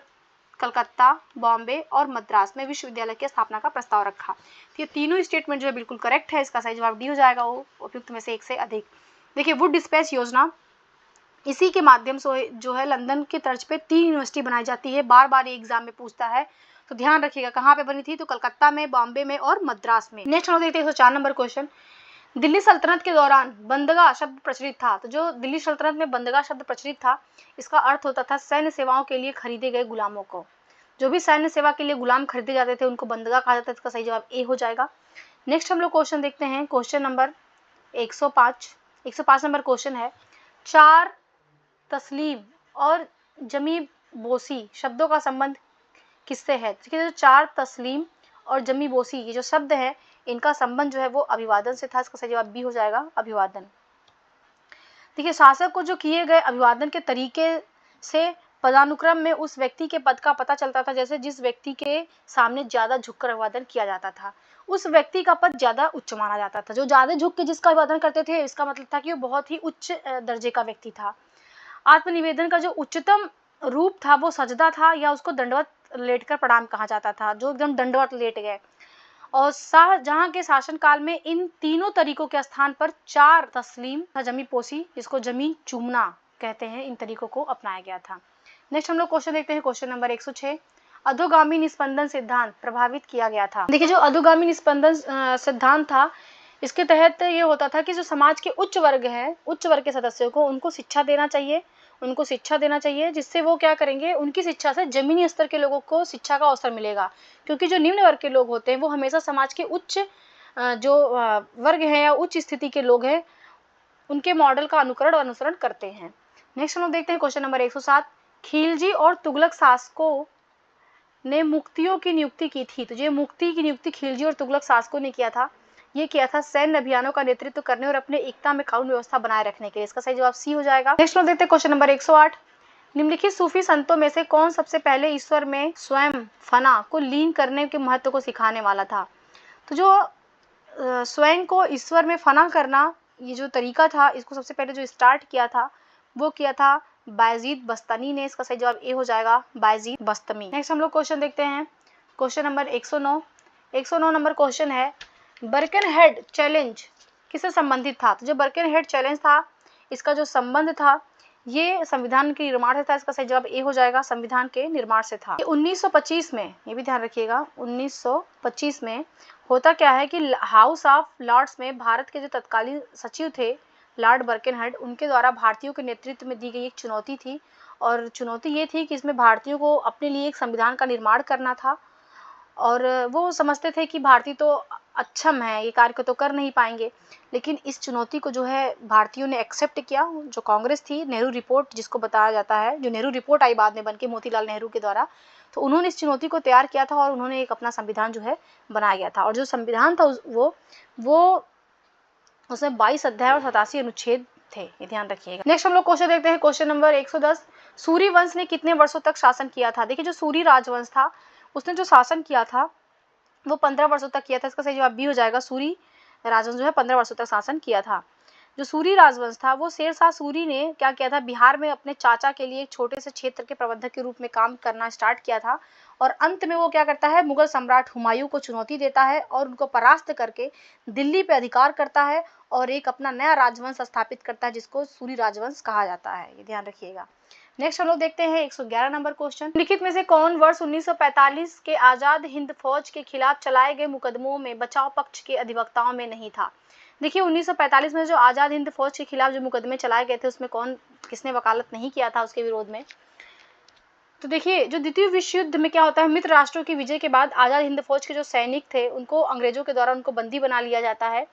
कलकत्ता, बॉम्बे और मद्रास में विश्वविद्यालय की स्थापना का प्रस्ताव रखा। तो ये तीनों स्टेटमेंट जो है बिल्कुल करेक्ट है, इसका सही जवाब डी हो जाएगा, वो उपयुक्त में से एक से अधिक। देखिए वुड डिस्पैच योजना इसी के माध्यम से जो है लंदन की तर्ज पे 3 यूनिवर्सिटी बनाई जाती है। बार बार ये एग्जाम में पूछता है तो ध्यान रखिएगा कहाँ पे बनी थी, तो कलकत्ता में, बॉम्बे में और मद्रास में। नेक्स्ट हम देखते हैं 104 नंबर क्वेश्चन। दिल्ली सल्तनत के दौरान बंदगा शब्द प्रचलित था। तो जो दिल्ली सल्तनत में बंदगा शब्द प्रचलित था इसका अर्थ होता था सैन्य सेवाओं के लिए खरीदे गए गुलामों को। जो भी सैन्य सेवा के लिए गुलाम खरीदे जाते थे उनको बंदगा कहा जाता था। इसका सही जवाब ए हो जाएगा। नेक्स्ट हम लोग क्वेश्चन देखते हैं, क्वेश्चन नंबर 105 नंबर क्वेश्चन है, चार तस्लीम और जमी बोसी शब्दों का संबंध किससे है। देखिए जो चार तस्लीम और जमी बोसी ये जो शब्द है इनका संबंध जो है वो अभिवादन से था। इसका सही जवाब बी हो जाएगा, अभिवादन। देखिए शासक को जो किए गए अभिवादन के तरीके से पदानुक्रम में उस व्यक्ति के पद का पता चलता था। जैसे जिस व्यक्ति के सामने ज्यादा झुककर अभिवादन किया जाता था उस व्यक्ति का पद ज्यादा उच्च माना जाता था। जो ज्यादा झुक के जिसका अभिवादन करते थे इसका मतलब था कि वो बहुत ही उच्च दर्जे का व्यक्ति था। आत्मनिवेदन का जो उच्चतम रूप था वो सजदा था या उसको दंडवत लेटकर प्रणाम कहा जाता था, जो एकदम दंडवत लेट गए। और शाहजहां के शासनकाल में इन तीनों तरीकों के स्थान पर चार तस्लीम जमी पोसी जिसको जमीन चूमना कहते हैं, इन तरीकों को अपनाया गया था। नेक्स्ट हम लोग क्वेश्चन देखते हैं, क्वेश्चन नंबर 106। अधोगामी निस्पंदन सिद्धांत प्रभावित किया गया था। देखिए जो अधोगामी निस्पंदन सिद्धांत था इसके तहत ये होता था कि जो समाज के उच्च वर्ग है, उच्च वर्ग के सदस्यों को उनको शिक्षा देना चाहिए, जिससे वो क्या करेंगे, उनकी शिक्षा से जमीनी स्तर के लोगों को शिक्षा का अवसर मिलेगा। क्योंकि जो निम्न वर्ग के लोग होते हैं वो हमेशा समाज के उच्च जो वर्ग है या उच्च स्थिति के लोग हैं उनके मॉडल का अनुसरण करते हैं। नेक्स्ट हम लोग देखते हैं क्वेश्चन नंबर 107। खिलजी और तुगलक शासकों ने मुक्तियों की नियुक्ति की थी। तो ये मुक्ति की नियुक्ति खिलजी और तुगलक शासकों ने किया था। ये किया था सैन्य अभियानों का नेतृत्व करने और अपने एकता में कानून व्यवस्था बनाए रखने के लिए। इसका सही जवाब सी हो जाएगा। नेक्स्ट हम देखते हैं क्वेश्चन नंबर 108। निम्नलिखित सूफी संतों में से कौन सबसे पहले ईश्वर में स्वयं फना को लीन करने के महत्व को सिखाने वाला था। तो जो स्वयं को ईश्वर में फना करना ये जो तरीका था इसको सबसे पहले जो स्टार्ट किया था वो किया था बायजीद बस्तमी ने। इसका सही जवाब ए हो जाएगा, बायजीद बस्तमी। नेक्स्ट हम लोग क्वेश्चन देखते हैं, क्वेश्चन नंबर 109 नंबर क्वेश्चन है, बर्केनहेड चैलेंज किससे संबंधित था। तो जो बर्केनहेड चैलेंज था इसका जो संबंध था ये संविधान के निर्माण से था। इसका सही जवाब ए हो जाएगा, संविधान के निर्माण से था। 1925 में, ये भी ध्यान रखिएगा, 1925 में होता क्या है कि हाउस ऑफ लॉर्ड्स में भारत के जो तत्कालीन सचिव थे लॉर्ड बर्केनहेड, उनके द्वारा भारतीयों के नेतृत्व में दी गई एक चुनौती थी। और चुनौती ये थी कि इसमें भारतीयों को अपने लिए एक संविधान का निर्माण करना था। और वो समझते थे कि भारतीय तो अक्षम है, ये कार्य को तो कर नहीं पाएंगे। लेकिन इस चुनौती को जो है भारतीयों ने एक्सेप्ट किया। जो कांग्रेस थी, नेहरू रिपोर्ट जिसको बताया जाता है, जो नेहरू रिपोर्ट आई बाद में बनके मोतीलाल नेहरू के द्वारा, तो उन्होंने इस चुनौती को तैयार किया था और उन्होंने एक अपना संविधान जो है बनाया गया था। और जो संविधान था वो उसमें 22 अध्याय और 87 अनुच्छेद थे, ये ध्यान रखिएगा। नेक्स्ट हम लोग क्वेश्चन देखते हैं, क्वेश्चन नंबर 110। सूरी वंश ने कितने वर्षों तक शासन किया था। देखिए जो सूरी राजवंश था उसने जो शासन किया था वो 15 वर्षों तक किया था। इसका सही जवाब बी हो जाएगा, सूरी राजवंश जो है 15 वर्षों तक शासन किया था। जो सूरी राजवंश था वो शेरशाह सूरी ने क्या किया था, बिहार में अपने चाचा के लिए एक छोटे से क्षेत्र के प्रबंधक के रूप में काम करना स्टार्ट किया था। और अंत में वो क्या करता है, मुगल सम्राट हुमायूं को चुनौती देता है और उनको परास्त करके दिल्ली पे अधिकार करता है और एक अपना नया राजवंश स्थापित करता है जिसको सूरी राजवंश कहा जाता है, ये ध्यान रखिएगा। नेक्स्ट हम लोग देखते हैं 111 नंबर क्वेश्चन। लिखित में से कौन वर्ष 1945 के आजाद हिंद फौज के खिलाफ चलाए गए मुकदमों में बचाव पक्ष के अधिवक्ताओं में नहीं था? देखिए 1945 में जो आजाद हिंद फौज के खिलाफ जो मुकदमे चलाए गए थे उसमें किसने वकालत नहीं किया था उसके विरोध में? तो देखिए जो द्वितीय विश्व युद्ध में क्या होता है, मित्र राष्ट्रों की विजय के बाद आजाद हिंद फौज के जो सैनिक थे उनको अंग्रेजों के द्वारा उनको बंदी बना लिया जाता है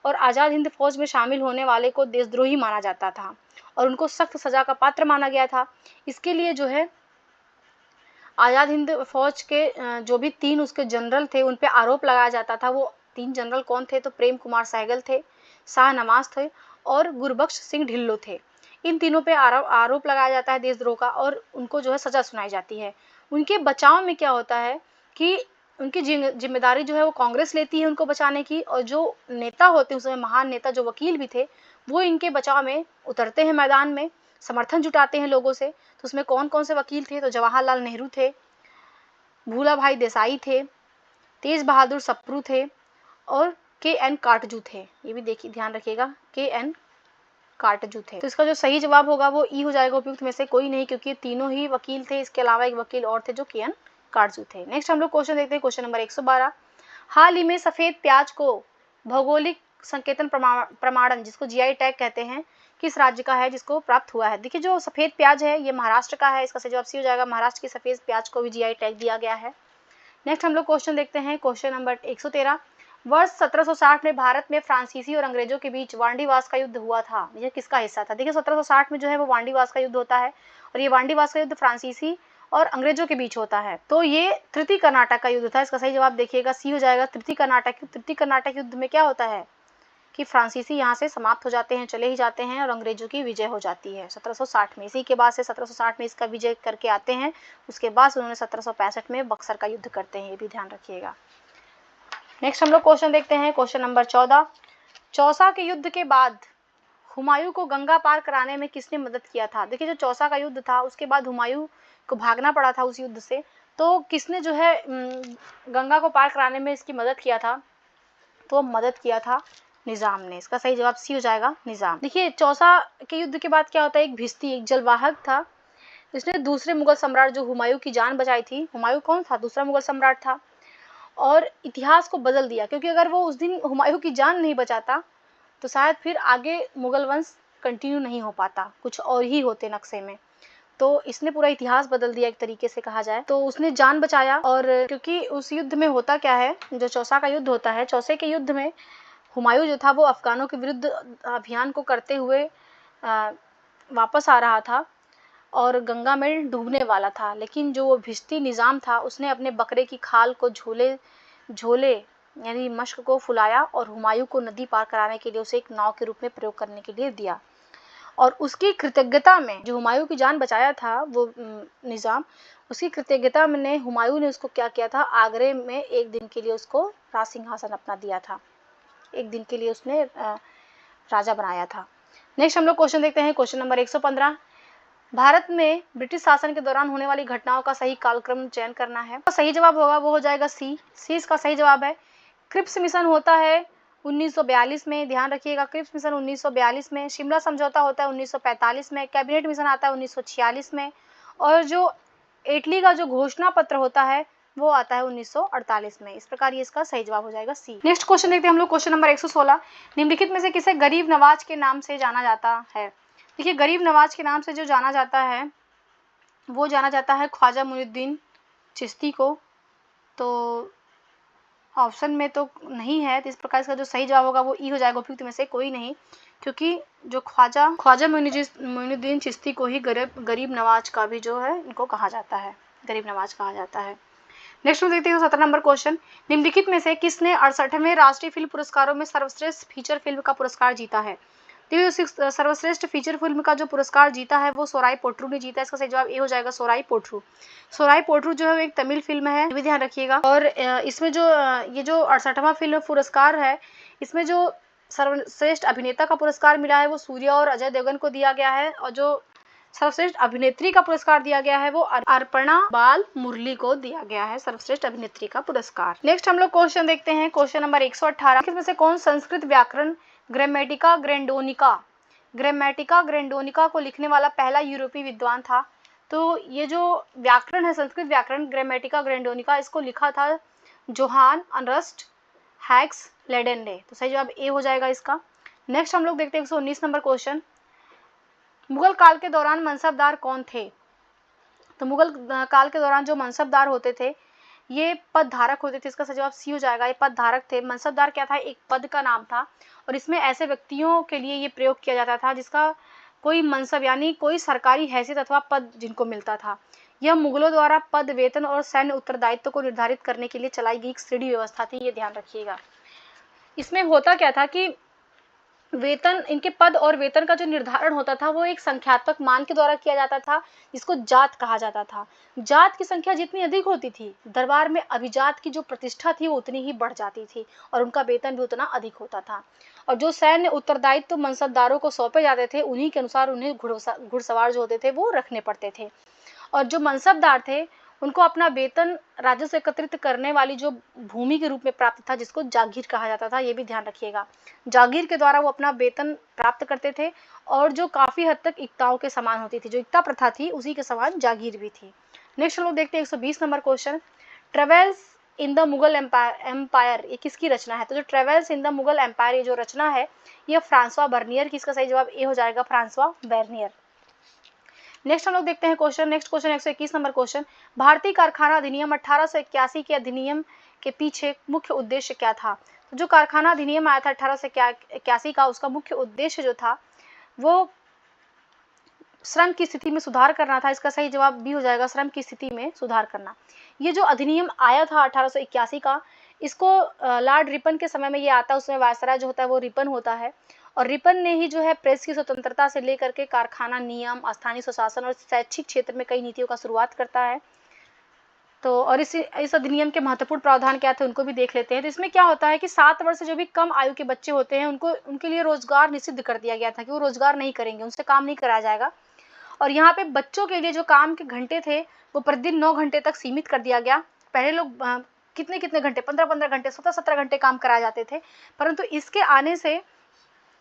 और आजाद हिंद फौज में शामिल होने वाले को देशद्रोही माना जाता था और उनको सख्त सजा का पात्र माना गया था। इसके लिए जो है आजाद हिंद फौज के जो भी 3 उसके जनरल थे उन पे आरोप लगाया जाता था। वो 3 जनरल कौन थे? तो प्रेम कुमार सहगल थे, शाह नवाज थे और गुरबख्श सिंह ढिल्लो थे। इन तीनों पे आरोप लगाया जाता है देशद्रोह का और उनको जो है सजा सुनाई जाती है। उनके बचाव में क्या होता है कि उनकी जिम्मेदारी जो है वो कांग्रेस लेती है उनको बचाने की, और जो नेता होते हैं उसमें महान नेता जो वकील भी थे वो इनके बचाव में उतरते हैं मैदान में, समर्थन जुटाते हैं लोगों से। तो उसमें कौन कौन से वकील थे? तो जवाहरलाल नेहरू थे, भूला भाई देसाई थे, तेज बहादुर सप्रू थे और के.एन. काटजू थे। ये भी देखिए ध्यान रखिएगा, के.एन. काटजू थे। तो इसका जो सही जवाब होगा वो ई हो जाएगा, उपयुक्त में से कोई नहीं, क्योंकि तीनों ही वकील थे। इसके अलावा एक वकील और थे जो के.एन. काटजू थे। नेक्स्ट हम लोग क्वेश्चन देखते हैं, क्वेश्चन नंबर 112। हाल ही में सफेद प्याज को भौगोलिक संकेतन प्रमाणन जिसको जीआई टैग कहते हैं किस राज्य का है जिसको प्राप्त हुआ है? देखिए जो सफेद प्याज है ये महाराष्ट्र का है। इसका सही जवाब सी हो जाएगा, महाराष्ट्र की सफेद प्याज को भी जीआई टैग दिया गया है। नेक्स्ट हम लोग क्वेश्चन देखते हैं, क्वेश्चन नंबर 113। वर्ष 1760 में भारत में फ्रांसीसी और अंग्रेजों के बीच वांडीवास का युद्ध हुआ था। यह किसका हिस्सा था? देखिए 1760 में जो है वो वांडीवास का युद्ध होता है और ये वांडीवास का युद्ध फ्रांसीसी और अंग्रेजों के बीच होता है। तो ये तृतीय कर्नाटक का युद्ध था। इसका सही जवाब देखिएगा सी हो जाएगा, तृतीय कर्नाटक। तृतीय कर्नाटक युद्ध में क्या होता है कि फ्रांसीसी यहाँ से समाप्त हो जाते हैं, चले ही जाते हैं और अंग्रेजों की विजय हो जाती है 1760 में। इसी के बाद से 1760 में इसका विजय करके आते हैं। उसके बाद उन्होंने 1765 में बक्सर का युद्ध करते हैं, ये भी ध्यान रखिएगा। नेक्स्ट हम लोग क्वेश्चन देखते हैं, क्वेश्चन नंबर 14। चौसा के युद्ध के बाद हुमायूं को गंगा पार कराने में किसने मदद किया था? देखिए जो चौसा का युद्ध था उसके बाद हुमायूं को भागना पड़ा था उस युद्ध से, तो किसने जो है गंगा को पार कराने में इसकी मदद किया था? तो मदद किया था निजाम ने। इसका सही जवाब सी हो जाएगा, निजाम। देखिए चौसा के युद्ध के बाद क्या होता है, एक भिश्ती एक जलवाहक था, इसने दूसरे मुगल सम्राट जो हुमायूं की जान बचाई थी। हुमायूं कौन था? दूसरा मुगल सम्राट था और इतिहास को बदल दिया, क्योंकि अगर वो उस दिन हुमायूं की जान नहीं बचाता तो शायद फिर आगे मुगल वंश कंटिन्यू नहीं हो पाता, कुछ और ही होते नक्शे में। तो इसने पूरा इतिहास बदल दिया एक तरीके से कहा जाए तो। उसने जान बचाया और क्योंकि उस युद्ध में होता क्या है, जो चौसा का युद्ध होता है, चौसे के युद्ध में हुमायूं जो था वो अफगानों के विरुद्ध अभियान को करते हुए वापस आ रहा था और गंगा में डूबने वाला था। लेकिन जो वो भिश्ती निज़ाम था उसने अपने बकरे की खाल को झोले यानी मश्क को फुलाया और हुमायूं को नदी पार कराने के लिए उसे एक नाव के रूप में प्रयोग करने के लिए दिया। और उसकी कृतज्ञता में जो हुमायूं की जान बचाया था वो निज़ाम, उसकी कृतज्ञता में हुमायूं ने उसको क्या किया था, आगरे में एक दिन के लिए उसको राज सिंहासन अपना दिया था। एक दिन के लिए उसने राजा बनाया था। नेक्स्ट हम लोग क्वेश्चन देखते हैं, क्वेश्चन नंबर 115। भारत में ब्रिटिश शासन के दौरान होने वाली घटनाओं का सही कालक्रम चयन करना है। तो सही जवाब होगा वो हो जाएगा सी। इसका सही जवाब है। क्रिप्स मिशन होता है 1942 में, ध्यान रखिएगा, क्रिप्स मिशन 1942 में। शिमला समझौता होता है 1945 में। कैबिनेट मिशन आता है 1946 में और जो इटली का जो घोषणा पत्र होता है वो आता है 1948 में। इस प्रकार ये इसका सही जवाब हो जाएगा सी। नेक्स्ट क्वेश्चन देखते हैं हम लोग, क्वेश्चन नंबर 116। निम्नलिखित में से किसे गरीब नवाज के नाम से जाना जाता है? देखिए गरीब नवाज के नाम से जो जाना जाता है वो जाना जाता है ख्वाजा मुइनुद्दीन चिश्ती को। तो ऑप्शन में तो नहीं है, तो इस प्रकार इसका जो सही जवाब होगा वो ई हो जाएगा, उपयुक्त में से कोई नहीं, क्योंकि जो ख्वाजा मुइनुद्दीन चिश्ती को ही गरीब नवाज का भी जो है इनको कहा जाता है, गरीब नवाज कहा जाता है। नेक्स्ट हम देखते हैं 17 नंबर क्वेश्चन। निम्नलिखित में से किसने 68वें राष्ट्रीय फिल्म पुरस्कारों में सर्वश्रेष्ठ फीचर फिल्म का पुरस्कार जीता है? देखिए सर्वश्रेष्ठ फीचर फिल्म का जो पुरस्कार जीता है वो सोराई पोट्रू ने जीता है। इसका सही जवाब ए हो जाएगा, सोराई पोट्रू। सोराई पोट्रू जो है एक तमिल फिल्म है, ये भी ध्यान रखिएगा। और इसमें जो ये जो 68वां फिल्म पुरस्कार है इसमें जो सर्वश्रेष्ठ अभिनेता का पुरस्कार मिला है वो सूर्या और अजय देवगन को दिया गया है और जो सर्वश्रेष्ठ अभिनेत्री का पुरस्कार दिया गया है वो अर्पणा बाल मुरली को दिया गया है, सर्वश्रेष्ठ अभिनेत्री का पुरस्कार। नेक्स्ट हम लोग क्वेश्चन देखते हैं, क्वेश्चन नंबर 118। इसमें से कौन संस्कृत व्याकरण ग्रामेटिका ग्रैंडोनिका ग्रामेटिका ग्रैंडोनिका को लिखने वाला पहला यूरोपीय विद्वान था। तो ये जो व्याकरण है, संस्कृत व्याकरण ग्रामेटिका ग्रैंडोनिका, इसको लिखा था जोहान अर्नस्ट हैक्स लेडेन ने। तो सही जवाब ए हो जाएगा इसका। नेक्स्ट हम लोग देखते हैं 119 नंबर क्वेश्चन, मुगल काल के दौरान मनसबदार कौन थे? तो मुगल काल के दौरान जो मनसबदार होते थे ये पद धारक होते थे। इसका सही जवाब सी हो जाएगा, ये पद धारक थे। मनसबदार क्या था? एक पद का नाम था और इसमें ऐसे व्यक्तियों के लिए ये प्रयोग किया जाता था जिसका कोई मनसब यानी कोई सरकारी हैसियत अथवा पद जिनको मिलता था। यह मुगलों द्वारा पद, वेतन और सैन्य उत्तरदायित्व को निर्धारित करने के लिए चलाई गई एक श्रेणी व्यवस्था थी, ये ध्यान रखिएगा। इसमें होता क्या था कि वेतन, इनके पद और वेतन का जो निर्धारण होता था वो एक संख्यात्मक मान के द्वारा किया जाता था जिसको जात कहा जाता था। जात की संख्या जितनी अधिक होती थी, दरबार में अभिजात की जो प्रतिष्ठा थी वो उतनी ही बढ़ जाती थी और उनका वेतन भी उतना अधिक होता था। और जो सैन्य उत्तरदायित्व मनसबदारों को सौंपे जाते थे उन्हीं के अनुसार उन्हें घुड़सवार जो होते थे वो रखने पड़ते थे। और जो मनसबदार थे उनको अपना वेतन राजस्व एकत्रित करने वाली जो भूमि के रूप में प्राप्त था जिसको जागीर कहा जाता था, ये भी ध्यान रखिएगा। जागीर के द्वारा वो अपना वेतन प्राप्त करते थे और जो काफी हद तक इक्ताओं के समान होती थी, जो इक्ता प्रथा थी उसी के समान जागीर भी थी। नेक्स्ट हम लोग देखते हैं 120 number question, travels in the Mughal empire ये किसकी रचना है? तो जो travels in the Mughal empire ये जो रचना है ये फ्रांसवा बर्नियर की। इसका सही जवाब ए हो जाएगा, फ्रांसवा बर्नियर। नेक्स्ट हम लोग देखते हैं question, next question 121 number question, भारतीय कारखाना अधिनियम 1881 के अधिनियम के पीछे मुख्य उद्देश्य क्या था? तो जो कारखाना अधिनियम आया था 1881 का, उसका मुख्य उद्देश्य जो था वो श्रम की स्थिति में सुधार करना था। इसका सही जवाब बी हो जाएगा, श्रम की स्थिति में सुधार करना। ये जो अधिनियम आया था 1881 का, इसको लॉर्ड रिपन के समय में ये आता है। उसमें वायसराय जो होता है वो रिपन होता है और रिपन ने ही जो है प्रेस की स्वतंत्रता से लेकर के कारखाना नियम, स्थानीय स्वशासन और शैक्षिक क्षेत्र में कई नीतियों का शुरुआत करता है। तो और इस अधिनियम के महत्वपूर्ण प्रावधान क्या थे उनको भी देख लेते हैं। तो इसमें क्या होता है कि 7 वर्ष से जो भी कम आयु के बच्चे होते हैं उनके लिए रोजगार निषिद्ध कर दिया गया था कि वो रोजगार नहीं करेंगे, उनसे काम नहीं कराया जाएगा। और यहाँ पे बच्चों के लिए जो काम के घंटे थे वो प्रतिदिन 9 घंटे तक सीमित कर दिया गया। पहले लोग कितने घंटे, 15-15 घंटे, 17-17 घंटे काम कराए जाते थे, परंतु इसके आने से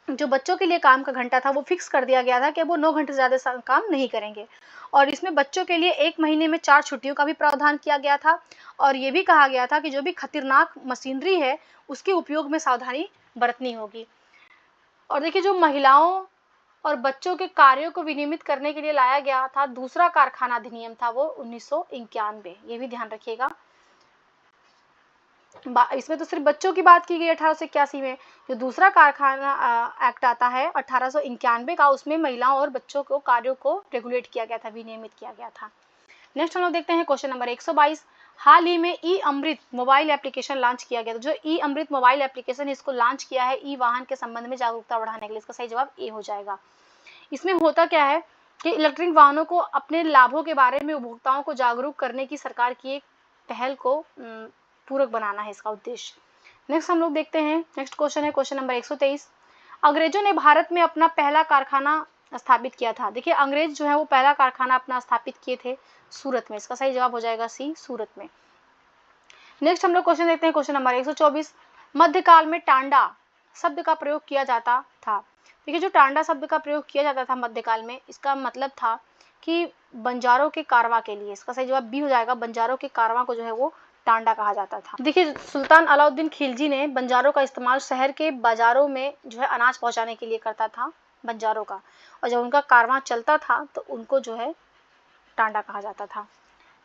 जो बच्चों के लिए काम का घंटा था वो फिक्स कर दिया गया था कि वो 9 घंटे से ज़्यादा काम नहीं करेंगे। और इसमें बच्चों के लिए 1 महीने में 4 छुट्टियों का भी प्रावधान किया गया था और ये भी कहा गया था कि जो भी खतरनाक मशीनरी है उसके उपयोग में सावधानी बरतनी होगी। और देखिए जो महिलाओं और बच्चों के कार्यों को विनियमित करने के लिए लाया गया था दूसरा कारखाना अधिनियम था वो 1991, ये भी ध्यान रखिएगा। इसमें तो सिर्फ बच्चों की बात की गई 1881 में। जो दूसरा कारखाना एक्ट आता है 1891 का, उसमें महिलाओं और बच्चों को कार्यों को रेगुलेट किया गया था, विनियमित किया गया था। नेक्स्ट हम लोग देखते हैं क्वेश्चन नंबर 122, हाल ही में ई अमृत मोबाइल एप्लीकेशन लॉन्च किया गया था। जो ई अमृत मोबाइल एप्लीकेशन इसको लॉन्च किया है ई वाहन के संबंध में जागरूकता बढ़ाने के लिए। इसका सही जवाब ए हो जाएगा। इसमें होता क्या है कि इलेक्ट्रिक वाहनों को अपने लाभों के बारे में उपभोक्ताओं को जागरूक करने की सरकार की एक पहल को पूरक बनाना है इसका उद्देश्य। नेक्स्ट हम लोग देखते हैं, नेक्स्ट क्वेश्चन है क्वेश्चन नंबर 123, अंग्रेजों ने भारत में अपना पहला कारखाना स्थापित किया था। देखिए अंग्रेज जो है वो पहला कारखाना अपना स्थापित किए थे सूरत में। इसका सही जवाब हो जाएगा सी, सूरत में। नेक्स्ट हम लोग क्वेश्चन देखते हैं क्वेश्चन नंबर 124, मध्यकाल में टांडा शब्द का प्रयोग किया जाता था। देखिए जो टांडा शब्द का प्रयोग किया जाता था मध्यकाल में, इसका मतलब था कि बंजारों के कारवां के लिए। इसका सही जवाब बी हो जाएगा, बंजारों के कारवां को जो है वो टांडा कहा जाता था। देखिए सुल्तान अलाउद्दीन खिलजी ने बंजारों का इस्तेमाल शहर के बाजारों में जो है अनाज पहुंचाने के लिए करता था, बंजारों का, और जब उनका कारवां चलता था तो उनको जो है टांडा कहा जाता था।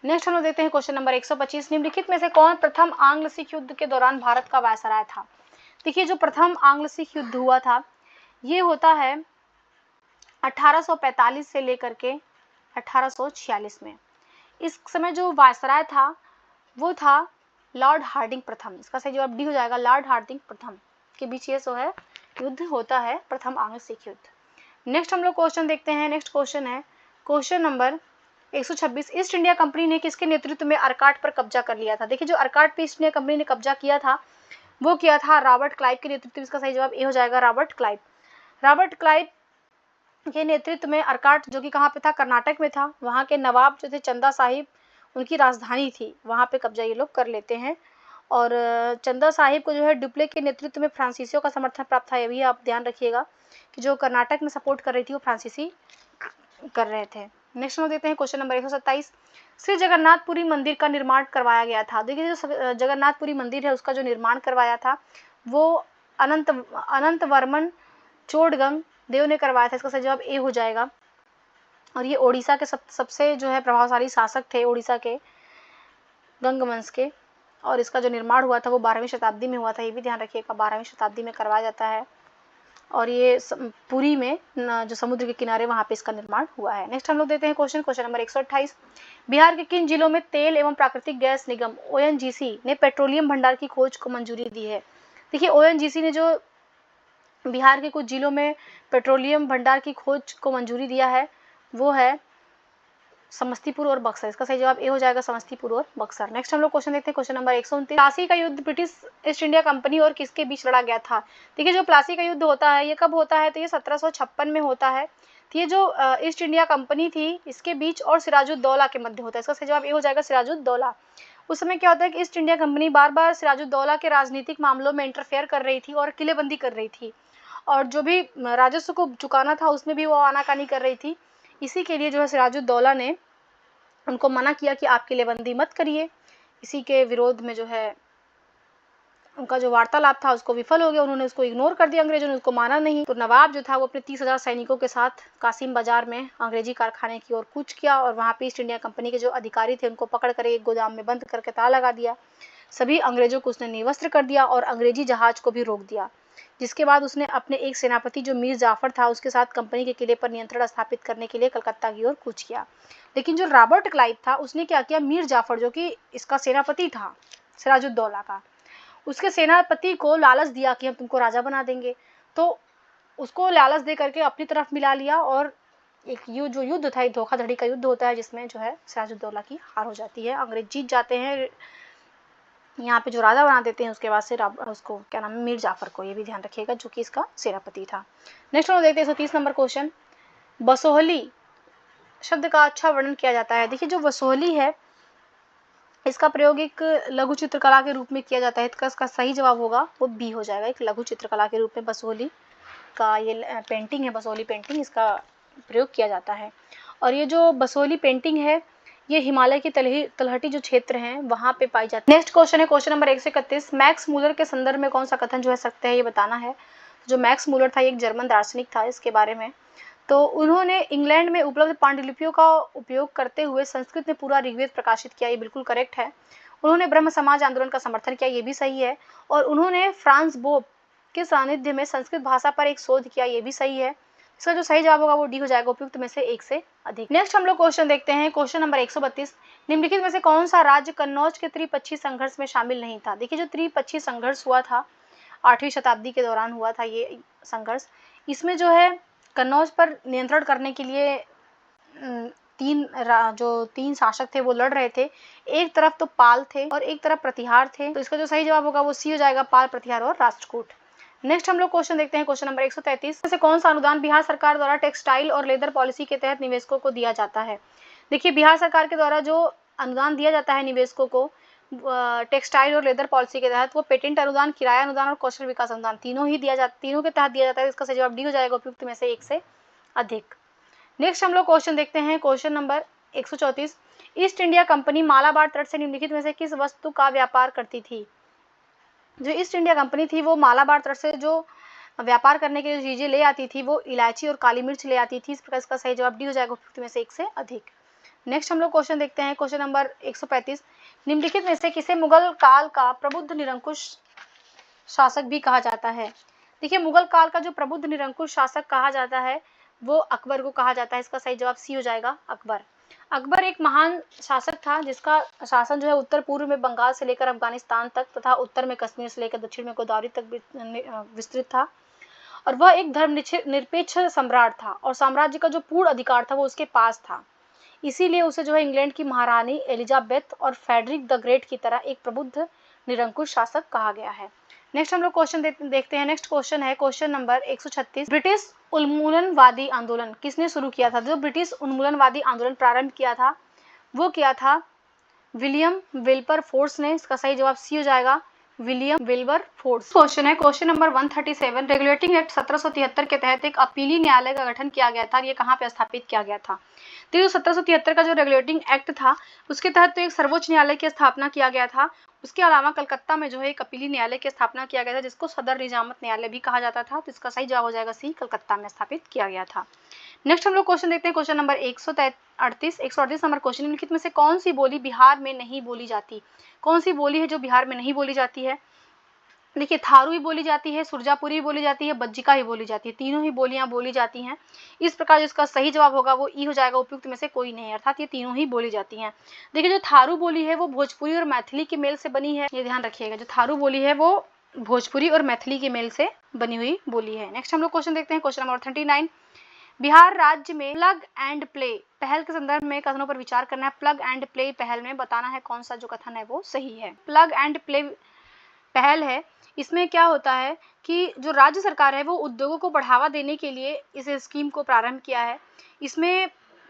नेक्स्ट हम लोग देखते हैं क्वेश्चन नंबर 125, निम्नलिखित में से कौन प्रथम आंग्ल सिख युद्ध के दौरान भारत का वायसराय था? देखिए जो प्रथम आंग्ल सिख युद्ध हुआ था ये होता है 1845 से लेकर के 1846 में। इस समय जो वायसराय था वो था लॉर्ड हार्डिंग प्रथम। इसका सही जवाब डी हो जाएगा, लॉर्ड हार्डिंग प्रथम के बीच ये जो है युद्ध होता है, प्रथम आंग्ल सिख युद्ध। नेक्स्ट हम लोग क्वेश्चन देखते हैं, नेक्स्ट क्वेश्चन है question number 126, east India company ने किसके नेतृत्व में अरकाट पर कब्जा कर लिया था? देखिए जो अरकाट पे ईस्ट इंडिया कंपनी ने कब्जा किया था वो किया था रॉबर्ट क्लाइव के नेतृत्व में। इसका सही जवाब ए हो जाएगा, रॉबर्ट क्लाइव। रॉबर्ट क्लाइव के नेतृत्व में अरकाट, जो कि कहाँ पे था, कर्नाटक में था, वहाँ के नवाब जो थे चंदा साहिब, उनकी राजधानी थी, वहाँ पे कब्जा ये लोग कर लेते हैं और चंदा साहिब को जो है डुप्ले के नेतृत्व में फ्रांसीसियों का समर्थन प्राप्त था। ये भी आप ध्यान रखिएगा कि जो कर्नाटक में सपोर्ट कर रही थी वो फ्रांसीसी कर रहे थे। नेक्स्ट हम देते हैं क्वेश्चन नंबर 127। श्री जगन्नाथपुरी मंदिर का निर्माण करवाया गया था। देखिए जो जगन्नाथपुरी मंदिर है उसका जो निर्माण करवाया था वो अनंत वर्मन चोडगंग देव ने करवाया था। इसका सही जवाब ए हो जाएगा। और ये ओडिशा के सबसे जो है प्रभावशाली शासक थे ओडिशा के गंगवंश के, और इसका जो निर्माण हुआ था वो 12वीं शताब्दी में हुआ था। ये भी ध्यान रखिएगा 12वीं शताब्दी में करवाया जाता है। और ये पुरी में जो समुद्र के किनारे वहाँ पे इसका निर्माण हुआ है। नेक्स्ट हम लोग देते हैं क्वेश्चन नंबर 128। बिहार के किन जिलों में तेल एवं प्राकृतिक गैस निगम ONGC ने पेट्रोलियम भंडार की खोज को मंजूरी दी है। देखिए ONGC ने जो बिहार के कुछ जिलों में पेट्रोलियम भंडार की खोज को मंजूरी दिया है वो है समस्तीपुर और बक्सर। इसका सही जवाब ए हो जाएगा, समस्तीपुर और बक्सर। नेक्स्ट हम लोग क्वेश्चन देखते हैं क्वेश्चन नंबर 129। प्लासी का युद्ध ब्रिटिश ईस्ट इंडिया कंपनी और किसके बीच लड़ा गया था। देखिए जो प्लासी का युद्ध होता है ये कब होता है, तो ये 1756 में होता है। तो ये जो ईस्ट इंडिया कंपनी थी इसके बीच और सिराजुद्दौला के मध्य होता है। इसका सही जवाब ए हो जाएगा, सिराजुद्दौला। उस समय क्या होता है कि ईस्ट इंडिया कंपनी बार बार सिराजुद्दौला के राजनीतिक मामलों में इंटरफेयर कर रही थी और किलेबंदी कर रही थी, और जो भी राजस्व को चुकाना था उसमें भी वो आनाकानी कर रही थी। इसी के लिए जो है सिराजुद्दौला ने उनको मना किया कि आप किलेबंदी मत करिए। इसी के विरोध में जो है उनका जो वार्तालाप था उसको विफल हो गया, उन्होंने उसको इग्नोर कर दिया, अंग्रेजों ने उसको माना नहीं। तो नवाब जो था वो अपने 30,000 सैनिकों के साथ कासिम बाजार में अंग्रेजी कारखाने की ओर कूच किया, और वहाँ पे ईस्ट इंडिया कंपनी के जो अधिकारी थे उनको पकड़ कर एक गोदाम में बंद करके ताला लगा दिया। सभी अंग्रेजों को उसने निवस्त्र कर दिया और अंग्रेजी जहाज को भी रोक दिया, जिसके बाद उसने अपने एक सेनापति जो मीर जाफर था उसके साथ कंपनी के किले पर नियंत्रण स्थापित करने के लिए कलकत्ता की ओर कूच किया। लेकिन जो रॉबर्ट क्लाइव था उसने क्या किया, मीर जाफर जो कि इसका सेनापति था सिराजुद्दौला का, उसके सेनापति को लालच दिया कि हम तुमको राजा बना देंगे। तो उसको लालच दे करके अपनी तरफ मिला लिया, और एक जो युद्ध था, एक धोखाधड़ी का युद्ध होता है जिसमें जो है सिराजुद्दौला की हार हो जाती है, अंग्रेज जीत जाते हैं, यहाँ पे जो राजा बना देते हैं। उसके बाद से उसको क्या नाम है, मीर जाफर को, ये भी ध्यान रखिएगा, जो कि इसका सेनापति था। नेक्स्ट हम देखते हैं 130 नंबर क्वेश्चन। बसोहली शब्द का अच्छा वर्णन किया जाता है। देखिए जो बसोहली है इसका प्रयोग एक लघु चित्रकला के रूप में किया जाता है। इसका सही जवाब होगा वो बी हो जाएगा, एक लघु चित्रकला के रूप में बसोहली का ये पेंटिंग है, बसोहली पेंटिंग, इसका प्रयोग किया जाता है। और ये जो बसोहली पेंटिंग है ये हिमालय की तलहटी जो क्षेत्र हैं वहाँ पे पाई जाती है। नेक्स्ट क्वेश्चन है क्वेश्चन नंबर 131। मैक्स मूलर के संदर्भ में कौन सा कथन जो है सत्य है ये बताना है। जो मैक्स मूलर था एक जर्मन दार्शनिक था, इसके बारे में तो उन्होंने इंग्लैंड में उपलब्ध पांडुलिपियों का उपयोग करते हुए संस्कृत में पूरा ऋग्वेद प्रकाशित किया, ये बिल्कुल करेक्ट है। उन्होंने ब्रह्म समाज आंदोलन का समर्थन किया, ये भी सही है। और उन्होंने फ्रांस बोप के सानिध्य में संस्कृत भाषा पर एक शोध किया, ये भी सही है। इसका जो सही जवाब होगा वो डी हो जाएगा, उपयुक्त में से एक से अधिक। नेक्स्ट हम लोग क्वेश्चन देखते हैं क्वेश्चन नंबर 132। निम्नलिखित में से कौन सा राज्य कन्नौज के त्रिपक्षीय संघर्ष में शामिल नहीं था। देखिए जो त्रिपक्षीय संघर्ष हुआ था 8वीं शताब्दी के दौरान हुआ था ये संघर्ष, इसमें जो है कन्नौज पर नियंत्रण करने के लिए तीन शासक थे वो लड़ रहे थे। एक तरफ तो पाल थे और एक तरफ प्रतिहार थे, तो इसका जो सही जवाब होगा वो सी हो जाएगा, पाल, प्रतिहार और राष्ट्रकूट। नेक्स्ट हम लोग क्वेश्चन देखते हैं क्वेश्चन नंबर 133। से कौन सा अनुदान बिहार सरकार द्वारा टेक्सटाइल और लेदर पॉलिसी के तहत निवेशकों को दिया जाता है। देखिए बिहार सरकार के द्वारा जो अनुदान दिया जाता है निवेशकों को टेक्सटाइल और लेदर पॉलिसी के तहत, वो पेटेंट अनुदान, किराया अनुदान और कौशल विकास अनुदान तीनों के तहत दिया जाता है। इसका सही जवाब डी हो जाएगा, उपयुक्त में से एक से अधिक। नेक्स्ट हम लोग क्वेश्चन देखते हैं question number 134। East India company Malabar तट से निम्नलिखित में से किस वस्तु का व्यापार करती थी। जो ईस्ट इंडिया कंपनी थी वो मालाबार तट से जो व्यापार करने के लिए चीजें ले आती थी वो इलायची और काली मिर्च ले आती थी। इस प्रकार इसका सही जवाब डी हो जाएगा, उपयुक्त में से एक से अधिक। नेक्स्ट हम लोग क्वेश्चन देखते हैं क्वेश्चन नंबर 135। निम्नलिखित में से किसे मुगल काल का प्रबुद्ध निरंकुश शासक भी कहा जाता है। देखिए मुगल काल का जो प्रबुद्ध निरंकुश शासक कहा जाता है वो अकबर को कहा जाता है। इसका सही जवाब सी हो जाएगा, अकबर। अकबर एक महान शासक था जिसका शासन जो है उत्तर पूर्व में बंगाल से लेकर अफगानिस्तान तक तथा उत्तर में कश्मीर से लेकर दक्षिण में गोदावरी तक विस्तृत था, और वह एक धर्मनिरपेक्ष सम्राट था और साम्राज्य का जो पूर्ण अधिकार था वो उसके पास था। इसीलिए उसे जो है इंग्लैंड की महारानी एलिजाबेथ और फेडरिक द ग्रेट की तरह एक प्रबुद्ध निरंकुश शासक कहा गया है। नेक्स्ट हम लोग क्वेश्चन देखते हैं। नेक्स्ट क्वेश्चन है क्वेश्चन नंबर 136। ब्रिटिश उन्मूलनवादी आंदोलन किसने शुरू किया था। जो ब्रिटिश उन्मूलनवादी आंदोलन प्रारंभ किया था वो किया था विलियम विल्बरफोर्स ने। इसका सही जवाब सी हो जाएगा, विलियम विल्बरफोर्स। क्वेश्चन है क्वेश्चन नंबर 137, रेगुलेटिंग एक्ट 1773 के तहत एक अपीली न्यायालय का गठन किया गया था। ये कहाँ पे स्थापित किया गया था? तो 1773 का जो रेगुलेटिंग एक्ट था उसके तहत तो एक सर्वोच्च न्यायालय की स्थापना किया गया था। उसके अलावा कलकत्ता में जो है एक अपीली न्यायालय की स्थापना किया गया था, जिसको सदर निजामत न्यायालय भी कहा जाता था। तो इसका सही जवाब हो जाएगा सी, कलकत्ता में स्थापित किया गया था। नेक्स्ट हम लोग क्वेश्चन देखते हैं, क्वेश्चन नंबर 138 नंबर क्वेश्चन, निम्नलिखित में से कौन सी बोली बिहार में नहीं बोली जाती? कौन सी बोली है जो बिहार में नहीं बोली जाती है? देखिए, थारू भी बोली जाती है, सुरजापुरी भी बोली जाती है, बज्जिका भी बोली जाती है, तीनों ही बोलियां बोली जाती हैं। इस प्रकार जिसका सही जवाब होगा वो ई हो जाएगा, उपयुक्त में से कोई नहीं, अर्थात ये तीनों ही बोली जाती हैं। देखिए, जो थारू बोली है वो भोजपुरी और मैथिली के मेल से बनी है, ये ध्यान रखिएगा। जो थारू बोली है वो भोजपुरी और मैथिली के मेल से बनी हुई बोली है। नेक्स्ट हम लोग क्वेश्चन देखते हैं, क्वेश्चन नंबर 39, बिहार राज्य में प्लग एंड प्ले पहल के संदर्भ में कथनों पर विचार करना है। प्लग एंड प्ले पहल में बताना है कौन सा जो कथन है वो सही है। प्लग एंड प्ले पहल है, इसमें क्या होता है कि जो राज्य सरकार है वो उद्योगों को बढ़ावा देने के लिए इस स्कीम को प्रारंभ किया है।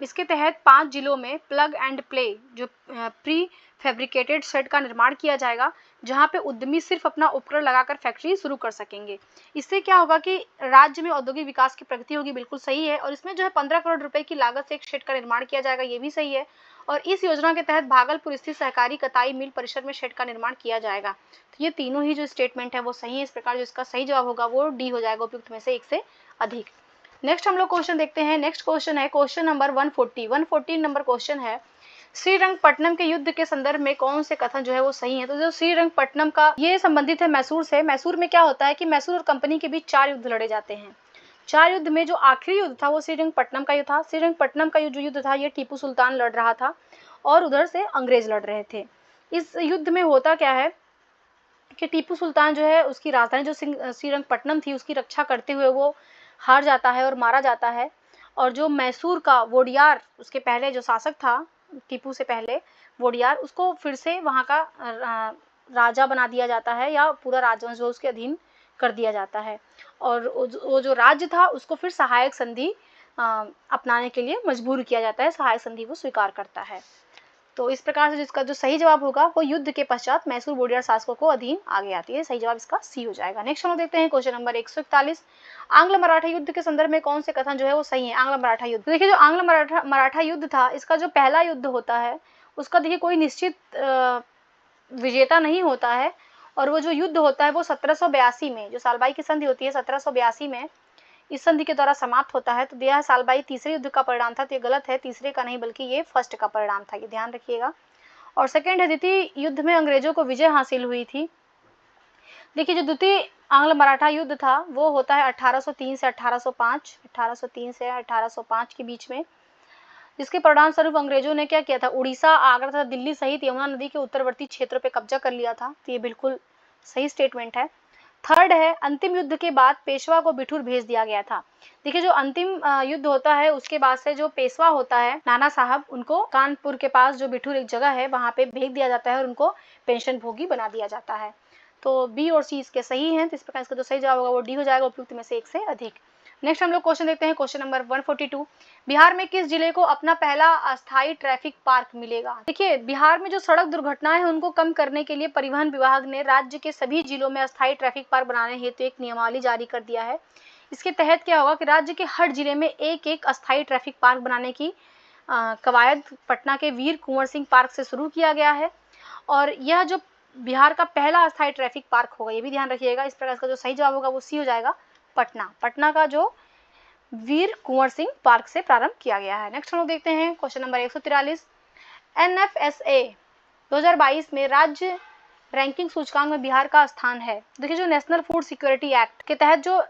इसके तहत 5 जिलों में प्लग एंड प्ले जो प्री फैब्रिकेटेड शेड का निर्माण किया जाएगा, जहां पे उद्यमी सिर्फ अपना उपकरण लगाकर फैक्ट्री शुरू कर सकेंगे। इससे क्या होगा कि राज्य में औद्योगिक विकास की प्रगति होगी, बिल्कुल सही है। और इसमें जो है 15 करोड़ रुपए की लागत से एक शेड का निर्माण किया जाएगा, ये भी सही है। और इस योजना के तहत भागलपुर स्थित सहकारी कताई मिल परिसर में शेड का निर्माण किया जाएगा। तो ये तीनों ही जो स्टेटमेंट है वो सही है। इस प्रकार जो इसका सही जवाब होगा वो डी हो जाएगा, उपयुक्त में से एक से अधिक। नेक्स्ट हम लोग क्वेश्चन देखते हैं, नेक्स्ट क्वेश्चन है क्वेश्चन नंबर 140 नंबर क्वेश्चन है, श्रीरंगपट्टनम के युद्ध के संदर्भ में कौन से कथन जो है वो सही है? तो जो श्रीरंगपट्टनम का ये संबंधित है मैसूर से। मैसूर में क्या होता है कि मैसूर और कंपनी के बीच 4 युद्ध लड़े जाते हैं। 4 युद्ध में जो आखिरी युद्ध था वो श्रीरंगपट्टनम का युद्ध था। श्रीरंगपट्टनम का जो युद्ध था ये टीपू सुल्तान लड़ रहा था और उधर से अंग्रेज लड़ रहे थे। इस युद्ध में होता क्या है कि टीपू सुल्तान जो है उसकी राजधानी जो श्रीरंगपट्टनम थी उसकी रक्षा करते हुए वो हार जाता है और मारा जाता है। और जो मैसूर का वोडियार, उसके पहले जो शासक था टीपू से पहले, वोडियार, उसको फिर से वहाँ का राजा बना दिया जाता है या पूरा राजवंश जो उसके अधीन कर दिया जाता है। और वो जो राज्य था उसको फिर सहायक संधि अपनाने के लिए मजबूर किया जाता है, सहायक संधि वो स्वीकार करता है। तो इस प्रकार से जिसका जो सही जवाब होगा वो युद्ध के पश्चात मैसूर वोडियार शासकों को अधीन आगे आती है। सही जवाब इसका सी हो जाएगा। नेक्स्ट हम देखते हैं क्वेश्चन नंबर 141, आंग्ल मराठा युद्ध के संदर्भ में कौन से कथन जो है वो सही है? आंग्ल मराठा युद्ध, देखिए जो आंग्ल मराठा युद्ध था इसका जो पहला युद्ध होता है उसका देखिए कोई निश्चित विजेता नहीं होता है। और वो जो युद्ध होता है वो 1782 में, जो सालबाई की संधि होती है 1782 में, इस संधि के द्वारा समाप्त होता है। तो यह सालबाई तीसरे युद्ध का परिणाम था, तो ये गलत है, तीसरे का नहीं बल्कि ये फर्स्ट का परिणाम था, ये ध्यान रखिएगा। और सेकेंड है, द्वितीय युद्ध में अंग्रेजों को विजय हासिल हुई थी। देखिए जो द्वितीय आंग्ल मराठा युद्ध था वो होता है 1803 से 1805, 1803 से 1805 के बीच में, जिसके परिणाम स्वरूप अंग्रेजों ने क्या किया था, उड़ीसा, आगरा तथा दिल्ली सहित यमुना नदी के उत्तरवर्ती क्षेत्रों पे कब्जा कर लिया था। तो ये बिल्कुल सही स्टेटमेंट है। थर्ड है, अंतिम युद्ध के बाद पेशवा को बिठूर भेज दिया गया था। देखिए जो अंतिम युद्ध होता है उसके बाद से जो पेशवा होता है नाना साहब, उनको कानपुर के पास जो बिठूर एक जगह है वहां पे भेज दिया जाता है और उनको पेंशन भोगी बना दिया जाता है। तो बी और सी इसके सही हैं, तो इस प्रकार इसका जो सही जवाब होगा वो डी हो जाएगा, उपयुक्त में से एक से अधिक। नेक्स्ट हम लोग क्वेश्चन देखते हैं, क्वेश्चन नंबर 142, बिहार में किस जिले को अपना पहला अस्थायी ट्रैफिक पार्क मिलेगा? देखिए बिहार में जो सड़क दुर्घटनाएं हैं उनको कम करने के लिए परिवहन विभाग ने राज्य के सभी जिलों में अस्थायी ट्रैफिक पार्क बनाने हेतु एक नियमावली जारी कर दिया है। इसके तहत क्या होगा कि राज्य के हर जिले में एक एक अस्थायी ट्रैफिक पार्क बनाने की कवायद पटना के वीर कुंवर सिंह पार्क से शुरू किया गया है। और यह जो बिहार का पहला अस्थायी ट्रैफिक पार्क होगा, ये भी ध्यान रखिएगा। इस प्रकार इसका जो सही जवाब होगा वो सी हो जाएगा, पटना का जो वीर कुंवर सिंह पार्क से प्रारंभ किया गया है। नेक्स्ट हम लोग देखते हैं क्वेश्चन नंबर 143, NFSA 2022 में राज्य रैंकिंग सूचकांक में बिहार का स्थान है। देखिए जो नेशनल फूड सिक्योरिटी एक्ट के तहत जो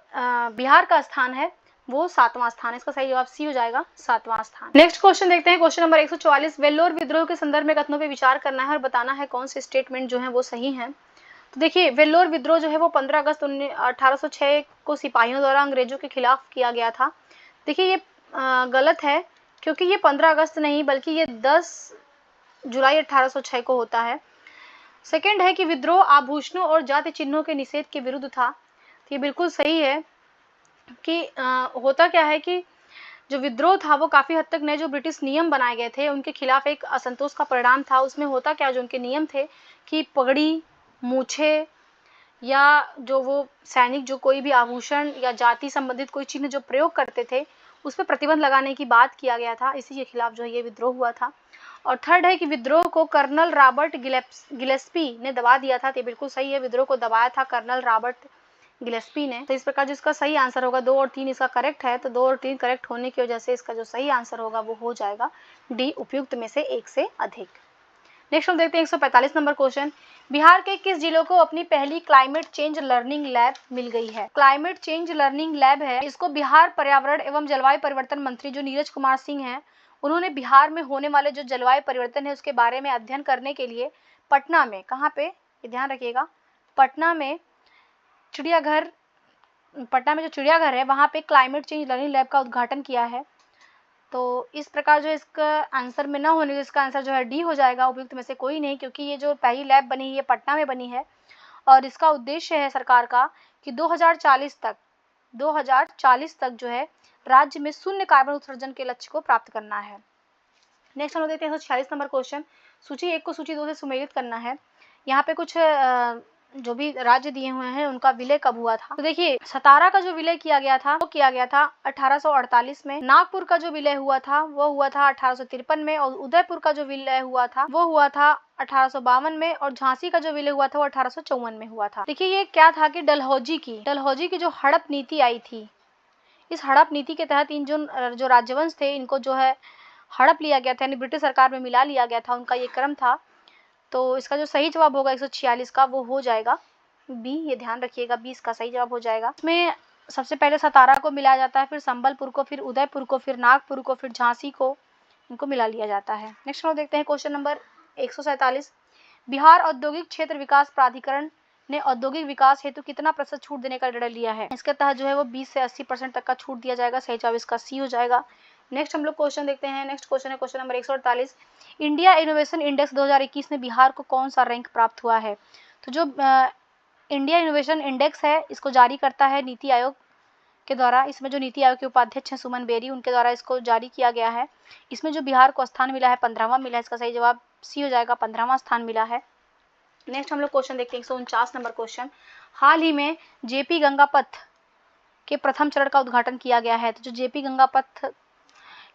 बिहार का स्थान है वो 7वां स्थान है। इसका सही जवाब सी हो जाएगा, 7वां स्थान। नेक्स्ट क्वेश्चन देखते हैं, क्वेश्चन नंबर 144, वेल्लोर विद्रोह के संदर्भ में कथनों पे विचार करना है और बताना है कौन से स्टेटमेंट जो है वो सही है। तो देखिए वेल्लोर विद्रोह जो है वो 15 अगस्त 1806 को सिपाहियों द्वारा अंग्रेजों के खिलाफ किया गया था। देखिए ये गलत है, क्योंकि ये 15 अगस्त नहीं बल्कि ये 10 जुलाई 1806 को होता है। सेकंड है कि विद्रोह आभूषणों और जाति चिन्हों के निषेध के विरुद्ध था। तो ये बिल्कुल सही है कि होता क्या है कि जो विद्रोह था वो काफ़ी हद तक नए जो ब्रिटिश नियम बनाए गए थे उनके खिलाफ एक असंतोष का परिणाम था। उसमें होता क्या, जो उनके नियम थे कि पगड़ी, मूछे या जो वो सैनिक जो कोई भी आभूषण या जाति संबंधित कोई चिन्ह जो प्रयोग करते थे उस पर प्रतिबंध लगाने की बात किया गया था। इसी के खिलाफ जो है ये विद्रोह हुआ था। और थर्ड है कि विद्रोह को कर्नल रॉबर्ट गिलेस्पी ने दबा दिया था। तो बिल्कुल सही है, विद्रोह को दबाया था कर्नल रॉबर्ट गिलेस्पी ने। तो इस प्रकार जो इसका सही आंसर होगा 2 और 3 इसका करेक्ट है। तो 2 और 3 करेक्ट होने की वजह से इसका जो सही आंसर होगा वो हो जाएगा डी, उपयुक्त में से एक से अधिक। नेक्स्ट हम देखते हैं 145 नंबर क्वेश्चन। बिहार के किस जिलों को अपनी पहली क्लाइमेट चेंज लर्निंग लैब मिल गई है? क्लाइमेट चेंज लर्निंग लैब है, इसको बिहार पर्यावरण एवं जलवायु परिवर्तन मंत्री जो नीरज कुमार सिंह हैं, उन्होंने बिहार में होने वाले जो जलवायु परिवर्तन है उसके बारे में अध्ययन करने के लिए पटना में, कहाँ पे, ये ध्यान रखिएगा, पटना में चिड़ियाघर, पटना में जो चिड़ियाघर है वहाँ पे क्लाइमेट चेंज लर्निंग लैब का उद्घाटन किया है। तो इस प्रकार जो इसका आंसर में ना होने, इसका आंसर जो है डी हो जाएगा, उपयुक्त में से कोई नहीं, क्योंकि ये जो पहली लैब बनी है ये पटना में बनी है और इसका उद्देश्य है सरकार का कि 2040 तक जो है राज्य में शून्य कार्बन उत्सर्जन के लक्ष्य को प्राप्त करना है। नेक्स्ट हम देखते हैं 146 नंबर क्वेश्चन। सूची 1 को सूची 2 से सुमेलित करना है। यहाँ पे कुछ जो भी राज्य दिए हुए हैं उनका विलय कब हुआ था। तो देखिए, सतारा का जो विलय किया गया था वो किया गया था 1848 में। नागपुर का जो विलय हुआ था वो हुआ था 1853 में और उदयपुर का जो विलय हुआ था वो हुआ था 1852 में और झांसी का जो विलय हुआ था वो 1854 में हुआ था। देखिए, ये क्या था कि डलहौजी की जो हड़प नीति आई थी, इस हड़प नीति के तहत इन जो राज्यवंश थे इनको जो है हड़प लिया गया था, यानी ब्रिटिश सरकार में मिला लिया गया था, उनका ये क्रम था। तो इसका जो सही जवाब होगा 146 का वो हो जाएगा बी, ये ध्यान रखिएगा, बी इसका सही जवाब हो जाएगा। इसमें सबसे पहले सतारा को मिलाया जाता है, फिर संबलपुर को, फिर उदयपुर को, फिर नागपुर को, फिर झांसी को, इनको मिला लिया जाता है। नेक्स्ट हम देखते हैं क्वेश्चन नंबर 147। बिहार औद्योगिक क्षेत्र विकास प्राधिकरण ने औद्योगिक विकास हेतु कितना प्रतिशत छूट देने का निर्णय लिया है? इसके तहत जो है वो 20 से 80% तक का छूट दिया जाएगा। सही जवाब इसका सी हो जाएगा। नेक्स्ट हम लोग क्वेश्चन देखते हैं। नेक्स्ट क्वेश्चन है question number 148। India innovation index 2021 में बिहार को कौन सा रैंक प्राप्त हुआ है? तो जो इंडिया इनोवेशन इंडेक्स है इसको जारी करता है नीति आयोग के द्वारा। इसमें जो नीति आयोग के उपाध्यक्ष हैं सुमन बेरी, उनके द्वारा इसको जारी किया गया है। इसमें जो बिहार को स्थान मिला है 15वां मिला है। इसका सही जवाब सी हो जाएगा, 15वां स्थान मिला है। नेक्स्ट हम लोग क्वेश्चन देखते हैं 149 नंबर क्वेश्चन। हाल ही में जेपी गंगा पथ के प्रथम चरण का उद्घाटन किया गया है। तो जो जेपी गंगा पथ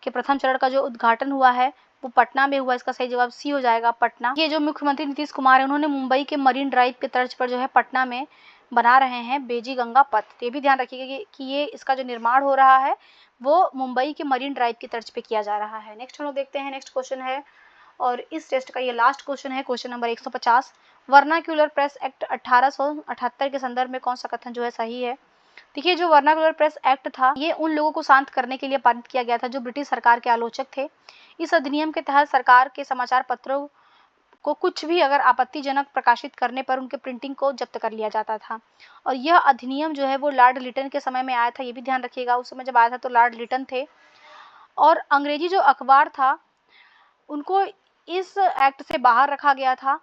के प्रथम चरण का जो उद्घाटन हुआ है वो पटना में हुआ। इसका सही जवाब सी हो जाएगा, पटना। ये जो मुख्यमंत्री नीतीश कुमार है उन्होंने मुंबई के मरीन ड्राइव के तर्ज पर जो है पटना में बना रहे हैं बेजी गंगा पथ। ये भी ध्यान रखिएगा कि ये इसका जो निर्माण हो रहा है वो मुंबई के मरीन ड्राइव की तर्ज पे किया जा रहा है। नेक्स्ट हम लोग देखते हैं। नेक्स्ट क्वेश्चन है और इस टेस्ट का ये लास्ट क्वेश्चन है, question number 150। Vernacular press act 1878 के संदर्भ में कौन सा कथन जो है सही है? देखिए, जो वर्नाक्यूलर प्रेस एक्ट था ये उन लोगों को शांत करने के लिए पारित किया गया था जो ब्रिटिश सरकार के आलोचक थे। इस अधिनियम के तहत सरकार के समाचार पत्रों को कुछ भी अगर आपत्तिजनक प्रकाशित करने पर उनके प्रिंटिंग को जब्त कर लिया जाता था। और यह अधिनियम जो है वो लॉर्ड लिटन के समय में आया था। ये भी ध्यान रखिएगा, उस समय जब आया था तो लॉर्ड लिटन थे और अंग्रेजी जो अखबार था उनको इस एक्ट से बाहर रखा गया था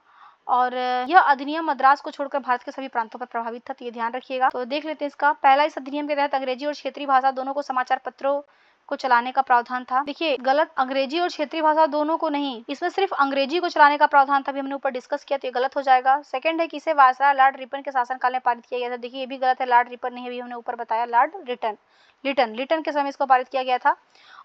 और यह अधिनियम मद्रास को छोड़कर भारत के सभी प्रांतों पर प्रभावित था। तो ये ध्यान रखिएगा। तो देख लेते हैं इसका। पहला, इस अधिनियम के तहत अंग्रेजी और क्षेत्रीय भाषा दोनों को समाचार पत्रों को चलाने का प्रावधान था। देखिए, गलत, अंग्रेजी और क्षेत्रीय भाषा दोनों को नहीं, इसमें सिर्फ अंग्रेजी को चलाने का प्रावधान था। भी हमने ऊपर डिस्कस किया तो ये गलत हो जाएगा। सेकंड है कि इसे वायसराय लॉर्ड रिपन के शासनकाल में पारित किया गया था। देखिए, ये भी गलत है, लॉर्ड रिपन नहीं है, भी हमने ऊपर बताया, लॉर्ड लिटन के समय इसको पारित किया गया था।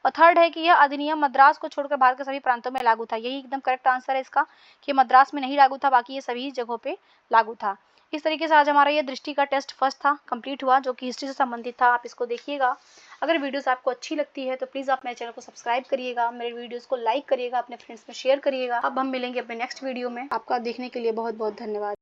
और थर्ड है कि यह अधिनियम मद्रास को छोड़कर भारत के सभी प्रांतों में लागू था। यही एकदम करेक्ट आंसर है इसका कि मद्रास में नहीं लागू था, बाकी ये सभी जगहों पे लागू था। इस तरीके से आज हमारा ये दृष्टि का टेस्ट फर्स्ट था, कंप्लीट हुआ, जो कि हिस्ट्री से संबंधित था। आप इसको देखिएगा। अगर वीडियोस आपको अच्छी लगती है तो प्लीज़ आप मेरे चैनल को सब्सक्राइब करिएगा, मेरे वीडियोस को लाइक करिएगा, अपने फ्रेंड्स में शेयर करिएगा। अब हम मिलेंगे अपने नेक्स्ट वीडियो में। आपका देखने के लिए बहुत बहुत धन्यवाद।